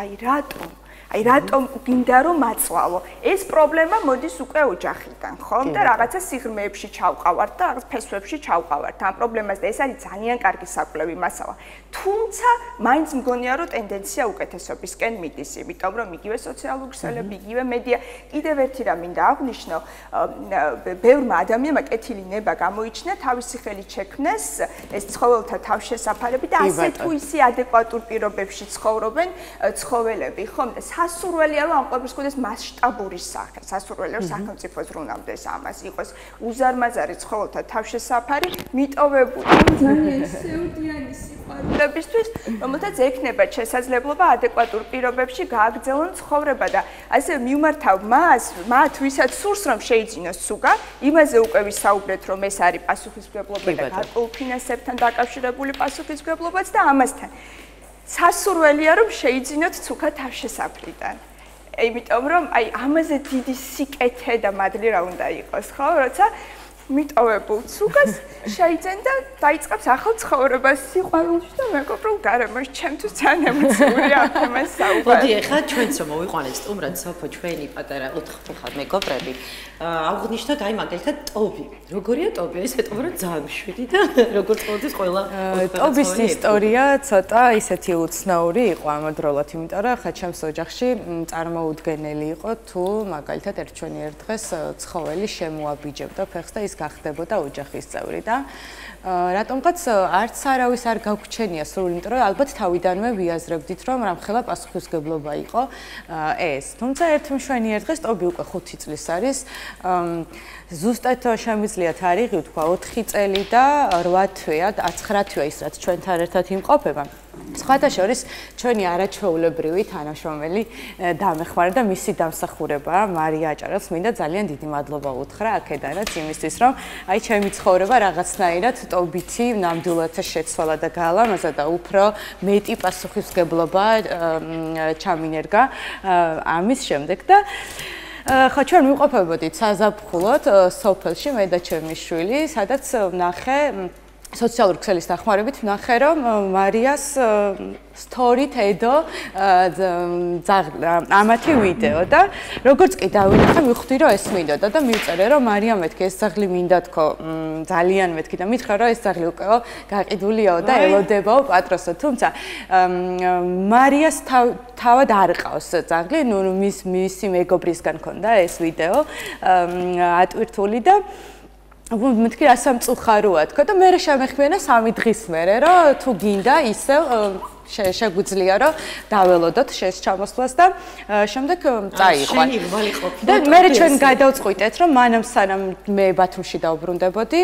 [SPEAKER 10] აი რატომ გინდა რომ მაწვალო? ეს პრობლემა მოდის უკვე ოჯახიდან, ხომ? და რაღაცა სიღრმეებში ჩავყავართ და რაღაც ფესვებში ჩავყავართ. ამ პრობლემას და ეს არის ძალიან კარგი საკვლევი მასალა. თუმცა მაინც მგონია რომ ტენდენცია უკეთესობისკენ მიდის, იმიტომ რომ იგივე სოციალური ქსელები, იგივე მედია, კიდევ ერთი რამ მინდა აღვნიშნო, ბევრმა ადამიანმა კეთილი ნება გამოიჩინა თავისი ხელით შექმნეს ეს ცხოველთა თავშესაფარები და ასე თუ ისი ადეკვატურ პირობებში ცხოვრობენ ცხოველები, ხომ? სასურველია რომ ამ ყველაფერს ქონდეს მასშტაბური სახე, სასურველია რომ სახელმწიფო ზრუნავდეს ამას, იყოს უზარმაზარი ცხოველთა თავშესაფარი, მიტოვებული სეუდიანი სიყვარულებისთვის, რომელთაც ექნება შესაძლებლობა ადეკვატურ პირობებში გააგრძელონ ცხოვრება და ასე მიმართავ მათ ვისაც სურს რომ შეიძინოს ცუგა, იმაზე უკვე ვისაუბრეთ რომ ეს არის პასუხისმგებლობა და გარკვეულ ფინანსებთან დაკავშირებული პასუხისმგებლობაც და ამასთან სასურველია რომ შეიძინოთ ცუქა თავშესაფრიდან. იმიტომ რომ აი ამაზე დიდი სიკეთე და მადლი რა უნდა იყოს, ხო? როცა მიტოვებულ ცუქას შეიძენ და დაიწყებს ახალ ცხოვრებას სიყვარულში და მეგობრულ გარემოში. ჩემთვის ძალიან ემოციური ამ თემას საუბარი.
[SPEAKER 1] მოდი ახლა ჩვენც რომ მოვიყვანეთ სტუმრად სოფო ჩვენი პატარა 4 ხალ მეგობრები. აღვნიშნოთ აი მაგალითად ტობი. როგორია ტობი? ეს ეტყობა რომ ძალიან მშვიდი და როგორც ყოველთვის ყველა
[SPEAKER 3] ტობის ისტორია ცოტა ისეთი უცნაური იყო ამავდროულად, იმიტომ რომ ხა ჩემს ოჯახში წარმოუდგენელი იყო თუ მაგალითად ერთ დღეს ცხოველი შემოაბიჯებდა ფეხს და ის ის გახდებოდა ოჯახის წევრი და რატომღაც არც არავის არ გაგვჩენია სრული, იმიტომ რომ ალბათ თავიდანვე ვიაზრებდით, რომ რამხელა პასუხისგებლობა იყო ეს. თუმცა ერთ მშვენიერ დღეს ტობი უკვე 5 წლის არის. ზუსტად შემიძლია თარიღი ვთქვა 4 წელი და 8 თვეა, 9 თვეა ის რაც ჩვენთან ერთად იმყოფება. სხვათა შორის ჩვენი არაჩვეულებრივი თანამშრომელი დამეხმარა და მისი დამსახურება მარია აჭარელს მინდა ძალიან დიდი მადლობა უთხრა აქედანაც იმისთვის რომ აი ჩემი ცხოვრება რაღაცნაირად ტობითი ნამდვილად შეცვალა და გაალამაზა და უფრო მეტი პასუხისმგებლობა ჩამინერგა ამის შემდეგ და ხო ჩვენ ვიმყოფებოდით საზაფხულოდ სოფელში მე და ჩემი შვილი სადაც ვნახე სოციალური ქსელის დახმარებით ვნახე რომ მარიას სტორით ედო ამათი ვიდეო და როგორც კი დავინახე მივხვდი რომ ეს მინდოდა და მივწერე რომ მარია მეთქი ეს ძაღლი მინდა თქო ძალიან მეთქი და მითხრა რომ ეს ძაღლი უკეო გაყიდულიაო და ელოდებაო პატროსო თუმცა მარიას თავად არ ყავს ძაღლი ნუ მისი მეგობრისგან ქონდა ეს ვიდეო ატვირთული და მეთქი რა სამწუხაროა თქო და მე შემეხმიანა 3 დღის მერე რომ თუ გინდა ისევ შეგვიძლია რომ დაველოდოთ შეს ჩამოსვლას და შემდეგ წაიყვან. და მე ჩვენ გადავწყვიტეთ რომ მანამ სანამ მე ბათუმში დავბრუნდებოდი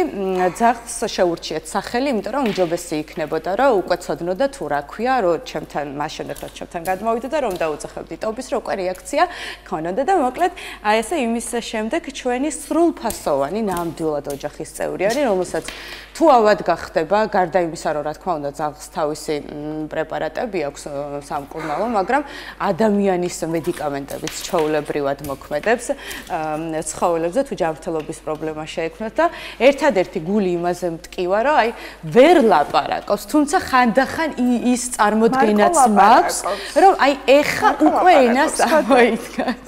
[SPEAKER 3] ძაღლს შეურჩიეთ სახელი, იმიტომ რომ უმჯობესი იქნებოდა რომ უკვე ცოდნოდა თუ რა ქვია, რომ ჩემთან მას შემდეგ რაც ჩემთან გადმოვიდა და რომ დაუძახებდი ტობის რო უკვე რეაქცია ქონოდა და მოკლედ აი ესე იმის შემდეგ ჩვენი სრულფასოვანი ნამდვილად ოჯახის წევრი არის, რომელსაც თუ ავად გახდება, გარდა იმისა რომ რა თქმა უნდა ძაღლს თავისი პრეპარატები აქვს სამკურნალო, მაგრამ ადამიანის მედიკამენტებიც ჩვეულებრივად მოქმედებს ცხოველებზე თუ ჯანმრთელობის პრობლემა შეექმნათ და ერთადერთი გული იმაზე მტკივა, რომ აი ვერ ლაპარაკობს, თუმცა ხანდახან ის წარმოდგენაც მაქვს, რომ აი ეხა უკვე ენას ამოიდგას.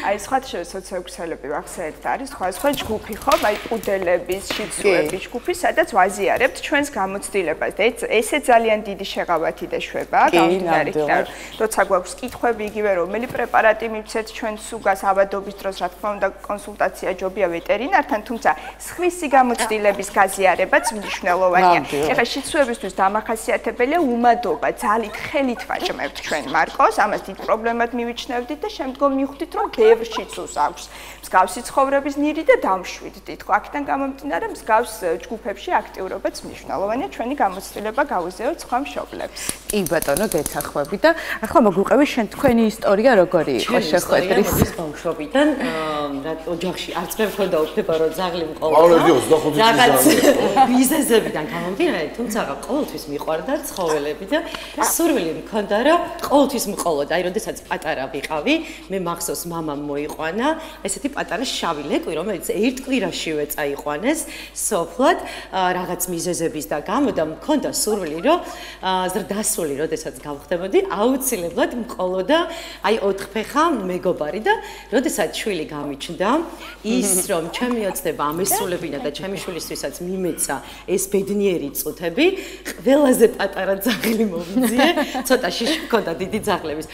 [SPEAKER 10] აი სხვათა შორის სოციოექსელები ახსენეთ არის სხვა ჯგუფი ხო? აი პუდელების, შიცუების ჯგუფი, სადაც ვაზიარებთ ჩვენს გამოცდილებას და ესე ძალიან დიდი შეღავათი და შვება გამდინარე იქიდან. როცა გვაქვს კითხვები იგივე რომელი პრეპარატი მივცეთ ჩვენ სუგას ავადობის დროს, რა თქმა უნდა, კონსულტაცია ჯობია ვეტერინართან, თუმცა სხვისი გამოცდილების გაზიარებაც მნიშვნელოვანია. ეხლა შიცუებისთვის დამახასიათებელია უმადობა, ძალით ხელით ვაჭმევთ ჩვენ მარკოს, ამას დიდ პრობლემად მივიჩნევდით და შემდგომ მივხვდით რომ ბევრ შიცუს აქვს მსგავსი ცხოვრების ნირი და დამშვიდდით. ხო, აქედან გამომდინარე მსგავს ჯგუფებში აქტიურობაც მნიშვნელოვანია ჩვენი გამოცდილება გავუზეოთ სხვა მშობლებს.
[SPEAKER 3] კი ბატონო, გეცახვები და ახლა მოგვიყევი შენ თქვენი ისტორია როგორი იყო შეხვედრის
[SPEAKER 1] ბავშვობიდან ოჯახში არც მე მქონდა უფლება რომ ძაღლი მყოლოდა. რაღაც ბიზნესებიდან გამომდინარე, თუმცა ყოველთვის მიყვარდა ცხოველები და სურვილი მქონდა რომ ყოველთვის მყოლოდა. აი, როდესაც პატარა ვიყავი, მე მახსოვს მამამ მოიყვანა ესეთი პატარა შავი ლეკვი, რომელიც ერთ კვირაშივე წაიყვანეს სოფლად რაღაც მიზეზების და გამო და მქონდა სურვილი რომ ზრდასრული როდესაც გავხდებოდი აუცილებლად მყოლოდა აი 4 ფეხა მეგობარი და როდესაც შვილი გამიჩნდა ის რომ ჩემი ოცნება ამესრულებინა და ჩემი შვილისთვისაც მიმეცა ეს ბედნიერი წუთები ყველაზე პატარა ძაღლი მომძიე ცოტა შიში მქონდა დიდი ძაღლების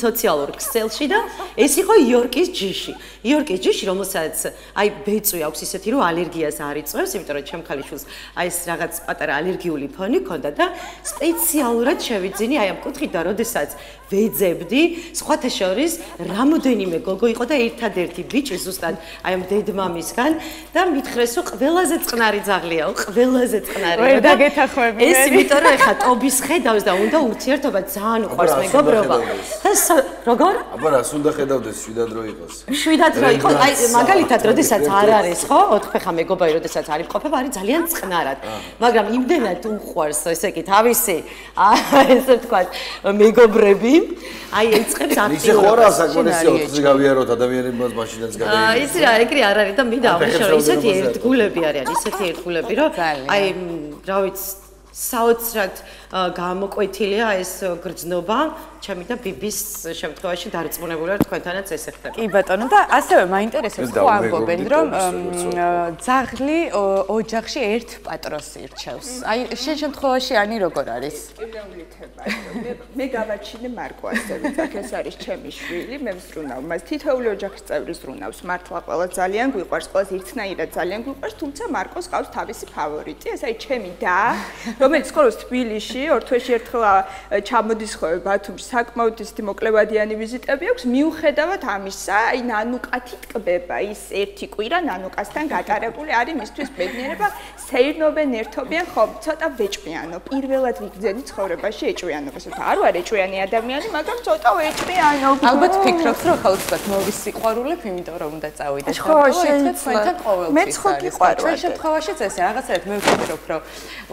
[SPEAKER 1] სოციალურ ქსელში და ეს იყო იორკის ჯიში. იორკის ჯიში, რომელსაც აი ბეწვი აქვს ისეთი, რომ ალერგიას არ იწვევს, იმიტომ რომ ჩემ ქალიშვილს აი ეს რაღაც პატარა ალერგიული ფონი ჰქონდა და სპეციალურად შევიძინი აი ამ კუთხით და როდესაც ვეძებდი, სხვათა შორის რამოდენიმე გოგო იყო და ერთადერთი ბიჭი ზუსტად აი ამ დედმამისგან და მითხრეს, რომ ყველაზე წყნარი ძაღლიაო, ყველაზე წყნარი.
[SPEAKER 3] ვერ დაგეთახვები მე.
[SPEAKER 1] ეს იმიტომ რომ ეხა ტობის ხედავს და უნდა ურთიერთობა ძალიან უყვარს მეგობრობა. და როგორ?
[SPEAKER 2] აბა რას უნდა ხედავდეს შვიდად რო იყოს?
[SPEAKER 1] შვიდად რო იყოს, აი მაგალითად, როდესაც არ არის, ხო? 4 ფეხა მეგობარი, როდესაც არ იმყოფება, არის ძალიან წყნარად. მაგრამ იმდენად უყვარს, ესე იგი, თავისი ესე ვთქვათ, მეგობრები, აი ეწყებს აქტიურობას.
[SPEAKER 2] ისე ხوارა საკმარისი 4-ზე გავიაროთ ადამიანებმაც მაშინაც გადაიყვანოს.
[SPEAKER 1] ისი რა, ეგრე არ არის და მინდა აღნიშნო, ისეთი ერთგულები არიან, ისეთი ერთგულები, რომ აი რა ვიცი საოცრად გამოკვეთილია ეს გრძნობა ჩემი და ბიბის შემთხვევაში დარწმუნებული ვარ თქვენთანაც ეს ეხება.
[SPEAKER 3] კი ბატონო და ასევე მაინტერესებს ხო ამბობენ რომ ძაღლი ოჯახში ერთ პატრონს ირჩევს. აი შენ შემთხვევაში ანი როგორ არის?
[SPEAKER 10] მე გავაჩინე მარკო ასე ვიწაქ ეს არის ჩემი შვილი მე ვზრუნავ მას თითოეული ოჯახის წევრი ზრუნავს მართლა ყველა ძალიან გვიყვარს ყველას ერთნაირად ძალიან გვიყვარს თუმცა მარკოს ყავს თავისი ფავორიტი ეს არის ჩემი და რომელიც ხოლოს თბილისში ორ თვეში ერთხელ ჩამოდის ხოლმე ბათუმში საკმაოდ ისეთი მოკლევადიანი ვიზიტები აქვს მიუხედავად ამისა აი ნანუკათი ტკბება ის ერთი კვირა ნანუკასთან გატარებული არის მისთვის ბედნიერება სეირნობენ ერთობიან ხო ცოტა ვეჭვიანო პირველად ვიგრძენი ცხოვრებაში ეჭვიანობას არ ვარ ეჭვიანი ადამიანი მაგრამ ცოტა ვეჭვიანო
[SPEAKER 3] ალბათ ფიქრობთ რომ ხალხსაც მოვისიყვარულებ იმიტომ რომ უნდა წავიდეთ
[SPEAKER 10] ხო შეიცვალა მეც ხო გიყვარვა
[SPEAKER 3] ჩვენ შემთხვევაშიც ესე რაღაცად მე ვფიქრობ რომ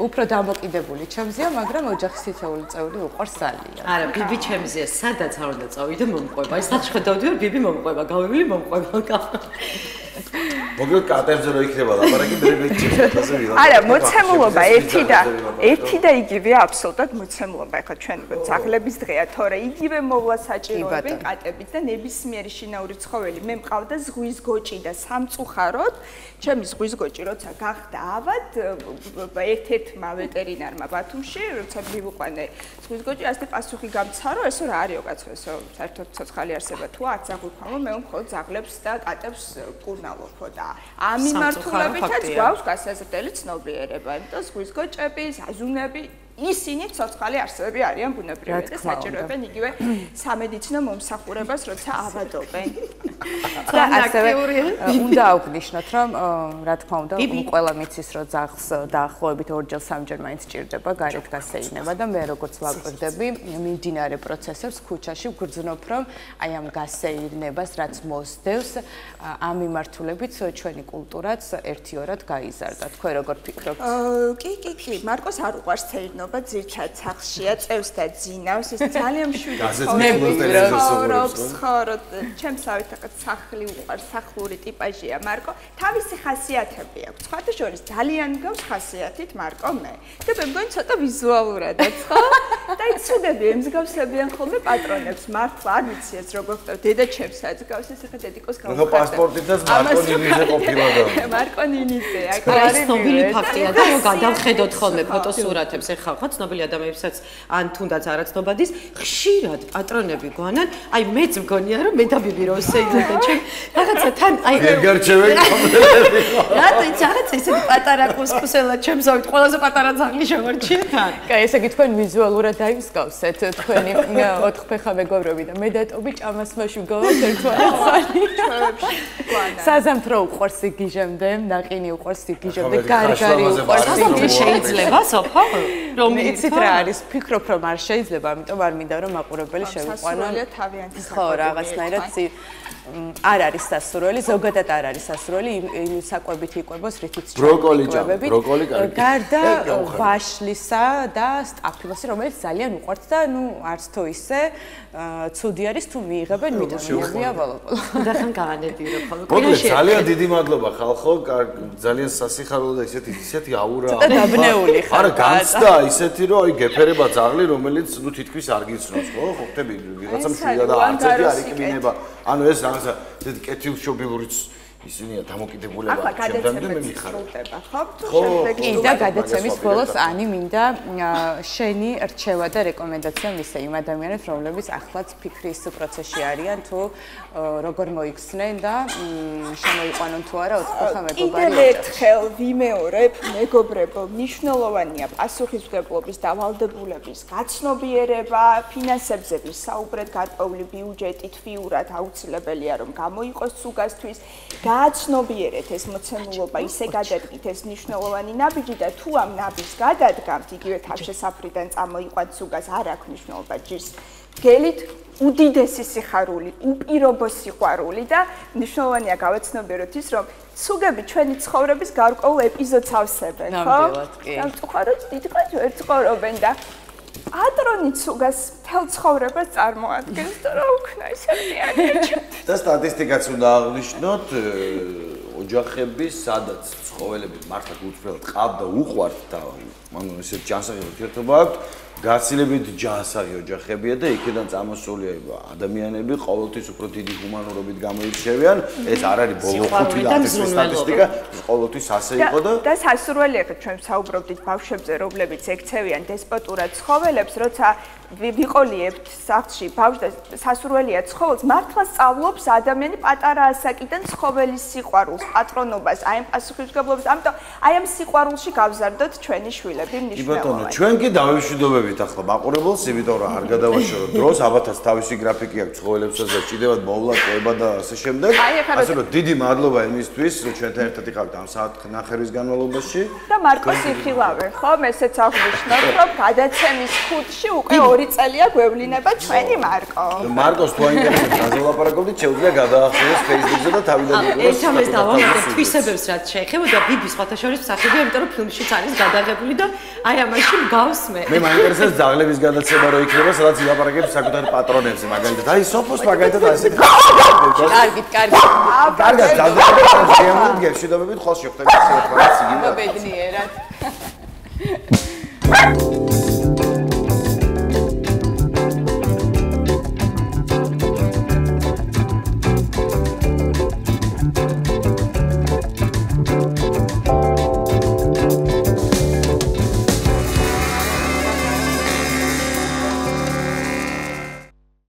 [SPEAKER 3] უფრო დამოკიდებული ჩემზეა მაგრამ ოჯახის თითოეული წევრი უყვარს ძალიან
[SPEAKER 1] არა ბიბი ჩემზეა სადაც არ უნდა წავიდე მომყვება ის ნახშე დავდივარ ბიბი მომყვება გავივილი მომყვება
[SPEAKER 2] მოგეთ კატებზე რო იქნება ლაპარაკი მე მეჩვენე ვიღა
[SPEAKER 10] არა მოცემულობა ერთი და იგივე აბსოლუტურად მოცემულობა ახლა ჩვენ ძაღლების დღეა თორე იგივე მოვლა საჭიროებენ კატებით და ნებისმიერი შინაური ცხოველი მე მყავდა ზღვის გოჭი და სამწუხაროდ ჩემი ზღვის გოჭი როცა გახდა ავად ერთ-ერთმა ვეტერინარმა ბათუმში როცა მივუყვანე ზღვის გოჭი ასე პასუხი გამცა რომ ესო რა არისო კაცო ესო საერთოდ ცოცხალი არსება თუ არ ძაღლქვამო მე მხოლოდ ძაღლებს და კატებს კურნალობო და ამ მიმართულებითაც გვაქვს გასაზრდელი ცნობიერება იმიტომ ზღვის გოჭები ზაზუნები ისინი ცოცხალი არსებები არიან ბუნებრივად და საჭიროებენ იგივე სამედიცინო მომსახურებას როცა ავადობენ
[SPEAKER 3] და ასევე უნდა აღვნიშნოთ რომ რა თქმა უნდა ყველა მიცის რომ ძაღლს დაახლოებით ორჯერ სამჯერ მაინც ჭირდება გარეთ გასეირნება და მე როგორც ვაკვირდები მიმდინარე პროცესებს ქუჩაში ვგრძნობ რომ აი ამ გასეირნებას რაც მოსდევს ამ მიმართულებით ჩვენი კულტურაც ერთიორად გაიზარდა თქვენ როგორ ფიქრობთ
[SPEAKER 10] კი მარკოს არ უყვარს სეირნობა ძირჩად სახლშია წევს და ძინავს ეს ძალიან მშვიდი ხო ჩემსავით ახლა სახლი უყვარს სახლური ტიპაჟია მარკო თავისი ხასიათები აქვს სხვათა შორის ძალიან გავს ხასიათით მარკო მე და მე მგონი ცოტა ვიზუალურადაც ხო და იცოდები ემსგავსებიან ხოლმე პატრონებს მართლა არ ვიცი ეს როგორ ხდება დედა ჩემსაც გავს ეს ახლა დედიკოს გავს
[SPEAKER 2] ხო პასპორტითაც მარკო ნინიზე ყოფილა და
[SPEAKER 10] მარკო ნინიზე აქ
[SPEAKER 1] არის ცნობილი ფაქტია და რომ გადავხედოთ ხოლმე ფოტოსურათებს ეხლა ხო ცნობილი ადამიანებსაც ან თუნდაც არაცნობადის ხშირად პატრონები გვანან აი მეც მგონია რომ მე და ბიბი რო შეიძლება ჩვენ რაღაცა თან აი
[SPEAKER 2] გერგარჩევენ კომპლექტები
[SPEAKER 1] რატო იცი რაღაც ესეთი პატარა კუსკუსელა ჩემსავით ყველაზე პატარა ძაღლი შემორჩია თან
[SPEAKER 3] კაი ესე იგი თქვენ ვიზუალურად დაიმსგავსეთ თქვენი ოთხფეხა მეგობრები და მე და ტობი ჭამას მასში გავავთ ერთმანეთს საზამთრო უყვარს იგიჟემდე ნაყინი უყვარს იგიჟემდე გარგარი უყვარს
[SPEAKER 1] შეიძლება სოფო რომ
[SPEAKER 3] იცით რა არის ფიქრობ რომ არ შეიძლება ამიტომ არ მინდა რომ მაყურებელი შევიყვანო ხო რაღაცნაირად არ არის სასურველი ზოგადად არ არის სასურველი იმ საკვებით იკვებოს რითიც
[SPEAKER 2] ბროკოლი
[SPEAKER 3] გარდა ვაშლისა და სტაფილოსი რომელიც ძალიან უყვართ და ნუ არც თუ ისე ცუდი არის თუ მიიღებენ ვიტამინებია ბოლო-ბოლო
[SPEAKER 1] და ხან გაანედირო ხოლმე
[SPEAKER 2] მოკლედ ძალიან დიდი მადლობა ხალხო ძალიან სასიხარულო და ისეთი აურა
[SPEAKER 3] და დაბნეული ხარ
[SPEAKER 2] არა განცდა ისეთი რომ აი გეფერება ძაღლი რომელიც ნუ თითქმის არ გიცნობს ხო ხოხტები ვიღაცა მშვიდა და არცეთი არ იკბინება ანუ ეს რაღაცა ესეთი კეთილშობილურიც ისინია დამოკიდებულება ჩემთან და მე მიხარებ
[SPEAKER 10] ხო
[SPEAKER 3] კი და გადაცემის ბოლოს ანი მინდა შენი რჩევა და რეკომენდაცია მისცე იმ ადამიანებს რომლებიც ახლაც ფიქრის პროცესში არიან თუ როგორ მოიქცნენ და შემოიყვანონ თუ არა ოთხფეხა მეგობარი
[SPEAKER 10] კიდევ ერთხელ ვიმეორებ მეგობრებო მნიშვნელოვანია პასუხისმგებლობის დავალდებულების გაცნობიერება ფინანსებზე ვისაუბრეთ გარკვეული ბიუჯეტი თვიურად აუცილებელია რომ გამოიყოს სუგასთვის გააცნობიერეთ ეს მოცემულობა ისე გადადგით ეს მნიშვნელოვანი ნაბიჯი და თუ ამ ნაბიჯს გადადგამთ იგივე თავშესაფრიდან წამოიყვანთ სუგას არ აქვს მნიშვნელობა ჯის გელით უდიდესი სიხარული უპირობო სიყვარული და მნიშვნელოვანია გავაცნობიეროთ ის რომ სუგები ჩვენი ცხოვრების გარკვეულ ეპიზოდს ავსებენ ხო სამწუხაროდ დიდხანს ვერ ცხოვრობენ და პატრონი სუგას მთელ ცხოვრებას წარმოადგენს და რა უქნა ეს არის
[SPEAKER 2] და სტატისტიკაც უნდა აღნიშნოთ ოჯახების სადაც ცხოველები მართლა გულწრფელად ყავთ და უყვართ და ანუ ესეთ ჯანსაღი ურთიერთობა აქვთ. გაცილებით ჯანსაღი ოჯახებია და იქიდან წამოსული ადამიანები ყოველთვის უფრო დიდი ჰუმანურობით გამოირჩევიან. ეს არ არის ბოლო 5 წლის სტატისტიკა, ყოველთვის ასე იყო
[SPEAKER 10] და სასურველია, რომ ჩვენ საუბრობდით ბავშვებზე, რომლებიც ექცევიან დესპოტურად ცხოველებს, როცა ვიყოლიებთ სახლში ბავშვს და სასურველია ცხოველს, მართლა სწავლობს ადამიანი პატარა ასაკიდან ცხოველის სიყვარულს, პატრონობას, აი ამ პასუხისმგებლობას, ამიტომ აი ამ სიყვარულში გავზარდოთ ჩვენი შვილები მნიშვნელოვანი.
[SPEAKER 2] ბატონო, ჩვენ კი დავემშვიდობებით ახლა მაყურებელს, იმიტომ რომ არ გადავაშოროთ დროს, აბათაც თავისი გრაფიკი აქვს ცხოველებსაც და ჭირდებათ მოვლა ყובה და ასე შემდეგ. ასე რომ დიდი მადლობა იმისთვის, რომ ჩვენთან ერთად იყავით ამ საათნახევრის განმავლობაში.
[SPEAKER 10] და მარკოს იხილავე, ხო? ესეც აღნიშნოთ, რომ გადაცემის ხუთში უკვე 2 წელია გვევლინება ჩვენი მარკო.
[SPEAKER 2] მარკოს თუ აინტერესებს, რაზე ვლაპარაკობდით, შეუძლია გადაახსენოს Facebook-ზე და თავიდან იგულოს.
[SPEAKER 1] ერთამეს დავამატებ თვისებებს, რაც შეეხება და ბიბის სხვათა შორის მსახიობია, იმიტომ რომ ფილმშიც არის გადაღებული და აი ამაში მგავს მე.
[SPEAKER 2] მე მაინტერესებს ძაღლების გადაცემა რო იქნება, სადაც ილაპარაკებს საკუთარ პატრონებზე, მაგალითად, აი სოფოს მაგალითად ასე.
[SPEAKER 1] კარგით, კარგით.
[SPEAKER 2] კარგად, ძაღლები შემოდგენ, შედობებით ხოლმე შეხვდებით, ეს რა თქმა უნდა.
[SPEAKER 3] ბედნიერად.